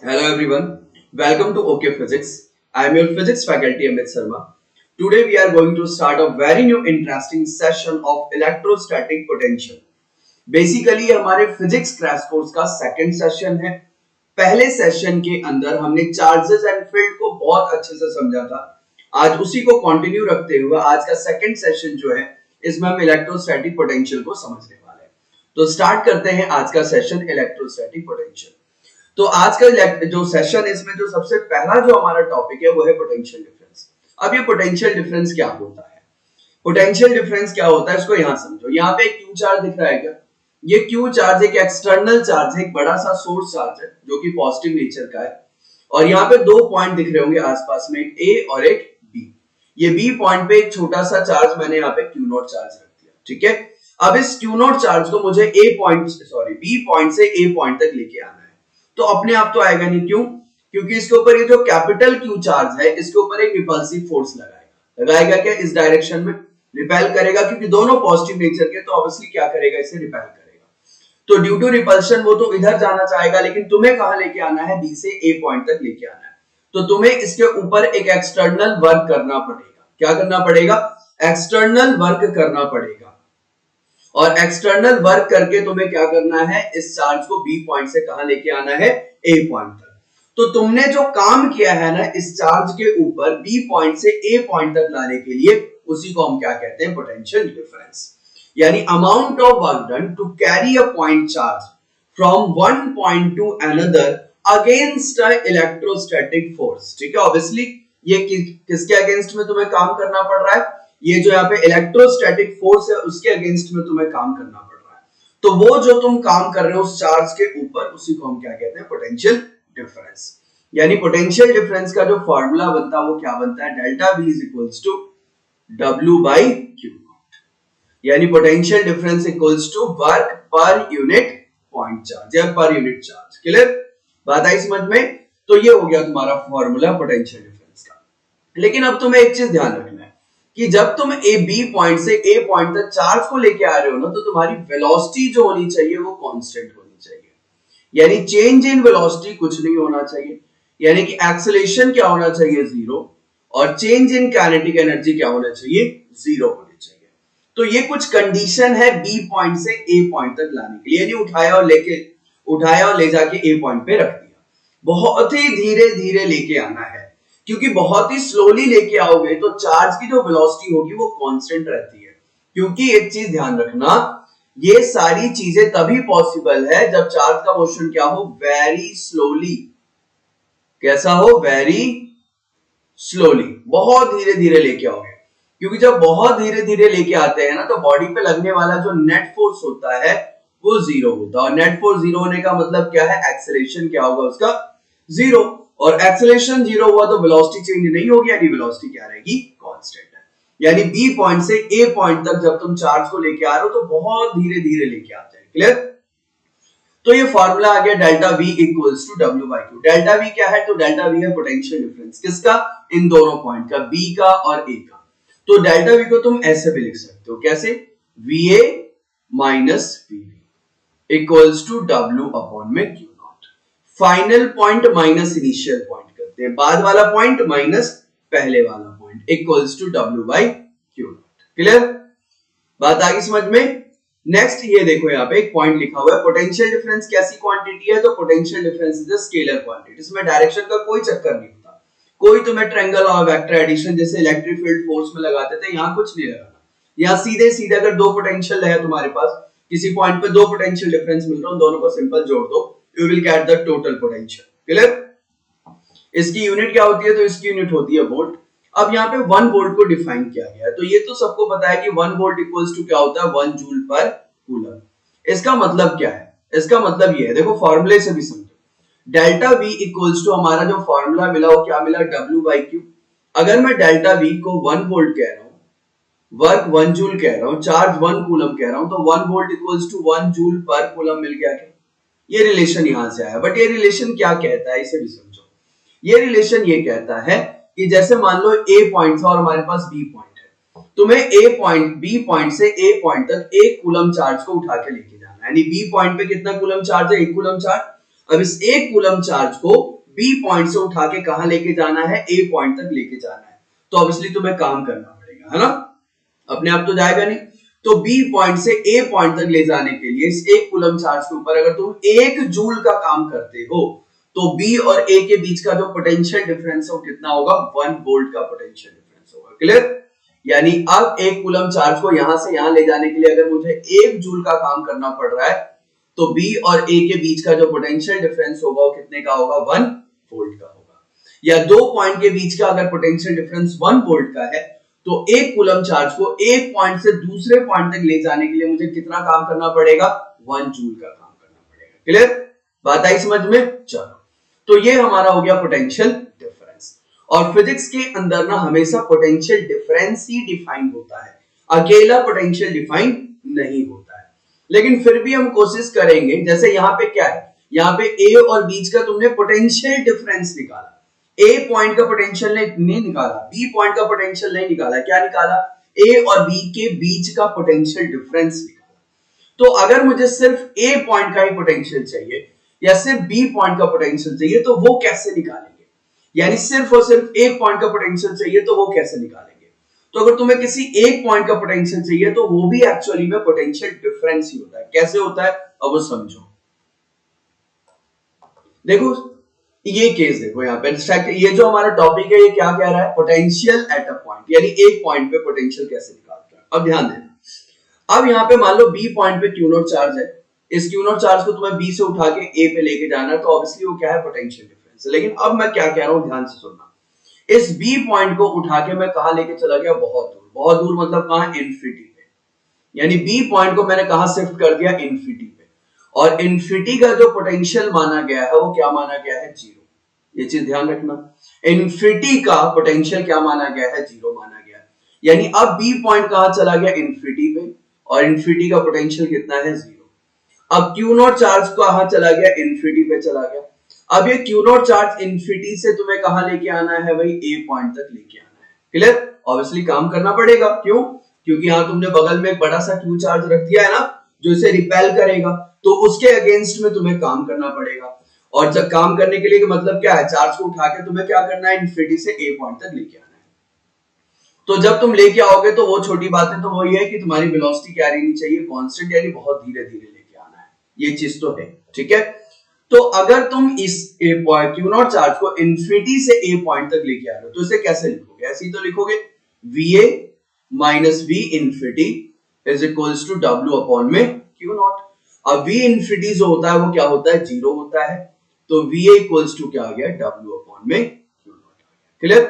Hello everyone, welcome to OK Physics. I am your physics faculty Amit Sharma. Today we are going to start a very new interesting session of electrostatic potential. Basically ये हमारे physics crash course का second session है। पहले session के अंदर हमने charges and field को बहुत अच्छे से समझा था। आज उसी को कंटिन्यू रखते हुए आज का सेकंड सेशन जो है इसमें हम इलेक्ट्रोस्टैटिक पोटेंशियल को समझने वाले हैं। तो स्टार्ट करते हैं आज का सेशन इलेक्ट्रोस्टैटिक पोटेंशियल। तो आज का जो सेशन है इसमें जो सबसे पहला जो हमारा टॉपिक है वो है पोटेंशियल डिफरेंस। अब ये पोटेंशियल डिफरेंस क्या होता है? पोटेंशियल डिफरेंस क्या होता है इसको यहां समझो। यहाँ पे एक क्यू चार्ज दिख रहा है क्या? ये क्यू चार्ज एक एक्सटर्नल चार्ज है, एक बड़ा सा सोर्स चार्ज है जो कि पॉजिटिव नेचर का है। और यहाँ पे दो पॉइंट दिख रहे होंगे आसपास में, एक ए और एक बी। ये बी पॉइंट पे एक छोटा सा चार्ज मैंने यहाँ पे क्यू नॉट चार्ज रख दिया, ठीक है। अब इस क्यू नॉट चार्ज को मुझे बी पॉइंट से ए पॉइंट तक लेके आना है। तो अपने आप तो आएगा नहीं, क्यों? क्योंकि इसके ऊपर ये जो कैपिटल क्यू चार्ज है इसके ऊपर एक रिपल्सिव फोर्स लगाएगा क्या? इस डायरेक्शन में रिपेल करेगा, क्योंकि दोनों पॉजिटिव नेचर के, तो ऑब्वियसली क्या करेगा? इसे रिपेल करेगा। तो ड्यू टू रिपल्शन वो तो इधर जाना चाहेगा, लेकिन तुम्हें कहां लेके आना है? बी से ए पॉइंट तक लेके आना है। तो तुम्हें इसके ऊपर एक एक्सटर्नल वर्क करना पड़ेगा। क्या करना पड़ेगा? एक्सटर्नल वर्क करना पड़ेगा। और एक्सटर्नल वर्क करके तुम्हें क्या करना है? इस चार्ज को बी पॉइंट से कहां लेके आना है? ए पॉइंट तक। तो तुमने जो काम किया है ना इस चार्ज के ऊपर बी पॉइंट से ए पॉइंट तक लाने के लिए, उसी को हम क्या कहते हैं? Potential difference. यानी amount of work done to carry a point charge from one point to another against a electrostatic force. ठीक है, ऑब्वियसली ये किसके अगेंस्ट में तुम्हें काम करना पड़ रहा है? ये जो यहाँ पे इलेक्ट्रोस्टैटिक फोर्स है उसके अगेंस्ट में तुम्हें काम करना पड़ रहा है। तो वो जो तुम काम कर रहे हो उस चार्ज के ऊपर, उसी को हम क्या कहते हैं? Potential difference. यानी पोटेंशियल डिफरेंस का जो फॉर्मूला बनता है वो क्या बनता है? Delta V is equals to W by Q not. यानी potential difference equals to work per unit point charge या पर यूनिट चार्ज। क्लियर? बात आई समझ में? तो ये हो गया तुम्हारा फॉर्मूला पोटेंशियल डिफरेंस का। लेकिन अब तुम्हें एक चीज ध्यान रखना है कि जब तुम ए बी पॉइंट से ए पॉइंट तक चार्ज को लेके आ रहे हो ना, तो तुम्हारी वेलोसिटी जो होनी चाहिए वो कांस्टेंट होनी चाहिए। यानी चेंज इन वेलोसिटी कुछ नहीं होना चाहिए। यानी कि एक्सेलरेशन क्या होना चाहिए? जीरो। और चेंज इन काइनेटिक एनर्जी क्या होना चाहिए? जीरो होनी चाहिए। तो ये कुछ कंडीशन है बी पॉइंट से ए पॉइंट तक लाने के लिए। यानी उठाया और ले जाके ए पॉइंट पे रख दिया। बहुत ही धीरे धीरे लेके आना है, क्योंकि बहुत ही स्लोली लेके आओगे तो चार्ज की जो वेलोसिटी होगी वो कांस्टेंट रहती है। क्योंकि एक चीज ध्यान रखना, ये सारी चीजें तभी पॉसिबल है जब चार्ज का मोशन क्या हो? Very slowly. कैसा हो? वेरी स्लोली, बहुत धीरे धीरे लेके आओगे। क्योंकि जब बहुत धीरे धीरे लेके आते हैं ना, तो बॉडी पे लगने वाला जो नेट फोर्स होता है वो जीरो होता है। और नेट फोर्स जीरो होने का मतलब क्या है? एक्सेलरेशन क्या होगा उसका? जीरो। और एक्सेलरेशन जीरो हुआ तो वेलोसिटी चेंज नहीं होगी, यानी वेलोसिटी क्या रहेगी? कांस्टेंट है। यानी बी पॉइंट से ए पॉइंट तक जब तुम चार्ज को लेके आ रहे हो तो बहुत धीरे धीरे लेके आते हैं। क्लियर? तो ये फॉर्मूला आ गया delta V equals to W by Q। Delta V क्या है? तो डेल्टा V है पोटेंशियल डिफरेंस। किसका? इन दोनों पॉइंट का, B का और A का। तो डेल्टा V को तुम ऐसे भी लिख सकते हो। कैसे? VA minus VB equals to W upon में Q naught. Final point minus initial point करते हैं, बाद वाला पॉइंट माइनस पहले वाला point equals to W by Q naught. Clear? बात आ गई समझ में? नेक्स्ट ये देखो, यहाँ पे एक पॉइंट लिखा हुआ है पोटेंशियल डिफरेंस कैसी क्वांटिटी है? तो potential difference is a scalar quantity. इसमें डायरेक्शन का कोई चक्कर नहीं होता। कोई तुम्हें ट्रायंगल और वेक्टर एडिशन जैसे इलेक्ट्रिक फील्ड फोर्स में लगाते थे, यहाँ कुछ नहीं लगाना। यहाँ सीधे सीधे अगर दो पोटेंशियल है तुम्हारे पास, किसी पॉइंट पे दो पोटेंशियल डिफरेंस मिल रहा है, दोनों को सिंपल जोड़ दो, you will get the total potential. Clear? इसकी यूनिट क्या होती है? तो इसकी यूनिट होती है वोल्ट। अब यहाँ पे 1 वोल्ट को डिफाइन किया गया है, तो ये तो सबको पता है कि 1 वोल्ट इक्वल्स टू क्या होता है? 1 जूल पर कूलम। इसका मतलब क्या है? इसका मतलब ये है, देखो फॉर्मूले से भी समझो। डेल्टा V इक्वल्स टू हमारा जो फॉर्मूला मिला वो क्या मिला? W by Q। अगर मैं डेल्टा V को 1 वोल्ट कह रहा हूं, वर्क 1 जूल कह रहा हूं, चार्ज 1 कूलम कह रहा हूं, तो 1 volt equals to 1 joule per coulomb मिल गया। क्या ये रिलेशन यहां से आया? बट ये रिलेशन क्या कहता है इसे भी समझो। ये रिलेशन ये कहता है कि जैसे मान लो A पॉइंट था और हमारे पास B पॉइंट है, तुम्हें B पॉइंट से A पॉइंट तक 1 कूलम चार्ज को उठा के लेके जाना है। यानी B पॉइंट पे कितना कूलम चार्ज है? 1 कूलम चार्ज। अब इस 1 कूलम चार्ज को बी पॉइंट से उठा के कहां लेके जाना है, ए पॉइंट तक लेके जाना है, तो ऑब्वियसली तुम्हें काम करना पड़ेगा, है ना, अपने आप तो जाएगा नहीं। तो बी पॉइंट से ए पॉइंट तक ले जाने के लिए इस एक कूलम चार्ज के ऊपर अगर तुम 1 जूल का काम करते हो तो बी और ए के बीच का जो पोटेंशियल डिफरेंस है वो कितना होगा, 1 वोल्ट का पोटेंशियल डिफरेंस होगा। क्लियर? यानी अब एक कूलम चार्ज को यहां से यहां ले जाने के लिए अगर मुझे 1 जूल का काम करना पड़ रहा है तो बी और ए के बीच का जो पोटेंशियल डिफरेंस होगा वो कितने का होगा, 1 वोल्ट का होगा। या दो पॉइंट के बीच का अगर पोटेंशियल डिफरेंस 1 वोल्ट का है तो एक कूलम चार्ज को एक पॉइंट से दूसरे पॉइंट तक ले जाने के लिए मुझे कितना काम करना पड़ेगा, 1 जूल का काम करना पड़ेगा। क्लियर? बात आई समझ में? चलो, तो ये हमारा हो गया पोटेंशियल डिफरेंस। और फिजिक्स के अंदर ना हमेशा पोटेंशियल डिफरेंस ही डिफाइन होता है, अकेला पोटेंशियल डिफाइन नहीं होता है। लेकिन फिर भी हम कोशिश करेंगे, जैसे यहाँ पे क्या है, यहाँ पे ए और बीच का तुमने पोटेंशियल डिफरेंस निकाला, ए पॉइंट का पोटेंशियल नहीं निकाला, बी पॉइंट का पोटेंशियल नहीं निकाला, क्या निकाला, ए और बी के बीच का पोटेंशियल डिफरेंस निकाला। तो अगर मुझे सिर्फ ए पॉइंट का ही पोटेंशियल चाहिए या सिर्फ बी पॉइंट का पोटेंशियल चाहिए तो वो कैसे निकालेंगे, यानी सिर्फ और सिर्फ एक पॉइंट का पोटेंशियल चाहिए तो वो कैसे निकालेंगे। तो अगर तुम्हें किसी एक पॉइंट का पोटेंशियल चाहिए तो वो भी एक्चुअली में पोटेंशियल डिफरेंस ही होता है। कैसे होता है अब वो समझो। देखो ये केस देखो, यहाँ पे ये जो हमारा टॉपिक है ये क्या कह रहा है, पोटेंशियल एट अ पॉइंट, यानी एक पॉइंट पे पोटेंशियल कैसे निकालते हैं। अब ध्यान देना, अब यहाँ पे मान लो बी पॉइंट पे क्यू नॉट चार्ज है, इस क्यू नॉट चार्ज को तुम्हें बी से उठा के ए पे लेके जाना है, तो ऑब्वियसली वो क्या है, पोटेंशियल डिफरेंस। लेकिन अब मैं क्या कह रहा हूँ, ध्यान से सुनना, इस बी पॉइंट को उठा के मैं कहा लेके चला गया, बहुत दूर। बहुत दूर मतलब कहां, इन्फिनिटी पे, यानी बी पॉइंट को मैंने कहा शिफ्ट कर दिया, इन्फिनिटी पे। और इन्फिनिटी का जो पोटेंशियल माना गया है वो क्या माना गया है, 0। ये चीज ध्यान रखना, इन्फिनिटी का पोटेंशियल क्या माना गया है, 0 माना गया है। यानी अब बी पॉइंट कहां चला गया, इन्फिनिटी पे, और इन्फिनिटी का पोटेंशियल कितना है, 0। अब क्यू नॉट चार्ज कहां चला गया, इन्फिनिटी पे चला गया। अब ये क्यू नॉट चार्ज इन्फिनिटी से तुम्हें कहां लेके आना है भाई, ए पॉइंट तक लेके आना है। क्लियर? ऑब्वियसली काम करना पड़ेगा, क्यों, क्योंकि यहां तुमने बगल में एक बड़ा सा क्यू चार्ज रख दिया है ना जो इसे रिपेल करेगा, तो उसके अगेंस्ट में तुम्हें काम करना पड़ेगा। और जब काम करने के लिए मतलब क्या है, चार्ज को उठा के तुम्हें क्या करना है, इन्फिनिटी से ए पॉइंट तक लेके आना है। तो जब तुम लेके आओगे तो वो छोटी बात है, तो वो ये है कि तुम्हारी वेलोसिटी क्या रहनी चाहिए, कांस्टेंट, यानी बहुत धीरे धीरे लेके आना है। ये चीज तो है, ठीक है। तो अगर तुम इस ए पॉइंट क्यू नॉट चार्ज को इन्फिनिटी से ए पॉइंट तक लेके आ रहे हो तो इसे कैसे लिखोगे, ऐसे ही तो लिखोगे, VA minus V infinity is equals to W upon में क्यू नॉट। अब V इन्फिनिटी जो होता है वो क्या होता है, 0 होता है, तो VA इक्वल्स टू क्या आ गया, W अपॉन में क्यू नॉट आ गया। क्लियर?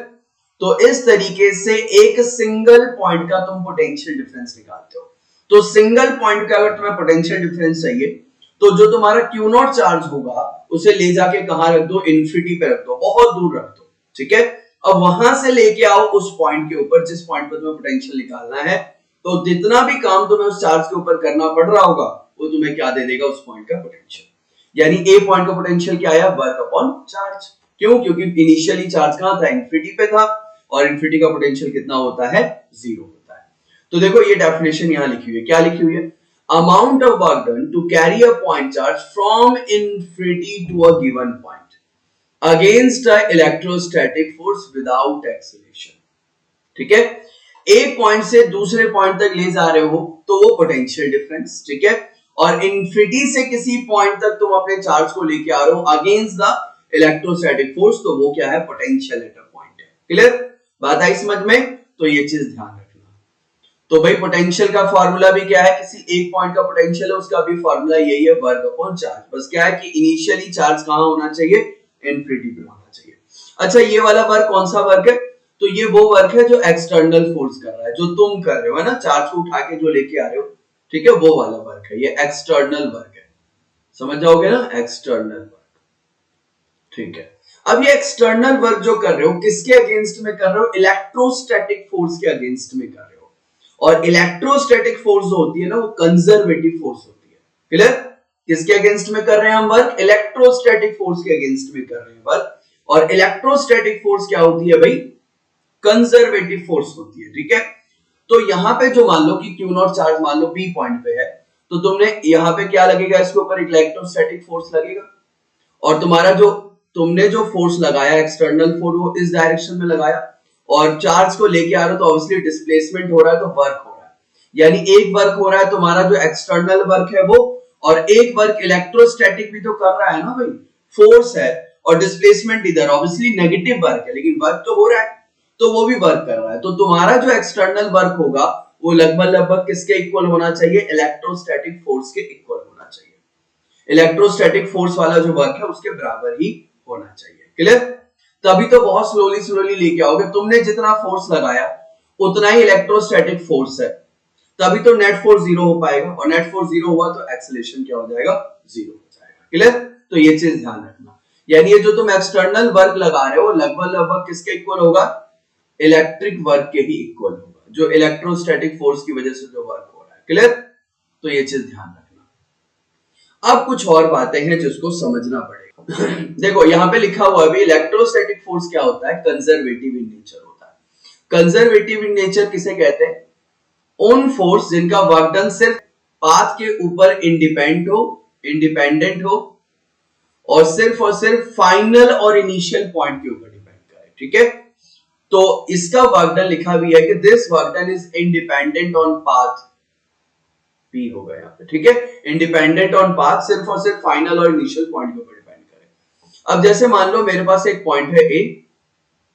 तो इस तरीके से एक सिंगल पॉइंट का तुम पोटेंशियल डिफरेंस निकालते हो। तो सिंगल पॉइंट का अगर तुम्हें पोटेंशियल डिफरेंस चाहिए तो जो तुम्हारा क्यू नॉट चार्ज होगा उसे ले जाके कहां रख दो, इन्फिनिटी पे रख दो, बहुत दूर रख दो, ठीक है। अब वहां से लेके आओ उस पॉइंट के ऊपर जिस पॉइंट पर तुम्हें पोटेंशियल निकालना है, तो जितना भी काम तुम्हें उस चार्ज के ऊपर करना पड़ रहा होगा वो तुम्हें क्या दे देगा, उस पॉइंट का पोटेंशियल। यानी ए पॉइंट का पोटेंशियल क्या आया, वर्क अपॉन चार्ज। क्यों? क्योंकि इनिशियली चार्ज कहां था, इन्फिनिटी पे था, और इन्फिनिटी का पोटेंशियल कितना होता है, 0 होता है। तो देखो ये डेफिनेशन यहां लिखी हुई है, क्या लिखी हुई है, amount of work done to carry a point charge from infinity to a given point against a electrostatic force without acceleration। ठीक है, एक पॉइंट से दूसरे पॉइंट तक ले जा रहे हो तो वो पोटेंशियल डिफरेंस, ठीक है, और इन्फिनिटी से किसी पॉइंट तक तुम अपने चार्ज को लेके आ रहे हो अगेंस्ट द इलेक्ट्रोस्टैटिक फोर्स, तो वो क्या है, पोटेंशियल एट अ पॉइंट है। क्लियर? बात आई समझ में? तो ये चीज ध्यान रखना। तो भाई पोटेंशियल का फार्मूला भी क्या है, किसी एक पॉइंट का पोटेंशियल है उसका भी फार्मूला यही है, वर्क अपॉन चार्ज। बस क्या है कि इनिशियली चार्ज कहां होना चाहिए, इन्फिनिटी पे होना चाहिए। अच्छा ये वाला वर्क कौन सा वर्क है, तो ये वो वर्क है जो एक्सटर्नल फोर्स कर रहा है, जो तुम कर रहे हो, है ना, चार्ज को उठा के जो लेके आ रहे हो, ठीक है, वो वाला वर्क है, ये एक्सटर्नल वर्क है। समझ जाओगे ना, एक्सटर्नल वर्क, ठीक है। अब ये एक्सटर्नल वर्क जो कर रहे हो किसके अगेंस्ट में कर रहे हो, इलेक्ट्रोस्टैटिक फोर्स के अगेंस्ट में कर रहे हो। और इलेक्ट्रोस्टैटिक फोर्स जो होती है ना वो कंजर्वेटिव फोर्स होती है। क्लियर? किसके अगेंस्ट में कर रहे हैं हम वर्क, इलेक्ट्रोस्टैटिक फोर्स के अगेंस्ट में कर रहे हैं वर्क। और इलेक्ट्रोस्टैटिक फोर्स क्या होती है भाई, कंजर्वेटिव फोर्स होती है, ठीक है। तो यहां पे जो मान लो कि क्यू नॉट चार्ज मान लो बी पॉइंट पे है, तो तुमने यहां पे क्या लगेगा, इसके ऊपर इलेक्ट्रोस्टैटिक फोर्स लगेगा, और तुम्हारा जो तुमने जो फोर्स लगाया एक्सटर्नल फोर्स वो इस डायरेक्शन में लगाया और चार्ज को लेके आ रहे हो तो ऑब्वियसली डिस्प्लेसमेंट हो रहा है तो वर्क हो रहा है, यानी एक वर्क हो रहा है तुम्हारा जो एक्सटर्नल वर्क है वो, और एक वर्क इलेक्ट्रोस्टैटिक भी तो कर रहा है ना भाई, फोर्स है और डिस्प्लेसमेंट इधर, ऑब्वियसली नेगेटिव वर्क है लेकिन वर्क तो हो रहा है तो वो भी वर्क कर रहा है। तो तुम्हारा जो एक्सटर्नल वर्क होगा वो लगभग लगभग किसके इक्वल होना चाहिए, इलेक्ट्रोस्टैटिक फोर्स के इक्वल होना चाहिए, इलेक्ट्रोस्टैटिक फोर्स वाला जो वर्क है उसके बराबर ही होना चाहिए। क्लियर? तभी तो बहुत स्लोली स्लोली लेके आओगे, तुमने जितना फोर्स लगाया उतना ही इलेक्ट्रोस्टैटिक फोर्स है, तभी तो नेट फोर्स जीरो हो पाएगा, और नेट फोर्स जीरो हुआ तो एक्सेलरेशन क्या हो जाएगा, जीरो हो जाएगा। क्लियर? तो ये चीज ध्यान रखना, यानी ये जो तुम एक्सटर्नल वर्क लगा रहे हो लगभग लगभग किसके इक्वल होगा, इलेक्ट्रिक वर्क के ही इक्वल होगा, जो इलेक्ट्रोस्टैटिक फोर्स की वजह से जो वर्क हो रहा है। क्लियर? तो ये चीज ध्यान रखना। अब कुछ और बातें हैं जिसको समझना पड़ेगा। देखो यहाँ पे लिखा हुआ है इलेक्ट्रोस्टैटिक फोर्स क्या होता है, कंजर्वेटिव इन नेचर होता है। कंजर्वेटिव इन नेचर किसे कहते हैं, उन फोर्स जिनका वर्क डन सिर्फ पाथ के ऊपर इंडिपेंडेंट हो और सिर्फ फाइनल और इनिशियल पॉइंट के ऊपर डिपेंड करे। ठीक है, तो इसका वर्क डन लिखा भी है कि this work done is independent on path, P होगा यहाँ पे। ठीक है, इंडिपेंडेंट ऑन पाथ, सिर्फ और सिर्फ फाइनल और इनिशियल पॉइंट के ऊपर डिपेंड करे। अब जैसे मान लो मेरे पास एक पॉइंट है ए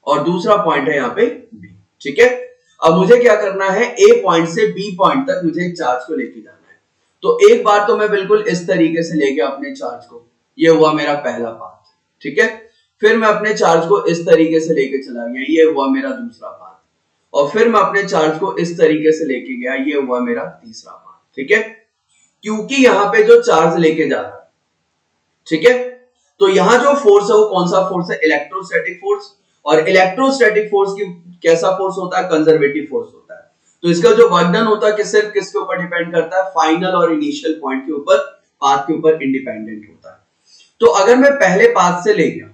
और दूसरा पॉइंट है यहाँ पे बी। ठीक है, अब मुझे क्या करना है, ए पॉइंट से बी पॉइंट तक मुझे एक चार्ज को लेके जाना है। तो एक बार तो मैं बिल्कुल इस तरीके से लेके अपने चार्ज को, ये हुआ मेरा पहला पाथ। ठीक है, फिर मैं अपने चार्ज को इस तरीके से लेके चला गया, ये हुआ मेरा दूसरा पाथ, और फिर मैं अपने चार्ज को इस तरीके से लेके गया, ये हुआ मेरा तीसरा पाथ। ठीक है, क्योंकि यहाँ पे जो चार्ज लेके जा रहा है, ठीक है, तो यहाँ जो फोर्स है वो कौन सा फोर्स है, इलेक्ट्रोस्टैटिक फोर्स, और इलेक्ट्रोस्टैटिक फोर्स की कैसा फोर्स होता है, कंजर्वेटिव फोर्स होता है। तो इसका जो वर्क डन होता है कि सिर्फ किसके ऊपर डिपेंड करता है, फाइनल और इनिशियल पॉइंट के ऊपर, पाथ के ऊपर इंडिपेंडेंट होता है। तो अगर मैं पहले पाथ से ले गया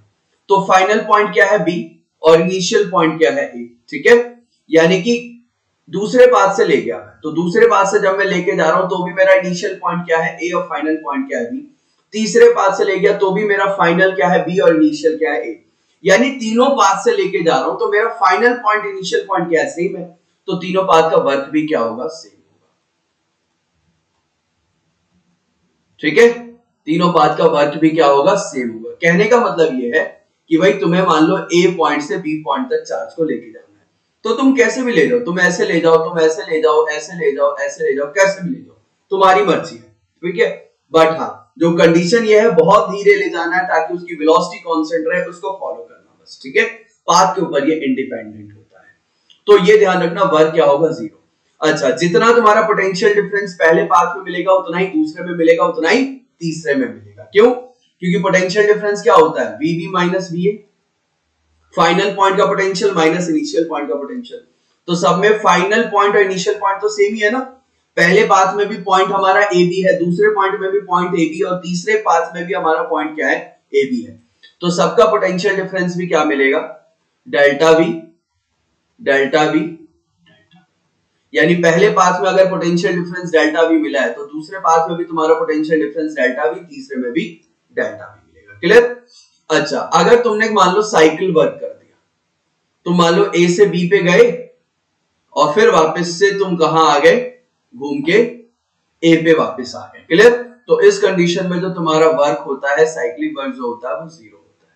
तो फाइनल पॉइंट क्या है, बी, और इनिशियल पॉइंट क्या है, ए। ठीक है, यानी कि दूसरे पाथ से ले गया, तो दूसरे पाथ से जब मैं लेके जा रहा हूं तो भी मेरा इनिशियल पॉइंट क्या है, ए, और फाइनल पॉइंट क्या है, बी। तीसरे पाथ से ले गया तो भी मेरा फाइनल क्या है, बी, और इनिशियल क्या है, ए। यानी तीनों पाथ से लेके जा रहा हूं तो मेरा फाइनल पॉइंट इनिशियल पॉइंट क्या है, सेम है, तो तीनों पाथ का वर्क भी क्या होगा, सेम होगा। ठीक है, तीनों पाथ का वर्क भी क्या होगा, सेम होगा। कहने का मतलब ये है कि भाई तुम्हें मान लो ए पॉइंट से बी पॉइंट तक चार्ज को लेके जाना है, तो तुम कैसे भी ले जाओ, तुम ऐसे ले जाओ, तुम ऐसे ले जाओ, ऐसे ले जाओ, ऐसे ले जाओ, कैसे भी ले जाओ, तुम्हारी मर्जी है। ठीक है, बट हाँ जो कंडीशन ये है बहुत धीरे ले जाना है ताकि उसकी वेलोसिटी कांस्टेंट रहे, उसको फॉलो करना बस। ठीक है, पाथ के ऊपर ये इंडिपेंडेंट होता है, तो ये ध्यान रखना, वर्क क्या होगा, जीरो। अच्छा, जितना तुम्हारा पोटेंशियल डिफरेंस पहले पाथ में मिलेगा उतना ही दूसरे में मिलेगा, उतना ही तीसरे में मिलेगा। क्यों? क्योंकि पोटेंशियल डिफरेंस क्या होता है, वीबी माइनस वीए, फाइनल पॉइंट का पोटेंशियल माइनस इनिशियल पॉइंट का पोटेंशियल। तो सब में फाइनल पॉइंट और इनिशियल पॉइंट तो सेम ही है ना, पहले पाथ में भी पॉइंट हमारा ए बी है, दूसरे पॉइंट में भी पॉइंट ए बी, और तीसरे पाथ में भी हमारा पॉइंट क्या है, ए बी है। तो सबका पोटेंशियल डिफरेंस भी क्या मिलेगा, डेल्टा वी, डेल्टा वी, यानी पहले पाथ में अगर पोटेंशियल डिफरेंस डेल्टा वी मिला है तो दूसरे पाथ में भी तुम्हारा पोटेंशियल डिफरेंस डेल्टा वी, तीसरे में भी डेल्टा वी मिलेगा। क्लियर? अच्छा, अगर तुमने मान लो साइकिल वर्क कर दिया, तुम मान लो ए से बी पे गए और फिर वापस से तुम कहां आ गए, घूम के ए पे वापस आ गए। क्लियर? तो इस कंडीशन में जो तुम्हारा वर्क होता है, साइक्लिक वर्क जो होता है वो जीरो होता है,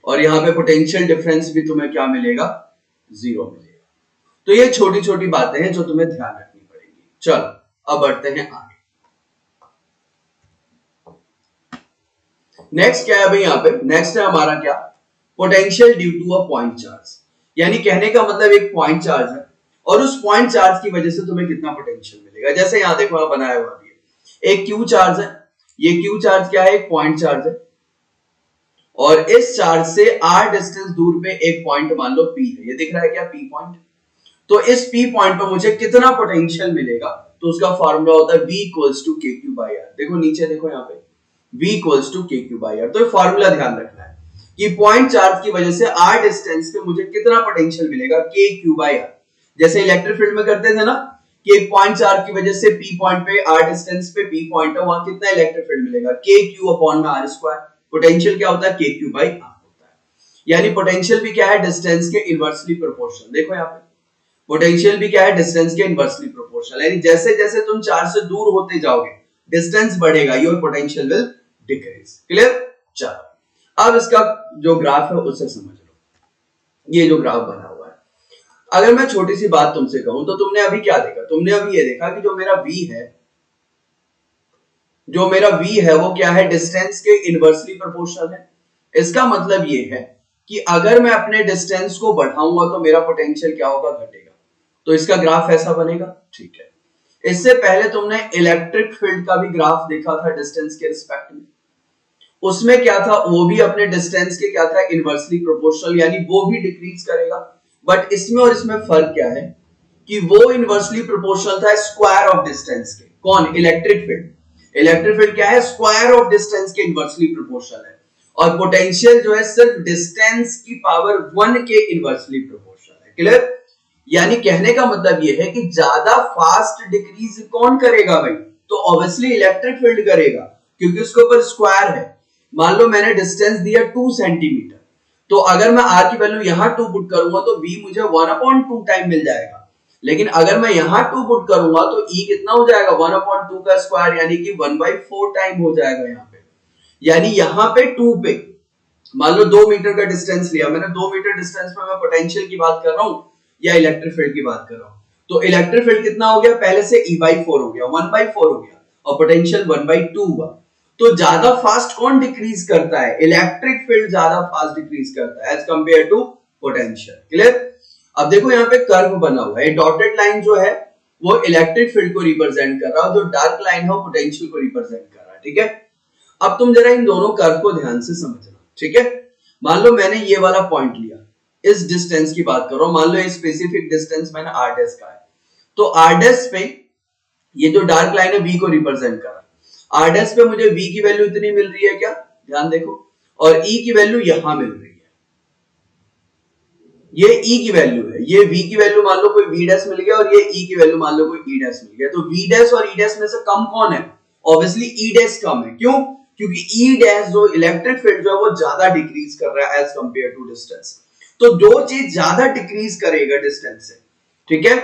और यहाँ पे पोटेंशियल डिफरेंस भी तुम्हें क्या मिलेगा, जीरो मिलेगा। तो ये छोटी छोटी बातें हैं जो तुम्हें ध्यान रखनी पड़ेगी। चलो अब बढ़ते हैं आगे। नेक्स्ट क्या है भाई, यहाँ पे नेक्स्ट है हमारा क्या, potential due to a point charge. यानी कहने का मतलब एक पॉइंट चार्ज है और उस पॉइंट चार्ज की वजह से तुम्हें कितना पोटेंशियल मिलेगा। जैसे यहाँ देखो बनाया हुआ भी है, एक क्यू चार्ज है, ये क्यू चार्ज क्या है, एक पॉइंट चार्ज है, और इस चार्ज से आर डिस्टेंस दूर पे एक पॉइंट मान लो पी है, ये दिख रहा है क्या, पी पॉइंट। तो इस पी पॉइंट पर मुझे कितना पोटेंशियल मिलेगा, तो उसका फॉर्मूला होता है V equals to K Q by are. देखो नीचे देखो यहाँ पे V equals to K Q by are. तो फॉर्मूला ध्यान रखना है कि पॉइंट चार्ज की वजह से आर डिस्टेंस पे मुझे कितना पोटेंशियल मिलेगा, के क्यू बाई आर। जैसे इलेक्ट्रिक फील्ड में करते थे ना कि एक पॉइंट चार्ज की वजह से पी पॉइंट पे, आर डिस्टेंस पे पी पॉइंट है, वहां कितना इलेक्ट्रिक फील्ड मिलेगा, के क्यू अपॉन में आर स्क्वायर। पोटेंशियल क्या होता है, के क्यू बाई आर होता है। यानी पोटेंशियल भी क्या है, डिस्टेंस के इनवर्सली प्रोपोर्शनल। देखो यहाँ पे पोटेंशियल भी क्या है, डिस्टेंस के इनवर्सली प्रोपोर्शनल। यानी जैसे जैसे तुम चार्ज से दूर होते जाओगे डिस्टेंस बढ़ेगा, your potential will decrease. Clear? चलो अब इसका जो ग्राफ है उससे समझ लो, ये जो ग्राफ बना हुआ है। अगर मैं छोटी सी बात तुमसे कहूं तो तुमने अभी क्या देखा, तुमने अभी ये देखा कि जो मेरा v है, जो मेरा v है वो क्या है, डिस्टेंस के इनवर्सली प्रोपोर्शनल है। इसका मतलब ये है कि अगर मैं अपने डिस्टेंस को बढ़ाऊंगा तो मेरा पोटेंशियल क्या होगा, घटेगा। तो इसका ग्राफ ऐसा बनेगा, ठीक है। इससे पहले तुमने इलेक्ट्रिक फील्ड का भी ग्राफ देखा था डिस्टेंस के रिस्पेक्ट में, उसमें क्या था, वो भी अपने डिस्टेंस के क्या था, इनवर्सली प्रोपोर्शनल, यानी वो भी डिक्रीज करेगा। बट इसमें और इसमें फर्क क्या है कि वो इनवर्सली प्रोपोर्शनल था स्क्वायर ऑफ डिस्टेंस के। कौन? Electric field. इलेक्ट्रिक फील्ड क्या है, स्क्वायर ऑफ डिस्टेंस के इनवर्सली प्रोपोर्शनल है। और पोटेंशियल जो है सिर्फ डिस्टेंस की पावर 1 के इनवर्सली प्रोपोर्शनल है। क्लियर? यानी कहने का मतलब यह है कि ज्यादा फास्ट डिक्रीज कौन करेगा भाई, तो ऑब्वियसली इलेक्ट्रिक फील्ड करेगा, क्योंकि उसके ऊपर स्क्वायर है। मान लो मैंने डिस्टेंस दिया 2 सेंटीमीटर, तो अगर मैं r की वैल्यू यहां 2 पुट करूंगा तो v मुझे 1/2 टाइम मिल जाएगा। लेकिन अगर मैं यहां 2 पुट करूंगा तो e कितना हो जाएगा, 1/2 का स्क्वायर, यानी कि 1/4 टाइम हो जाएगा यहाँ पे। यानी यहाँ पे 2 पे मान लो 2 मीटर का डिस्टेंस लिया मैंने, 2 मीटर डिस्टेंस में मैं पोटेंशियल की बात कर रहा हूं या इलेक्ट्रिक फील्ड की बात कर रहा हूं, तो इलेक्ट्रिक फील्ड कितना हो गया, पहले से e/4 हो गया, 1/4 हो गया, और पोटेंशियल 1/2 हुआ। तो ज्यादा फास्ट कौन डिक्रीज करता है, इलेक्ट्रिक फील्ड ज्यादा फास्ट डिक्रीज करता है as compare to potential. Clear? अब देखो यहाँ पे कर्व बना हुआ है, डॉटेड लाइन जो है वो इलेक्ट्रिक फील्ड को रिप्रेजेंट कर रहा है, जो डार्क लाइन है वो पोटेंशियल को रिप्रेजेंट कर रहा है। ठीक है, अब तुम जरा इन दोनों कर्व को ध्यान से समझना। ठीक है, मान लो मैंने ये वाला पॉइंट लिया, इस डिस्टेंस की बात कर रहा हूं, मान लो स्पेसिफिक डिस्टेंस मैंने r डैश का है, तो r डैश पे ये जो डार्क लाइन है v को रिप्रेजेंट कर रहा है। r डैश पे मुझे v की वैल्यू इतनी मिल रही है क्या, ध्यान देखो, और e की वैल्यू यहां मिल रही है, ये e की वैल्यू है, ये v की वैल्यू मान लो कोई v डैश मिल गया, और ये e की वैल्यू मान लो कोई e डैश मिल गया। तो v डैश और e डैश में से कम कौन है, ऑब्वियसली e डैश कम है। क्यों? क्योंकि e डैश जो इलेक्ट्रिक फील्ड जो है वो ज्यादा डिक्रीज कर रहा है एज कंपेयर टू डिस्टेंस। तो दो चीज ज्यादा डिक्रीज करेगा डिस्टेंस से, ठीक है,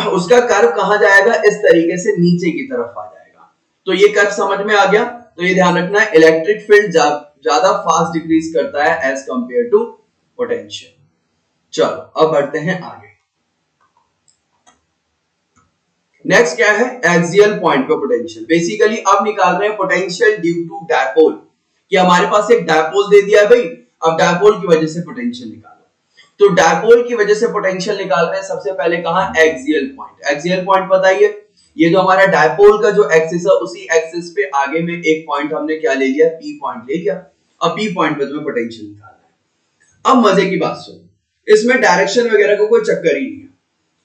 उसका कर्व कहां जाएगा, इस तरीके से नीचे की तरफ आ जाएगा। तो ये कर्व समझ में आ गया। तो ये ध्यान रखना है, इलेक्ट्रिक फील्ड ज्यादा फास्ट डिक्रीज करता है एज कंपेयर टू पोटेंशियल। चलो अब बढ़ते हैं आगे। नेक्स्ट क्या है, एक्सियल पॉइंट पे पोटेंशियल। बेसिकली अब निकाल रहे हैं पोटेंशियल ड्यू टू डायपोल, कि हमारे पास एक डायपोल दे दिया है भाई, अब डायपोल की वजह से पोटेंशियल निकालो। तो डायपोल की वजह से पोटेंशियल निकाल रहे हैं, सबसे पहले कहा एक्सियल पॉइंट। एक्सियल पॉइंट बताइए, ये जो हमारा डायपोल का जो एक्सिस है उसी एक्सिस पे आगे में एक पॉइंट हमने क्या ले लिया, पी पॉइंट ले लिया। अब पी पॉइंट पे तुम्हें पोटेंशियल निकालना है। अब मजे की बात सुनो, इसमें डायरेक्शन वगैरह को कोई चक्कर ही नहीं है,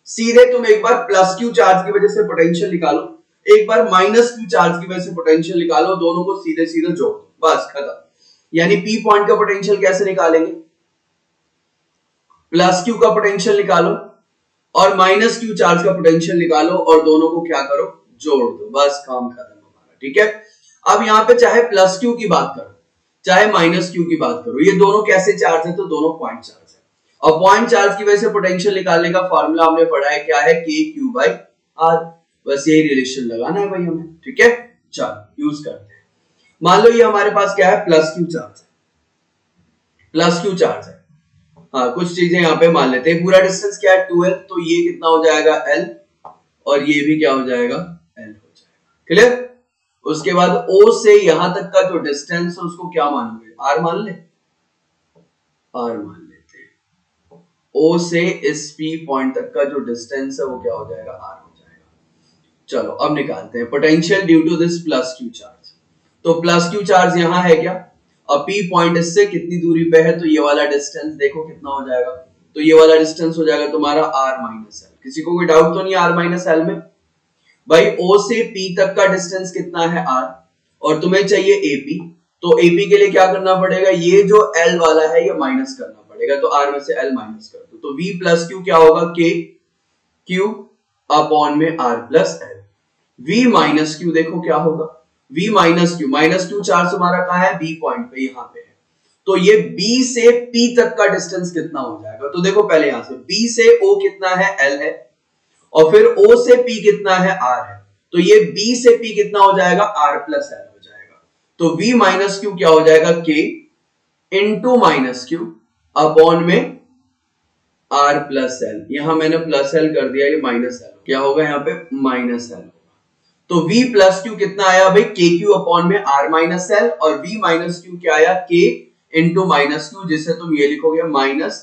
सीधे तुम एक बार प्लस क्यू चार्ज की वजह से पोटेंशियल निकालो, एक बार माइनस क्यू चार्ज की वजह से पोटेंशियल निकालो, दोनों को सीधे सीधे जोड़ दो, बस खत्म। यानी पी पॉइंट का पोटेंशियल कैसे निकालेंगे, प्लस क्यू का पोटेंशियल निकालो और माइनस क्यू चार्ज का पोटेंशियल निकालो, और दोनों को क्या करो, जोड़ दो, बस काम खत्म हमारा। ठीक है, अब यहाँ पे चाहे प्लस क्यू की बात करो चाहे माइनस क्यू की बात करो, ये दोनों कैसे चार्ज है, तो दोनों पॉइंट चार्ज है। और पॉइंट चार्ज की वजह से पोटेंशियल निकालने का फॉर्मूला हमने पढ़ा है, क्या है, के क्यू बाई आर। बस यही रिलेशन लगाना है भाई हमें। ठीक है, चलो यूज करते हैं। मान लो ये हमारे पास क्या है, प्लस क्यू चार्ज है, प्लस क्यू चार्ज है। हाँ, कुछ चीजें यहाँ पे मान लेते हैं। पूरा डिस्टेंस क्या है, 2l, तो ये कितना हो जाएगा, l, और ये भी क्या हो जाएगा, l हो जाएगा। क्लियर? उसके बाद o से यहां तक का जो डिस्टेंस है उसको क्या मानोगे, r मान ले, r मान लेते हैं। o से इस p पॉइंट तक का जो डिस्टेंस है वो क्या हो जाएगा, r हो जाएगा। चलो अब निकालते हैं potential due to this plus Q charge. तो प्लस क्यू चार्ज यहां है क्या, अब P पॉइंट इससे कितनी दूरी पे है, तो ये वाला डिस्टेंस देखो कितना हो जाएगा, तो ये वाला डिस्टेंस हो जाएगा तुम्हारा r माइनस एल। किसी को कोई डाउट तो नहीं r माइनस एल में? भाई O से P तक का डिस्टेंस कितना है, r, और तुम्हें चाहिए AP, तो AP के लिए क्या करना पड़ेगा, ये जो L वाला है ये माइनस करना पड़ेगा, तो r में से L माइनस कर दो, तो V प्लस Q क्या होगा, K Q अपॉन में r plus L। V minus Q देखो क्या होगा, v माइनस क्यू चार्ज हमारा कहाँ है, b पॉइंट पे, यहाँ पे है। तो ये b से p तक का डिस्टेंस कितना हो जाएगा, तो देखो पहले यहां से b से o कितना है, l है, और फिर o से p कितना है, r है। तो ये b से p कितना हो जाएगा, r प्लस l हो जाएगा। तो v माइनस क्यू क्या हो जाएगा, k into minus Q upon में r प्लस l। यहां मैंने प्लस l कर दिया, ये माइनस l क्या होगा, यहाँ पे माइनस l होगा। तो v प्लस क्यू कितना आया भाई, के क्यू अपॉन में r माइनस l, और v माइनस क्यू क्या आया, k इंटू माइनस क्यू, जिससे तुम ये लिखोगे माइनस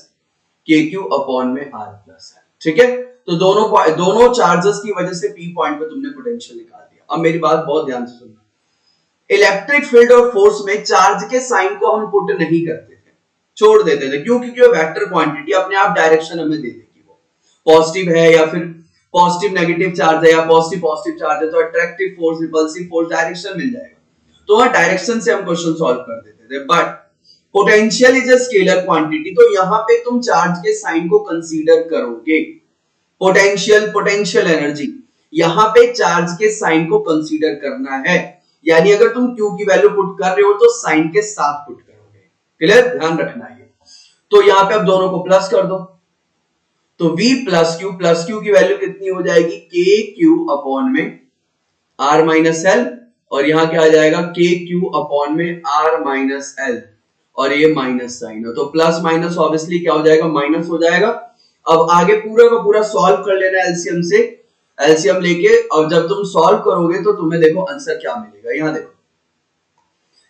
के क्यू अपॉन में r प्लस l। ठीक है, तो दोनों चार्जेस की वजह से p पॉइंट पे तुमने पोटेंशियल निकाल दिया। अब मेरी बात बहुत ध्यान से सुनना, इलेक्ट्रिक फील्ड और फोर्स में चार्ज के साइन को हम पुट नहीं करते थे, छोड़ देते थे, क्यों, क्योंकि वो वेक्टर क्वांटिटी अपने आप डायरेक्शन हमें दे देगी, वो पॉजिटिव है या फिर पॉजिटिव नेगेटिव चार्ज है या पॉजिटिव पॉजिटिव चार्ज है, तो attractive force repulsive force direction मिल जाएगा, तो वहां डायरेक्शन से हम क्वेश्चन सॉल्व कर देते थे। But potential is a scalar quantity, तो यहां पे तुम चार्ज के साइन को कंसीडर करोगे, पोटेंशियल एनर्जी, यहां पे चार्ज के साइन को कंसीडर करना है, यानी अगर तुम Q की वैल्यू पुट कर रहे हो तो साइन के साथ पुट करोगे। क्लियर, ध्यान रखना है। तो यहां पे अब दोनों को प्लस कर दो, तो V प्लस क्यू की वैल्यू कितनी हो जाएगी, के क्यू अपॉन में R माइनस एल, और यहां क्या आ जाएगा, के क्यू अपॉन में R माइनस एल, और ये माइनस साइन है, तो प्लस माइनस ऑब्वियसली क्या हो जाएगा, माइनस हो जाएगा। अब आगे पूरा का पूरा सॉल्व कर लेना एलसीएम से, एलसीएम लेके, और जब तुम सॉल्व करोगे तो तुम्हें देखो आंसर क्या मिलेगा। यहां देखो,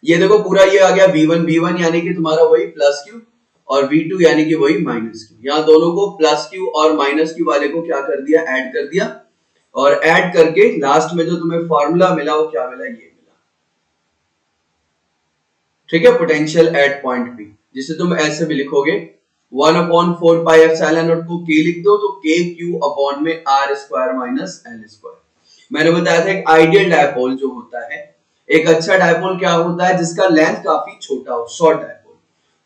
ये देखो पूरा ये आ गया v1 यानी कि तुम्हारा वही प्लस क्यू, और v2 यानी कि वही माइनस क्यू। यहां दोनों को प्लस क्यू और माइनस क्यू वाले को क्या कर दिया, ऐड कर दिया, और ऐड करके लास्ट में जो तुम्हें फॉर्मूला मिला वो क्या मिला, ये मिला। ठीक है, पोटेंशियल एट पॉइंट पी, जिसे तुम ऐसे भी लिखोगे 1/4 पाई एप्सिलॉन नॉट को k लिख दो, तो k क्यू अपॉन में r square minus l square. मैंने बताया था एक आइडियल डायपोल जो होता है, एक अच्छा डायपोल क्या होता है, जिसका लेंथ काफी छोटा हो, शॉर्ट डायपोल।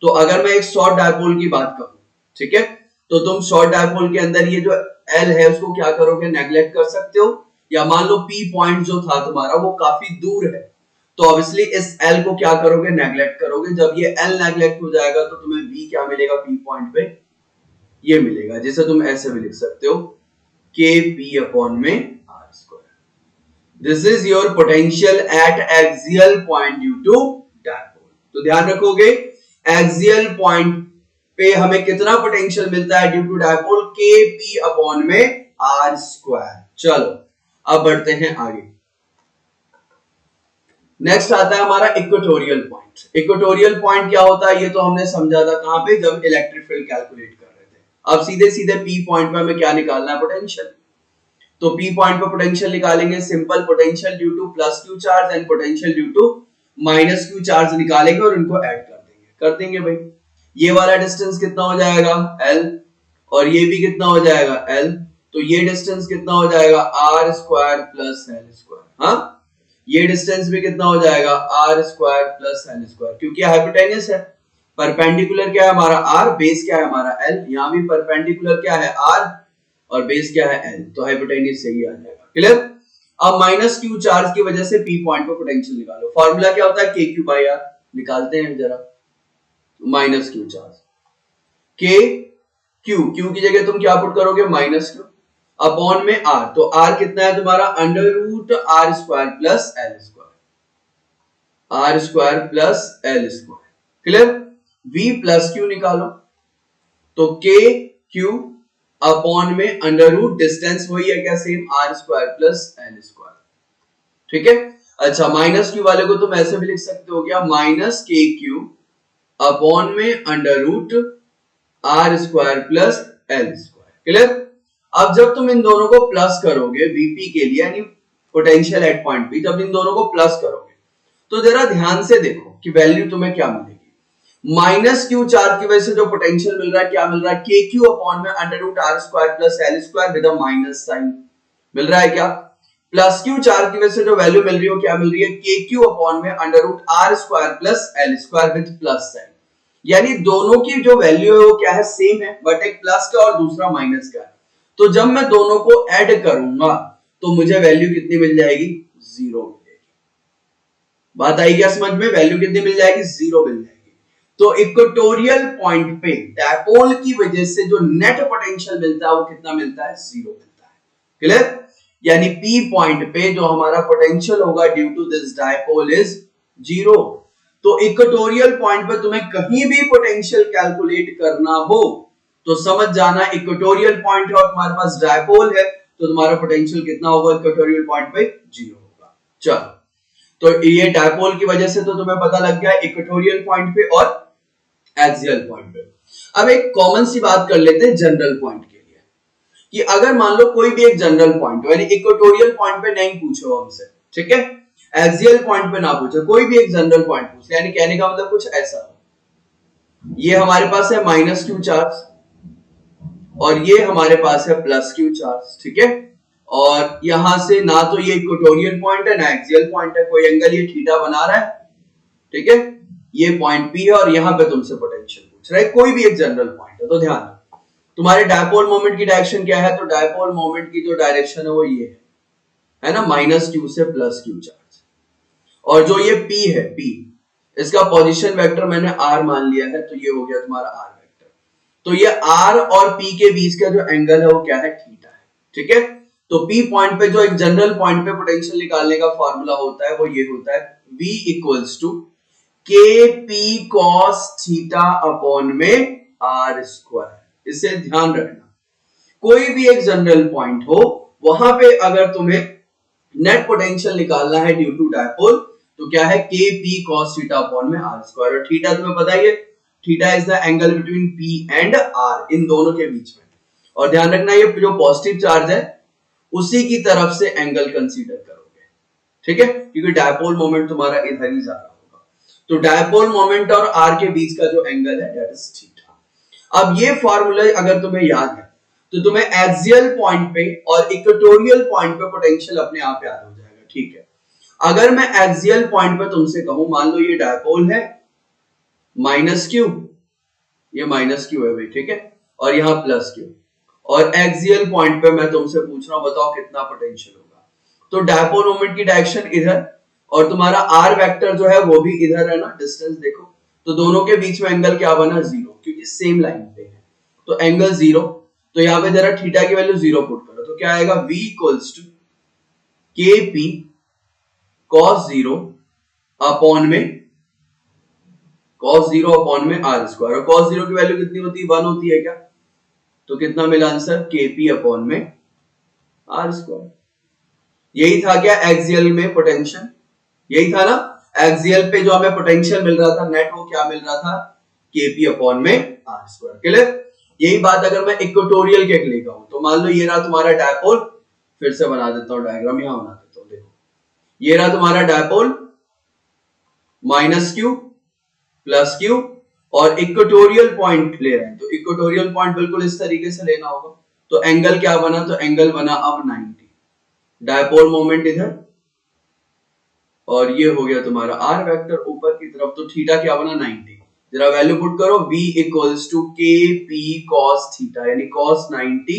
तो अगर मैं एक शॉर्ट डायपोल की बात करूं, ठीक है, तो तुम शॉर्ट डायपोल के अंदर ये जो L है उसको क्या करोगे, नेग्लेक्ट कर सकते हो, या मान लो P पॉइंट जो था तुम्हारा वो काफी दूर है, तो ऑब्वियसली इस L को क्या करोगे, नेग्लेक्ट करोगे। जब ये L नेग्लेक्ट हो जाएगा तो तुम्हें V क्या मिलेगा, P पॉइंट पे ये मिलेगा, जिसे तुम ऐसे भी लिख सकते हो, Kp अपॉन में r square. This is your potential at axial point due to dipole. तो ध्यान रखोगे, एक्सियल पॉइंट पे हमें कितना पोटेंशियल मिलता है due to dipole, Kp upon में r स्क्वायर। चलो अब बढ़ते हैं आगे। नेक्स्ट आता है हमारा इक्वेटोरियल पॉइंट। इक्वेटोरियल पॉइंट क्या होता है, ये तो हमने समझा था कहां पे, जब इलेक्ट्रिक फील्ड कैलकुलेट कर रहे थे। अब सीधे सीधे P पॉइंट पे हमें क्या निकालना है, पोटेंशियल। तो P पॉइंट पे पोटेंशियल निकालेंगे, simple potential due to plus Q charge and potential due to minus Q charge निकालेंगे और इनको ऐड कर देंगे भाई। ये वाला डिस्टेंस कितना हो जाएगा, L, और ये भी कितना हो जाएगा, L, तो ये डिस्टेंस कितना हो जाएगा, r square plus l square. हाँ, ये डिस्टेंस भी कितना हो जाएगा, r square plus l square, क्योंकि हाइपोटेन्यूस है। परपेंडिकुलर क्या है हमारा r, बेस क्या है हमारा l, यहां भी परपेंडिकुलर क्या है r और बेस क्या है l, तो हाइपोटेन्यूस से ही आ जाएगा। क्लियर। अब माइनस क्यू चार्ज की वजह से P पॉइंट पर पोटेंशियल निकालो। फॉर्मूला क्या होता है, के क्यू बाई आर, निकालते हैं जरा। Minus Q charge, K Q की जगह तुम क्या पुट करोगे, माइनस क्यू अपॉन में r, तो r कितना है तुम्हारा, under root r square plus l square, r square plus l square. Clear. v plus q निकालो, तो k q अपॉन में अंडर रूट, डिस्टेंस वही है क्या, same, r square plus l square. ठीक है। अच्छा, माइनस क्यू वाले को तुम ऐसे भी लिख सकते हो क्या, माइनस के क्यू अपॉन में under root r square plus l square. Clear. अब जब तुम इन दोनों को प्लस करोगे Vp के लिए, यानी पोटेंशियल एट पॉइंट P, जब इन दोनों को प्लस करोगे तो जरा ध्यान से देखो कि वैल्यू तुम्हें क्या मिलेगी। माइनस क्यू चार्ज की वजह से जो पोटेंशियल मिल रहा है, क्या मिल रहा है, के क्यू अपॉन में under root r square plus l square with a minus sign मिल रहा है क्या। प्लस क्यू चार्ज की वजह से जो वैल्यू मिल रही है क्या मिल रही है, के क्यू अपॉन में under root r square plus l square with plus sign. यानी दोनों की जो वैल्यू है वो क्या है, सेम है, बट एक प्लस का और दूसरा माइनस का है। तो जब मैं दोनों को ऐड करूंगा तो मुझे वैल्यू कितनी मिल जाएगी, 0 मिलेगी। बात आई क्या समझ में? वैल्यू कितनी मिल जाएगी? 0 मिल जाएगी। तो इक्वेटोरियल पॉइंट पे डायपोल की वजह से जो नेट पोटेंशियल मिलता है वो कितना मिलता है? 0 मिलता है। क्लियर? यानी P पॉइंट पे जो हमारा पोटेंशियल होगा due to this dipole is 0। तो इक्वेटोरियल पॉइंट पे तुम्हें कहीं भी पोटेंशियल कैलकुलेट करना हो तो समझ जाना इक्वेटोरियल पॉइंट है और तुम्हारे पास डायपोल है तो तुम्हारा पोटेंशियल कितना होगा इक्वेटोरियल पॉइंट पे? 0 होगा। चलो, तो ये डायपोल की वजह से तो तुम्हें पता लग गया इक्वेटोरियल पॉइंट पे और एक्सियल पॉइंट पे। अब एक कॉमन सी बात कर लेते हैं जनरल पॉइंट के लिए कि अगर मान लो कोई भी एक जनरल पॉइंट यानी इक्वेटोरियल पॉइंट पे नहीं पूछो हमसे, ठीक है, एक्सियल पॉइंट पे ना पूछो, कोई भी एक जनरल पॉइंट पूछ यानी कहने का मतलब कुछ ऐसा, ये हमारे पास है माइनस क्यू चार्ज और ये हमारे पास है प्लस क्यू चार्ज, ठीक है, और यहां से ना तो ये इक्वेटोरियल पॉइंट है ना एक्सियल पॉइंट है, कोई एंगल ये थीटा बना रहा है, ठीक है, ये पॉइंट पी है और यहां पे तुमसे पोटेंशियल पूछ रहा है, कोई भी एक जनरल पॉइंट है। तो ध्यान रखो तुम्हारे डायपोल मोमेंट की डायरेक्शन क्या है? तो डायपोल मोमेंट की जो डायरेक्शन है वो ये है ना, माइनस क्यू से प्लस क्यू चार्ज, और जो ये पी है, पी इसका पोजीशन वेक्टर मैंने आर मान लिया है, तो ये हो गया तुम्हारा आर वेक्टर। तो ये आर और पी के बीच का जो एंगल है वो क्या है? थीटा है, ठीक है। तो पी पॉइंट पे जो एक जनरल पॉइंट पे पोटेंशियल निकालने का फॉर्मूला होता है वो ये होता है V इक्वल्स टू के पी कॉस थीटा अपॉन में आर स्क्वायर। इसे ध्यान रखना, कोई भी एक जनरल पॉइंट हो वहां पे अगर तुम्हें नेट पोटेंशियल निकालना है ड्यू टू डायपोल तो क्या है? K p cos theta upon में आर स्क्वायर। और थीटा तुम्हें पता ही है, theta is the angle between p and r, इन दोनों के बीच में। और ध्यान रखना ये जो पॉजिटिव चार्ज है उसी की तरफ से एंगल कंसीडर करोगे, ठीक है, क्योंकि डायपोल मोमेंट तुम्हारा इधर ही जा रहा होगा। तो डायपोल मोमेंट और आर के बीच का जो एंगल है दैट इज थीटा। अब ये फॉर्मूला अगर तुम्हें याद है तो तुम्हें एक्सियल पॉइंट पे और इक्वेटोरियल पॉइंट पे पोटेंशियल अपने आप याद हो जाएगा, ठीक है। अगर मैं एक्सियल पॉइंट पे तुमसे कहूं, मान लो ये डायपोल है माइनस क्यू, ये माइनस क्यू है भाई, ठीक है, और यहां प्लस क्यू, और एक्सियल पॉइंट पे मैं तुमसे पूछ रहा हूं बताओ कितना पोटेंशियल होगा। तो डायपोल मोमेंट की डायरेक्शन इधर और तुम्हारा आर वेक्टर जो है वो भी इधर है ना, डिस्टेंस देखो, तो दोनों के बीच में एंगल क्या बना? 0, क्योंकि सेम लाइन पे है तो एंगल 0। तो यहां पे जरा थीटा की वैल्यू 0 पुट करो तो क्या आएगा? V इक्वल्स टू के पी कॉस 0 अपॉन में आर स्क्वायर। और कॉस 0 की वैल्यू कितनी होती है? 1 होती है क्या? तो कितना मिला आंसर? के पी अपॉन में आर स्क्वायर। यही था क्या एक्सियल में पोटेंशियल? यही था ना, एक्सियल पे जो हमें पोटेंशियल मिल रहा था नेट, वो क्या मिल रहा था? के पी अपॉन में आर स्क्वायर। क्लियर? यही बात अगर मैं इक्वेटोरियल के लिए कहूं तो मान लो ये रहा तुम्हारा डायपोल, फिर से बना देता हूं डायग्राम, यहां बना देता हूं, देखो ये रहा तुम्हारा dipole minus Q plus Q और इक्वेटोरियल पॉइंट ले रहे हैं, तो इक्वेटोरियल पॉइंट बिल्कुल इस तरीके से लेना होगा। तो एंगल क्या बना? तो एंगल बना अब 90, डायपोल मोमेंट इधर और ये हो गया तुम्हारा आर वेक्टर ऊपर की तरफ, तो थीटा क्या बना? 90। जरा वैल्यू पुट करो, V इक्वल्स टू के पी कॉस थीटा, यानी कॉस 90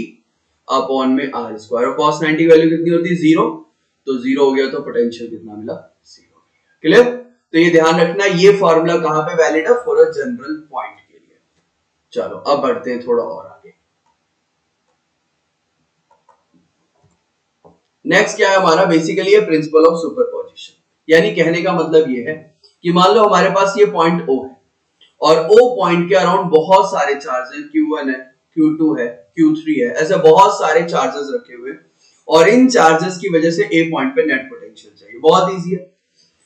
अपॉन में आर स्क्वायर। और कॉस 90 वैल्यू कितनी होती है? 0, तो 0 हो गया तो पोटेंशियल कितना मिला? 0। क्लियर? तो ये ध्यान रखना, ये फॉर्मूला कहां पे वैलिड है? फॉर अ जनरल पॉइंट के लिए। चलो अब बढ़ते हैं थोड़ा और आगे। नेक्स्ट क्या है हमारा? बेसिकली ये प्रिंसिपल ऑफ सुपरपोजिशन, यानी कहने का मतलब ये है कि मान लो हमारे पास ये पॉइंट O है और O पॉइंट के अराउंड बहुत सारे चार्ज हैं, Q1 है, Q2 है, Q3 है, ऐसे बहुत सारे चार्जेस रखे हुए, और इन चार्जेस की वजह से A पॉइंट पे नेट पोटेंशियल चाहिए। बहुत इजी है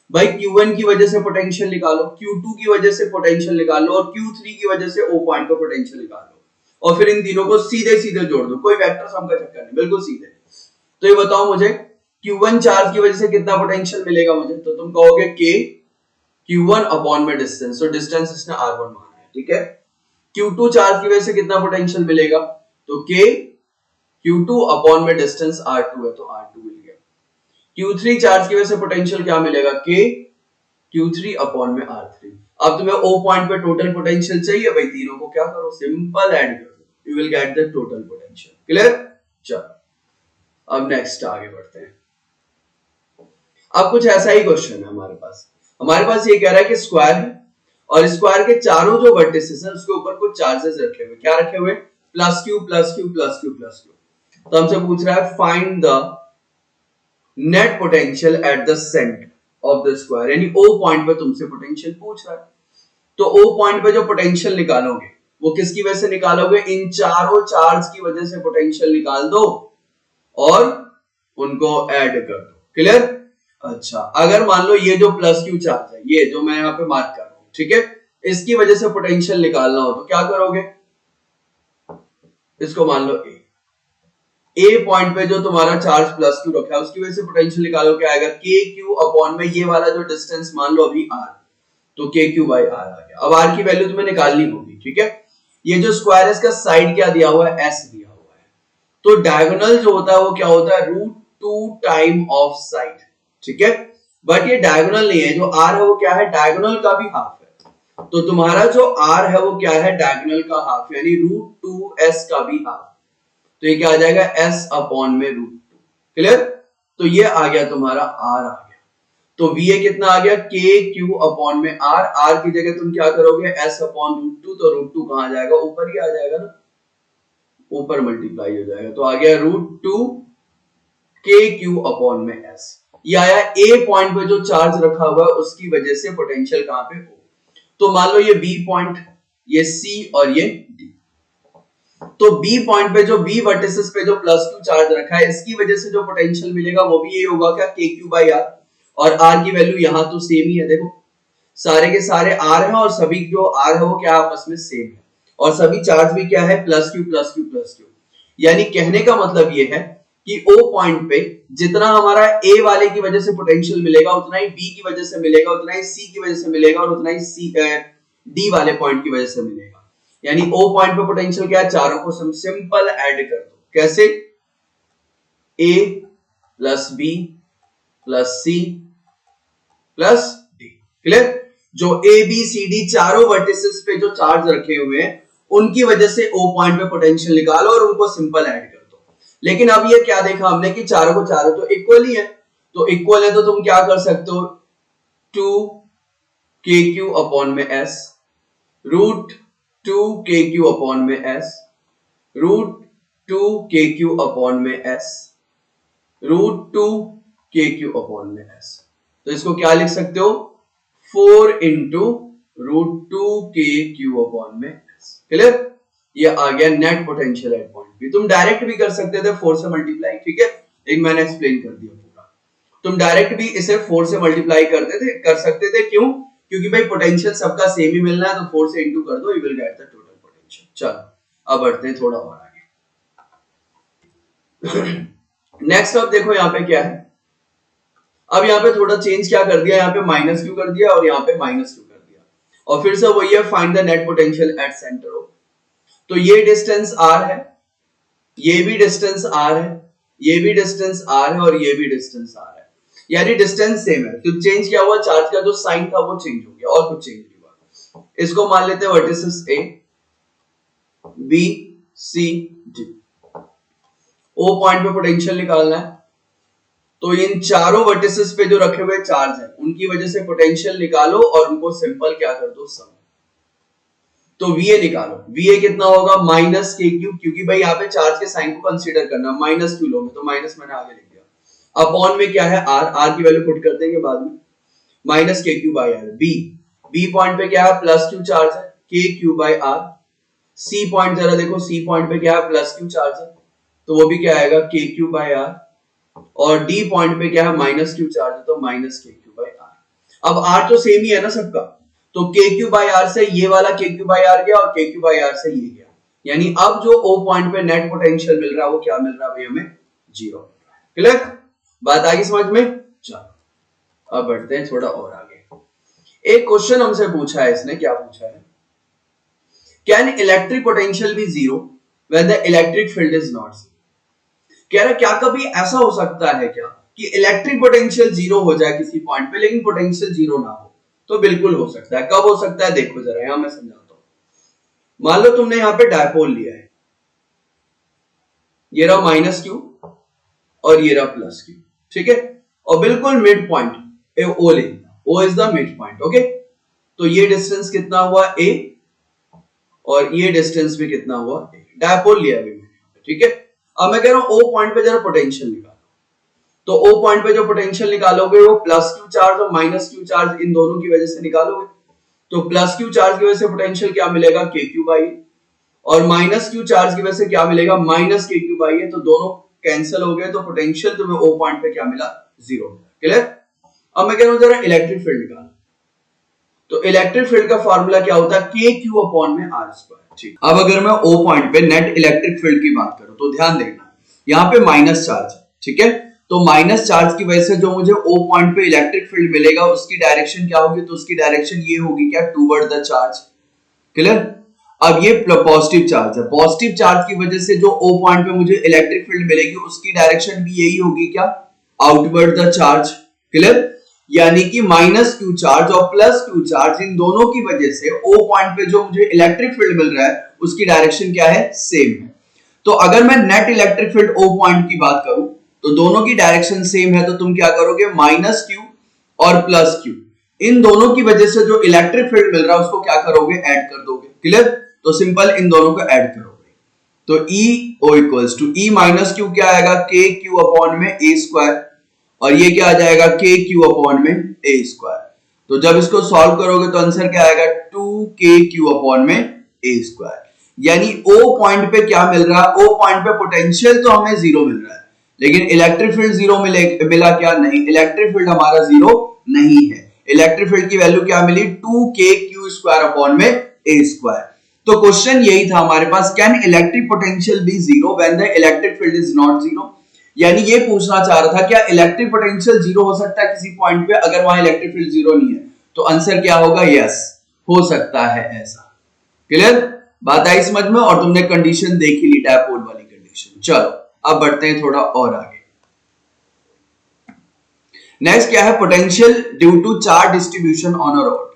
भाई, Q1 की वजह से पोटेंशियल निकालो, Q2 की वजह से पोटेंशियल निकालो और Q3 की वजह से O पॉइंट पे पोटेंशियल निकालो, और फिर इन तीनों को सीधे सीधे जोड़ दो, कोई वेक्टर सम का चक्कर नहीं, बिल्कुल सीधे। तो ये बताओ मुझे Q1 चार्ज की वजह से कितना पोटेंशियल मिलेगा मुझे? तो तुम कहोगे K Q1 अपॉन में डिस्टेंस, तो डिस्टेंस इसने R1 माना है, ठीक है। Q2 चार्ज की वजह से कितना पोटेंशियल मिलेगा? तो K Q2 अपॉन में डिस्टेंस R2 है, तो R2 मिल गया। Q3 चार्ज की वजह से पोटेंशियल क्या मिलेगा? K Q3 अपॉन में R3। अब तुम्हें O पॉइंट पे टोटल पोटेंशियल चाहिए भाई, तीनों को क्या करो? सिंपल ऐड कर दो, you will get the total potential. Clear? चलो अब नेक्स्ट आगे बढ़ते हैं। अब कुछ ऐसा ही क्वेश्चन है हमारे पास, हमारे पास ये कह रहा है कि स्क्वायर है और स्क्वायर के चारों जो वर्टिसेस हैं उसके ऊपर कुछ चार्जेस रखे हुए, क्या रखे हुए, plus Q plus Q plus Q plus Q. तो हमसे पूछ रहा है find the net potential at the centre of the square, यानी ओ पॉइंट पे तुमसे पोटेंशियल पूछ रहा है। तो ओ पॉइंट पे जो पोटेंशियल निकालोगे वो किसकी वजह से निकालोगे, इन चारों चार्ज की वजह से पोटेंशियल निकाल दो और उनको ऐड कर दो। क्लियर? अच्छा, अगर मान लो ये जो प्लस क्यू चार्ज है, ये जो मैं यहाँ पे मार्क कर रहा हूं, ठीक है, इसकी वजह से पोटेंशियल निकालना हो तो क्या करोगे, इसको मान लो ए पॉइंट पे जो तुम्हारा चार्ज प्लस क्यू रखा है उसकी वजह से पोटेंशियल निकालो, क्या आएगा, के क्यू अपॉन में ये वाला जो डिस्टेंस मान लो अभी आर, तो के क्यू बाई आर आ गया। अब आर की वैल्यू तुम्हें निकालनी होगी, ठीक है। ये जो स्क्वायर है इसका साइड क्या दिया हुआ है, एस दिया हुआ है, तो डायगोनल जो होता है वो क्या होता है, root two time of side, ठीक है। बट ये डायगोनल नहीं है, जो आर है वो क्या है, डायगोनल का भी हाफ है, तो तुम्हारा जो आर है वो क्या है, डायगोनल का हाफ, यानी रूट टू एस का भी हाफ, तो ये क्या आ जाएगा, एस अपॉन में रूट टू। क्लियर? तो ये आ गया तुम्हारा आर आ गया, तो वी ए कितना आ गया, के क्यू अपॉन में आर, आर की जगह तुम क्या करोगे, एस अपॉन रूट टू, तो रूट टू कहां आ जाएगा, ऊपर ही आ जाएगा ना, ऊपर मल्टीप्लाई हो जाएगा, तो आ गया root two K Q upon में एस। ये आया ए पॉइंट पे जो चार्ज रखा हुआ है उसकी वजह से पोटेंशियल कहां पे हो, तो मान लो ये बी पॉइंट, ये सी और ये डी, तो बी पॉइंट पे जो बी वर्टिसेस पे जो प्लस क्यू चार्ज रखा है इसकी वजह से जो पोटेंशियल मिलेगा वो भी ये होगा, क्या, के क्यू बाई आर, और आर की वैल्यू यहां तो सेम ही है, देखो सारे के सारे आर है और सभी जो आर है वो क्या आपस में सेम है, और सभी चार्ज भी क्या है, plus Q plus Q plus Q. यानी कहने का मतलब ये है कि ओ पॉइंट पे जितना हमारा ए वाले की वजह से पोटेंशियल मिलेगा उतना ही बी की वजह से मिलेगा, उतना ही सी की वजह से मिलेगा और उतना ही सी डी वाले पॉइंट की वजह से मिलेगा। यानी ओ पॉइंट पे पोटेंशियल क्या है, चारों को सिंपल ऐड कर दो, कैसे, A plus B plus C plus D. Clear? जो ए बी सी डी चारों वर्टिसेस पे जो चार्ज रखे हुए हैं उनकी वजह से ओ पॉइंट पे पोटेंशियल निकालो और उनको सिंपल ऐड कर दो। लेकिन अब ये क्या देखा हमने कि चारों को चारों तो इक्वल ही है, तो इक्वल है तो तुम क्या कर सकते हो, टू के क्यू अपॉन में S, root two K Q upon में S, root two K Q upon में S, root two K Q upon में एस। तो इसको क्या लिख सकते हो, 4 into root two K Q upon में एस। क्लियर? ये आ गया net potential at point B. तुम डायरेक्ट भी कर सकते थे 4 से मल्टीप्लाई, ठीक है, लेकिन मैंने एक्सप्लेन कर दिया पूरा। तुम डायरेक्ट भी इसे 4 से मल्टीप्लाई कर सकते थे, क्यों, क्योंकि भाई पोटेंशियल सबका सेम ही मिलना है, तो 4 से इंटू कर दो, you will get the total potential. चलो अब बढ़ते हैं थोड़ा और आगे। नेक्स्ट अब देखो यहाँ पे क्या है, अब यहाँ पे थोड़ा चेंज क्या कर दिया, यहाँ पे माइनस क्यू कर दिया और यहाँ पे माइनस क्यू कर दिया, और फिर से वही है, find the net potential at centre of. तो ये डिस्टेंस r है, ये भी डिस्टेंस r है, ये भी डिस्टेंस r है और ये भी डिस्टेंस r है, यानी डिस्टेंस सेम है, तो चेंज क्या हुआ, चार्ज का जो साइन था वो चेंज हो गया और कुछ चेंज नहीं हुआ। इसको मान लेते हैं vertices a b c d। o point पे पोटेंशियल निकालना है, तो इन चारों वर्टिसेस पे जो रखे हुए चार्ज है उनकी वजह से पोटेंशियल निकालो और उनको सिंपल क्या कर दो, सम। तो VA निकालो, VA कितना होगा, माइनस के क्यू, क्योंकि भाई यहाँ पे चार्ज के साइन को कंसीडर करना, माइनस क्यू लोगे तो माइनस मैंने आगे लिख दिया, अपॉन में क्या है R, R की वैल्यू पुट कर देंगे बाद में, minus K Q by R. B point पे क्या है, प्लस क्यू चार्ज है, के Q by R. C point जरा देखो, सी पॉइंट पे क्या है, प्लस क्यू चार्ज है, तो वो भी क्या आएगा, के क्यू बाई आर, और डी पॉइंट पे क्या है, माइनस क्यू चार्ज है, तो minus K Q by are. अब आर तो सेम ही है ना सबका, तो के क्यू बाई आर से ये वाला के क्यू बाई आर गया और के क्यू बाई आर से ये गया, यानी अब जो ओ पॉइंट पे नेट पोटेंशियल मिल रहा है वो क्या मिल रहा है भाई, हमें 0 मिल रहा है। क्लियर? बात आ गई समझ में? चलो अब बढ़ते हैं थोड़ा और आगे। एक क्वेश्चन हमसे पूछा है इसने, क्या पूछा है, can electric potential be 0 when the electric field is not 0। कह रहा क्या कभी ऐसा हो सकता है क्या कि इलेक्ट्रिक पोटेंशियल 0 हो जाए किसी पॉइंट पे लेकिन पोटेंशियल 0 ना हो, तो बिल्कुल हो सकता है। कब हो सकता है देखो जरा, यहां मैं समझाता हूं। मान लो तुमने यहां पे डायपोल लिया है, ये रहा माइनस क्यू और ये रहा प्लस क्यू, ठीक है, और बिल्कुल मिड पॉइंट ओ ले लिया, O is the mid point. Okay, तो ये डिस्टेंस कितना हुआ A और ये डिस्टेंस भी कितना हुआ A। डायपोल लिया अभी मैंने, ठीक है। अब मैं कह रहा हूं O पॉइंट पे जरा पोटेंशियल निकालो, तो O पॉइंट पे जो पोटेंशियल निकालोगे वो प्लस क्यू चार्ज और माइनस क्यू चार्ज इन दोनों की वजह से निकालोगे। तो प्लस क्यू चार्ज की वजह से पोटेंशियल क्या मिलेगा, के क्यू बाई, और माइनस क्यू चार्ज की वजह से क्या मिलेगा, माइनस के क्यू बाई है। तो दोनों कैंसिल हो गए, तो पोटेंशियल तुम्हें O पॉइंट पे क्या मिला, जीरो। क्लियर। अब मैं कह रहा हूं जरा इलेक्ट्रिक फील्ड निकालो, तो इलेक्ट्रिक फील्ड का फार्मूला क्या होता है, के क्यू अपॉन में आर स्क्वायर। ठीक, अब अगर मैं O पॉइंट पे नेट इलेक्ट्रिक फील्ड की बात करूं तो ध्यान देना, यहाँ पे माइनस चार्ज है, ठीक है। तो माइनस चार्ज की वजह से जो मुझे O पॉइंट पे इलेक्ट्रिक फील्ड मिलेगा उसकी डायरेक्शन क्या होगी, तो उसकी डायरेक्शन ये होगी क्या, टूवर्ड द चार्ज। क्लियर। अब ये पॉजिटिव चार्ज है, पॉजिटिव चार्ज की वजह से जो O पॉइंट पे मुझे इलेक्ट्रिक फील्ड मिलेगी उसकी डायरेक्शन भी यही होगी क्या, आउटवर्ड द चार्ज। क्लियर। यानी कि माइनस क्यू चार्ज और प्लस क्यू चार्ज इन दोनों की वजह से O पॉइंट पे जो मुझे इलेक्ट्रिक फील्ड मिल रहा है उसकी डायरेक्शन क्या है, सेम है। तो अगर मैं net electric field O point की बात करूं तो दोनों की डायरेक्शन सेम है, तो तुम क्या करोगे, माइनस क्यू और प्लस क्यू इन दोनों की वजह से जो इलेक्ट्रिक फील्ड मिल रहा है उसको क्या करोगे, ऐड कर दोगे। क्लियर। तो सिंपल इन दोनों को ऐड करोगे तो E O equals to E minus Q क्या आएगा, के क्यू अपॉन में A स्क्वायर, और ये क्या आ जाएगा, के क्यू अपॉन में A स्क्वायर। तो जब इसको सॉल्व करोगे तो आंसर क्या आएगा, 2k अपॉन में A स्क्वायर। यानी O पॉइंट पे क्या मिल रहा है, O पॉइंट पे पोटेंशियल तो हमें जीरो मिल रहा है, लेकिन इलेक्ट्रिक फील्ड जीरो मिला क्या, नहीं, इलेक्ट्रिक फील्ड हमारा जीरो नहीं है। इलेक्ट्रिक फील्ड की वैल्यू क्या मिली, 2k स्क्वायर अपॉन में A स्क्वायर। तो क्वेश्चन यही था हमारे पास, can electric potential be zero when the electric field is not zero. यानी ये पूछना चाह रहा था क्या इलेक्ट्रिक पोटेंशियल जीरो हो सकता है किसी पॉइंट पे अगर वहां इलेक्ट्रिक फील्ड जीरो नहीं है। तो आंसर क्या होगा, यस, हो सकता है ऐसा। क्लियर, बात आई समझ में, और तुमने कंडीशन देख ही ली, डायपोल वाली कंडीशन। चलो अब बढ़ते हैं थोड़ा और आगे। नेक्स्ट क्या है, potential due to charge distribution on a rod.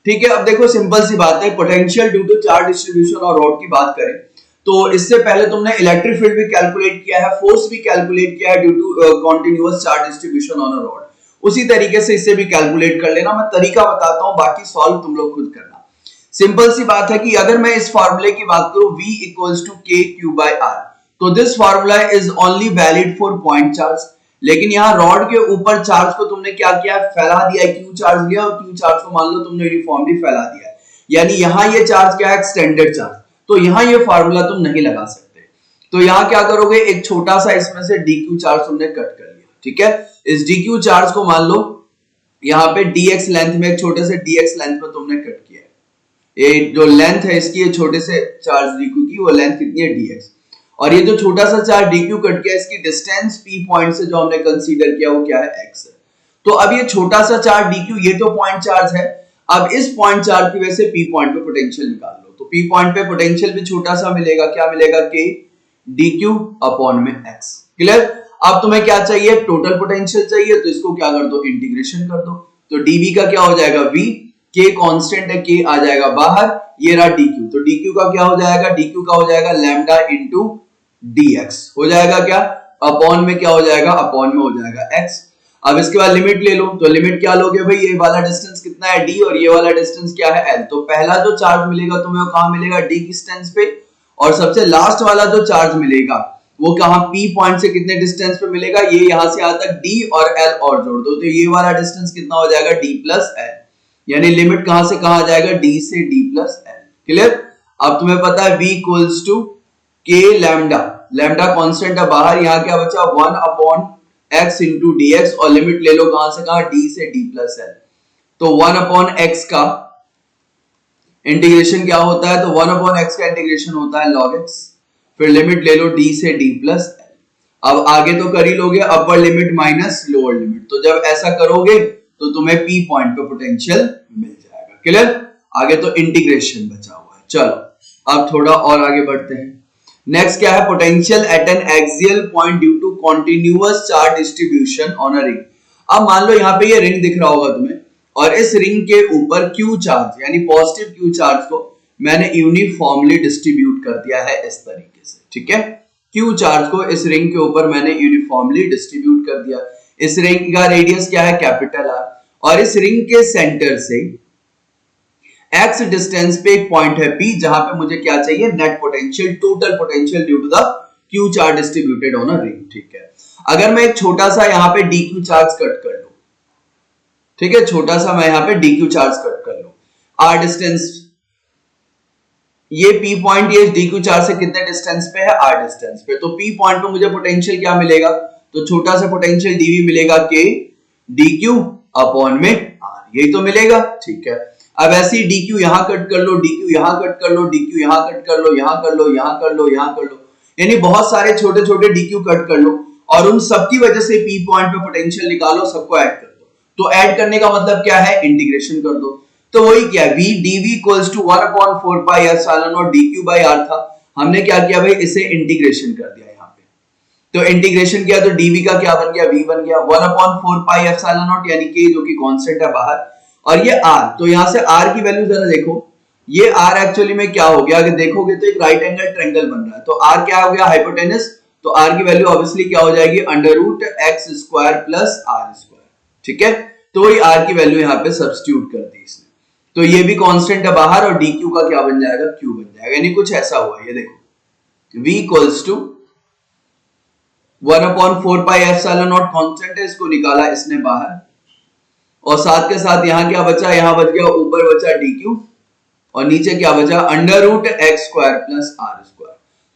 ठीक है, अब देखो सिंपल सी बात है, potential due to charge distribution और रॉड की बात करें तो इससे पहले तुमने इलेक्ट्रिक फील्ड भी कैलकुलेट किया है, फोर्स भी कैलकुलेट किया है due to continuous charge distribution on a rod. उसी तरीके से इसे भी कैलकुलेट कर लेना, मैं तरीका बताता हूं, बाकी सॉल्व तुम लोग खुद करना। सिंपल सी बात है कि अगर मैं इस फार्मूले की बात करूं V equals to K Q by are, तो this formula is only valid for point charge. लेकिन यहाँ रॉड के ऊपर चार्ज को तुमने क्या किया, फैला दिया है, क्यू चार्ज लिया और क्यू चार्ज को मान लो तुमने यूनिफॉर्मली फैला दिया है। यानी यहाँ ये चार्ज क्या है, एक्सटेंडेड चार्ज, तो यहाँ ये फार्मूला तुम नहीं लगा सकते। तो यहाँ क्या करोगे, एक छोटा सा इसमें से dq चार्ज तुमने कट कर लिया। ठीक है, इस dq चार्ज को मान लो यहाँ पे dx लेंथ में, एक छोटे से dx लेंथ में तुमने कट किया है। ये जो लेंथ है इसकी, ये छोटे से चार्ज dq की वो लेंथ कितनी है, dx, और ये जो छोटा सा चार्ज dq कट किया इसकी डिस्टेंस p पॉइंट से जो हमने कंसीडर किया वो क्या है, x है। तो अब ये छोटा सा चार्ज dq ये तो पॉइंट चार्ज है, अब इस पॉइंट चार्ज की वजह से p पॉइंट पे पोटेंशियल निकाल लो। तो p पॉइंट पे पोटेंशियल भी छोटा सा मिलेगा, क्या मिलेगा, k dq अपॉन में x। क्लियर। अब तुम्हें क्या चाहिए, टोटल पोटेंशियल चाहिए, तो इसको क्या कर दो, इंटीग्रेशन कर दो। तो dv का क्या हो जाएगा, v, k कांस्टेंट है, k आ जाएगा बाहर, ये रहा dq, तो dq का क्या हो जाएगा, dq का हो जाएगा लैम्डा इनटू dx, हो जाएगा क्या, अपॉन में क्या हो जाएगा, अपॉन में हो जाएगा x। अब इसके बाद लिमिट ले लो, तो लिमिट क्या लोगे भाई, ये वाला डिस्टेंस कितना है d और ये वाला डिस्टेंस क्या है l। तो पहला जो चार्ज मिलेगा तुम्हें वो कहां मिलेगा, d डिस्टेंस पे, और सबसे लास्ट वाला जो चार्ज मिलेगा वो कहां, p पॉइंट से कितने डिस्टेंस पे मिलेगा, ये यहां से यहां तक d और l और जोड़ दो, तो ये वाला डिस्टेंस कितना हो जाएगा, d प्लस l। यानी लिमिट कहां से कहां आ जाएगा, d से d प्लस l। क्लियर। अब तुम्हें पता है v equals to k lambda, lambda constant है बाहर, यहां क्या बचा 1 अपॉन x इंटू dx, और लिमिट ले लो कहां से कहां, d से d प्लस l। तो 1 अपॉन x का इंटीग्रेशन क्या होता है, तो 1 अपॉन x का इंटीग्रेशन होता है log x, फिर लिमिट ले लो d से d प्लस l। अब आगे तो कर ही लोगे, upper limit minus lower limit, तो जब ऐसा करोगे तो तुम्हें p पॉइंट पे पोटेंशियल मिल जाएगा। क्लियर। आगे तो इंटीग्रेशन बचा हुआ है। चलो अब थोड़ा और आगे बढ़ते हैं। नेक्स्ट क्या है, potential at an axial point due to continuous charge distribution on a ring. अब मान लो यहाँ पे ये रिंग दिख रहा होगा तुम्हें, और इस रिंग के ऊपर क्यू चार्ज यानी पॉजिटिव क्यू चार्ज को मैंने यूनिफॉर्मली डिस्ट्रीब्यूट कर दिया है इस तरीके से। ठीक है, क्यू चार्ज को इस रिंग के ऊपर मैंने यूनिफॉर्मली डिस्ट्रीब्यूट कर दिया। इस रिंग का रेडियस क्या है, कैपिटल आर, और इस रिंग के सेंटर से x डिस्टेंस पे एक पॉइंट है P जहां पे मुझे क्या चाहिए, net potential, total potential due to the q charge distributed on a ring. ठीक है, अगर मैं एक छोटा सा यहाँ पे dq चार्ज कट कर लूं, ठीक है, छोटा सा मैं यहाँ पे dq चार्ज कट कर लूं, r डिस्टेंस, ये P पॉइंट ये dq चार्ज से कितने डिस्टेंस पे है, r डिस्टेंस पे, तो P पॉइंट पे मुझे पोटेंशियल क्या मिलेगा, तो छोटा सा पोटेंशियल dv मिलेगा k dq अपॉन में r, यही तो मिलेगा। ठीक है, अब ऐसे ही dq यहां कट कर लो, dq यहां कट कर लो, dq यहां कट कर लो, यहां कर लो, यहां कर लो, यहां कर लो, यानी बहुत सारे छोटे छोटे dq कट कर लो और उन सबकी वजह से P पॉइंट पे पोटेंशियल निकालो, सबको ऐड कर दो। तो ऐड करने का मतलब क्या है, इंटीग्रेशन कर दो। तो वही क्या है, v dv equals to 1/4 pi epsilon naught dq by r था, हमने क्या किया भाई, इसे इंटीग्रेशन कर दिया यहाँ पे, तो इंटीग्रेशन किया तो dv का क्या बन गया, v बन गया 1/4 पाई एप्सिलॉन नॉट यानी k जो कि कांस्टेंट है बाहर, और ये r, तो यहां से r की वैल्यू जरा देखो, ये r एक्चुअली में क्या हो गया, अगर देखोगे तो एक राइट एंगल ट्रायंगल बन रहा है, तो r क्या हो गया, हाइपोटेनस, तो r की वैल्यू ऑब्वियसली क्या हो जाएगी, √x² प्लस r²। ठीक है, तो ही r की वैल्यू यहाँ पे सब्स्टिट्यूट कर दी इसने, तो ये भी कांस्टेंट है बाहर और dq का क्या बन जाएगा, q बन जाएगा, यानी कुछ ऐसा हुआ, ये देखो v equals to 1/4 pi epsilon naught constant है, इसको निकाला इसने बाहर, और साथ के साथ यहां क्या बचा, यहां बच गया, ऊपर बचा dq और नीचे क्या बचा, √x² प्लस r²,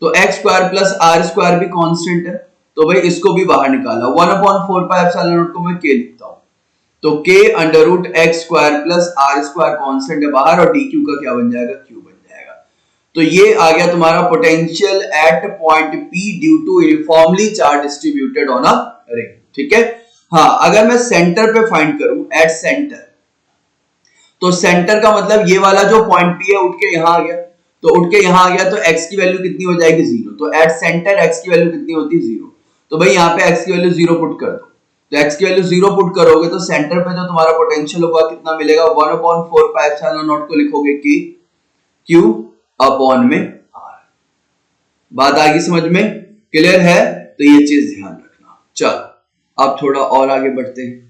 तो x² प्लस r² भी कांस्टेंट है, तो भाई इसको भी बाहर निकाला, 1/4 पाई एप्सिलॉन नॉट को मैं k लिखता हूं, तो k √x² plus r² constant है बाहर और dq का क्या बन जाएगा, q बन जाएगा। तो ये आ गया तुम्हारा potential at point P due to uniformly charge distributed on a ring. ठीक है, हाँ, अगर मैं सेंटर पे फाइंड करूं, एट सेंटर, तो सेंटर का मतलब ये वाला जो पॉइंट P है उठ के यहां आ गया, तो उठ के यहां आ गया तो x की वैल्यू कितनी हो जाएगी, 0, तो एट सेंटर x की वैल्यू कितनी होती है, 0, तो भाई यहाँ पे x की वैल्यू 0 पुट कर दो, तो x की वैल्यू 0 पुट करोगे तो सेंटर पे जो तुम्हारा पोटेंशियल होगा कितना मिलेगा, 1/4 पाई एप्सिलॉन नॉट को लिखोगे k q अपॉन में r। बात आ गई समझ में, क्लियर है, तो ये चीज ध्यान रखना। चलो अब थोड़ा और आगे बढ़ते हैं।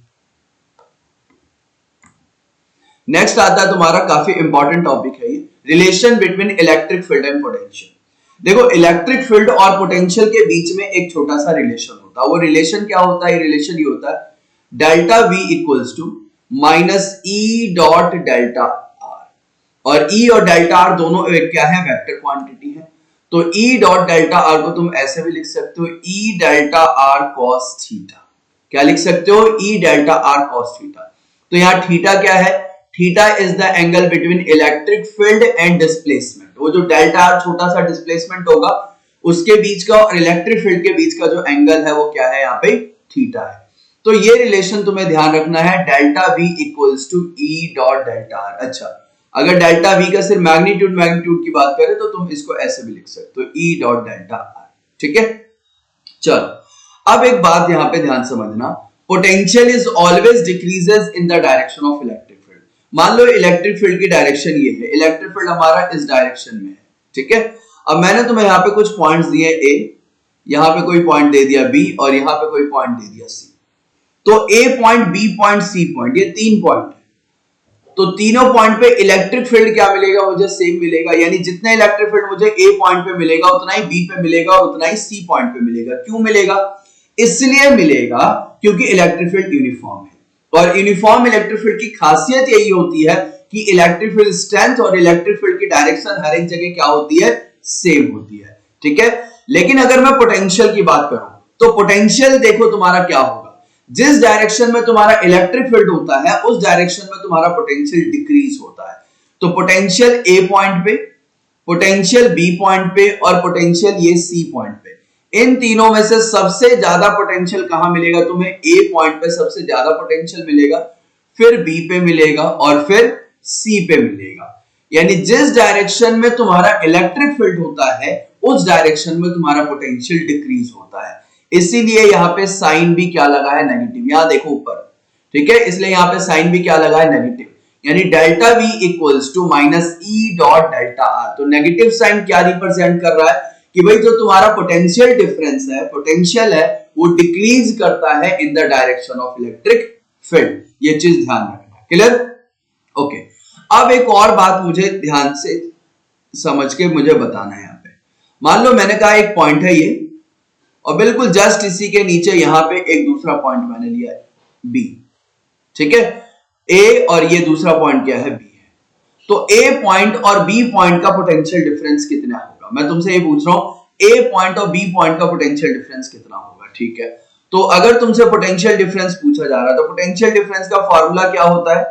नेक्स्ट आता है तुम्हारा काफी इंपॉर्टेंट टॉपिक है ये, relation between electric field and potential. देखो, इलेक्ट्रिक फील्ड और पोटेंशियल के बीच में एक छोटा सा रिलेशन होता है, वो रिलेशन क्या होता है, रिलेशन ये होता है delta v equals to minus E dot delta r, और e और डेल्टा r दोनों क्या है, वेक्टर क्वांटिटी है, तो e डॉट डेल्टा r को तुम ऐसे भी लिख सकते हो, e delta r cos theta, क्या लिख सकते हो, e delta r cos theta. तो यहाँ थीटा क्या है, theta is the angle between electric field and displacement, वो जो डेल्टा r छोटा सा डिस्प्लेसमेंट होगा उसके बीच का और इलेक्ट्रिक फील्ड के बीच का जो एंगल है वो क्या है, यहाँ पे थीटा है। तो ये रिलेशन तुम्हें ध्यान रखना है, delta v equals to e dot delta r। अच्छा, अगर डेल्टा v का सिर्फ मैग्नीट्यूड की बात करें तो तुम इसको ऐसे भी लिख सकते हो, e डॉट डेल्टा r। ठीक है, चलो अब एक बात यहाँ पे ध्यान समझना, potential is always decreases in the direction of electric field. मान लो इलेक्ट्रिक फील्ड की डायरेक्शन ये है, इलेक्ट्रिक फील्ड हमारा इस डायरेक्शन में है, ठीक है। अब मैंने तुम्हें यहाँ पे कुछ पॉइंट्स दिए A, यहाँ पे कोई पॉइंट दे दिया B और यहाँ पे कोई पॉइंट दे दिया C। तो A point, B point, C point, ये 3 पॉइंट है, तो तीनों पॉइंट पे इलेक्ट्रिक फील्ड क्या मिलेगा, मुझे सेम मिलेगा, यानी जितना इलेक्ट्रिक फील्ड मुझे A पॉइंट पे मिलेगा उतना ही B पे मिलेगा और उतना ही C पॉइंट पे मिलेगा। क्यों मिलेगा, इसलिए मिलेगा क्योंकि इलेक्ट्रिक फील्ड यूनिफॉर्म है, और यूनिफॉर्म इलेक्ट्रिक फील्ड की खासियत यही होती है कि इलेक्ट्रिक फील्ड स्ट्रेंथ और इलेक्ट्रिक फील्ड की डायरेक्शन हर एक जगह क्या होती है, सेम होती है, ठीक है। लेकिन अगर मैं पोटेंशियल की बात करूं तो पोटेंशियल देखो तुम्हारा क्या होगा, जिस डायरेक्शन में तुम्हारा इलेक्ट्रिक फील्ड होता है उस डायरेक्शन में तुम्हारा पोटेंशियल डिक्रीज होता है। तो पोटेंशियल A पॉइंट पे, पोटेंशियल B पॉइंट पे और पोटेंशियल ये C पॉइंट पे, इन तीनों में से सबसे ज्यादा पोटेंशियल कहां मिलेगा तुम्हें, A पॉइंट पे सबसे ज्यादा पोटेंशियल मिलेगा, फिर B पे मिलेगा और फिर C पे मिलेगा। यानी जिस डायरेक्शन में तुम्हारा इलेक्ट्रिक फील्ड होता है उस डायरेक्शन में तुम्हारा पोटेंशियल डिक्रीज होता है, इसीलिए यहाँ पे साइन भी क्या लगा है, नेगेटिव। यहां देखो ऊपर, ठीक है, इसलिए यहाँ पे साइन भी क्या लगा है, नेगेटिव, यानी delta V equals to minus E dot delta r। तो नेगेटिव साइन क्या रिप्रेजेंट कर रहा है कि भाई जो तुम्हारा पोटेंशियल डिफरेंस है, पोटेंशियल है, वो डिक्रीज करता है in the direction of electric field. ये चीज ध्यान रखना। क्लियर? ओके, अब एक और बात मुझे ध्यान से समझ के मुझे बताना है। यहाँ पे मान लो मैंने कहा एक पॉइंट है ये, और बिल्कुल जस्ट इसी के नीचे यहाँ पे एक दूसरा पॉइंट मैंने लिया है बी। ठीक है, ए और ये दूसरा पॉइंट क्या है, बी है। तो ए पॉइंट और बी पॉइंट का पोटेंशियल डिफरेंस कितना होगा? मैं तुमसे ये पूछ रहा हूं, ए पॉइंट और बी पॉइंट का पोटेंशियल डिफरेंस कितना होगा? ठीक है, तो अगर तुमसे पोटेंशियल डिफरेंस पूछा जा रहा है तो पोटेंशियल डिफरेंस का फॉर्मूला क्या होता है?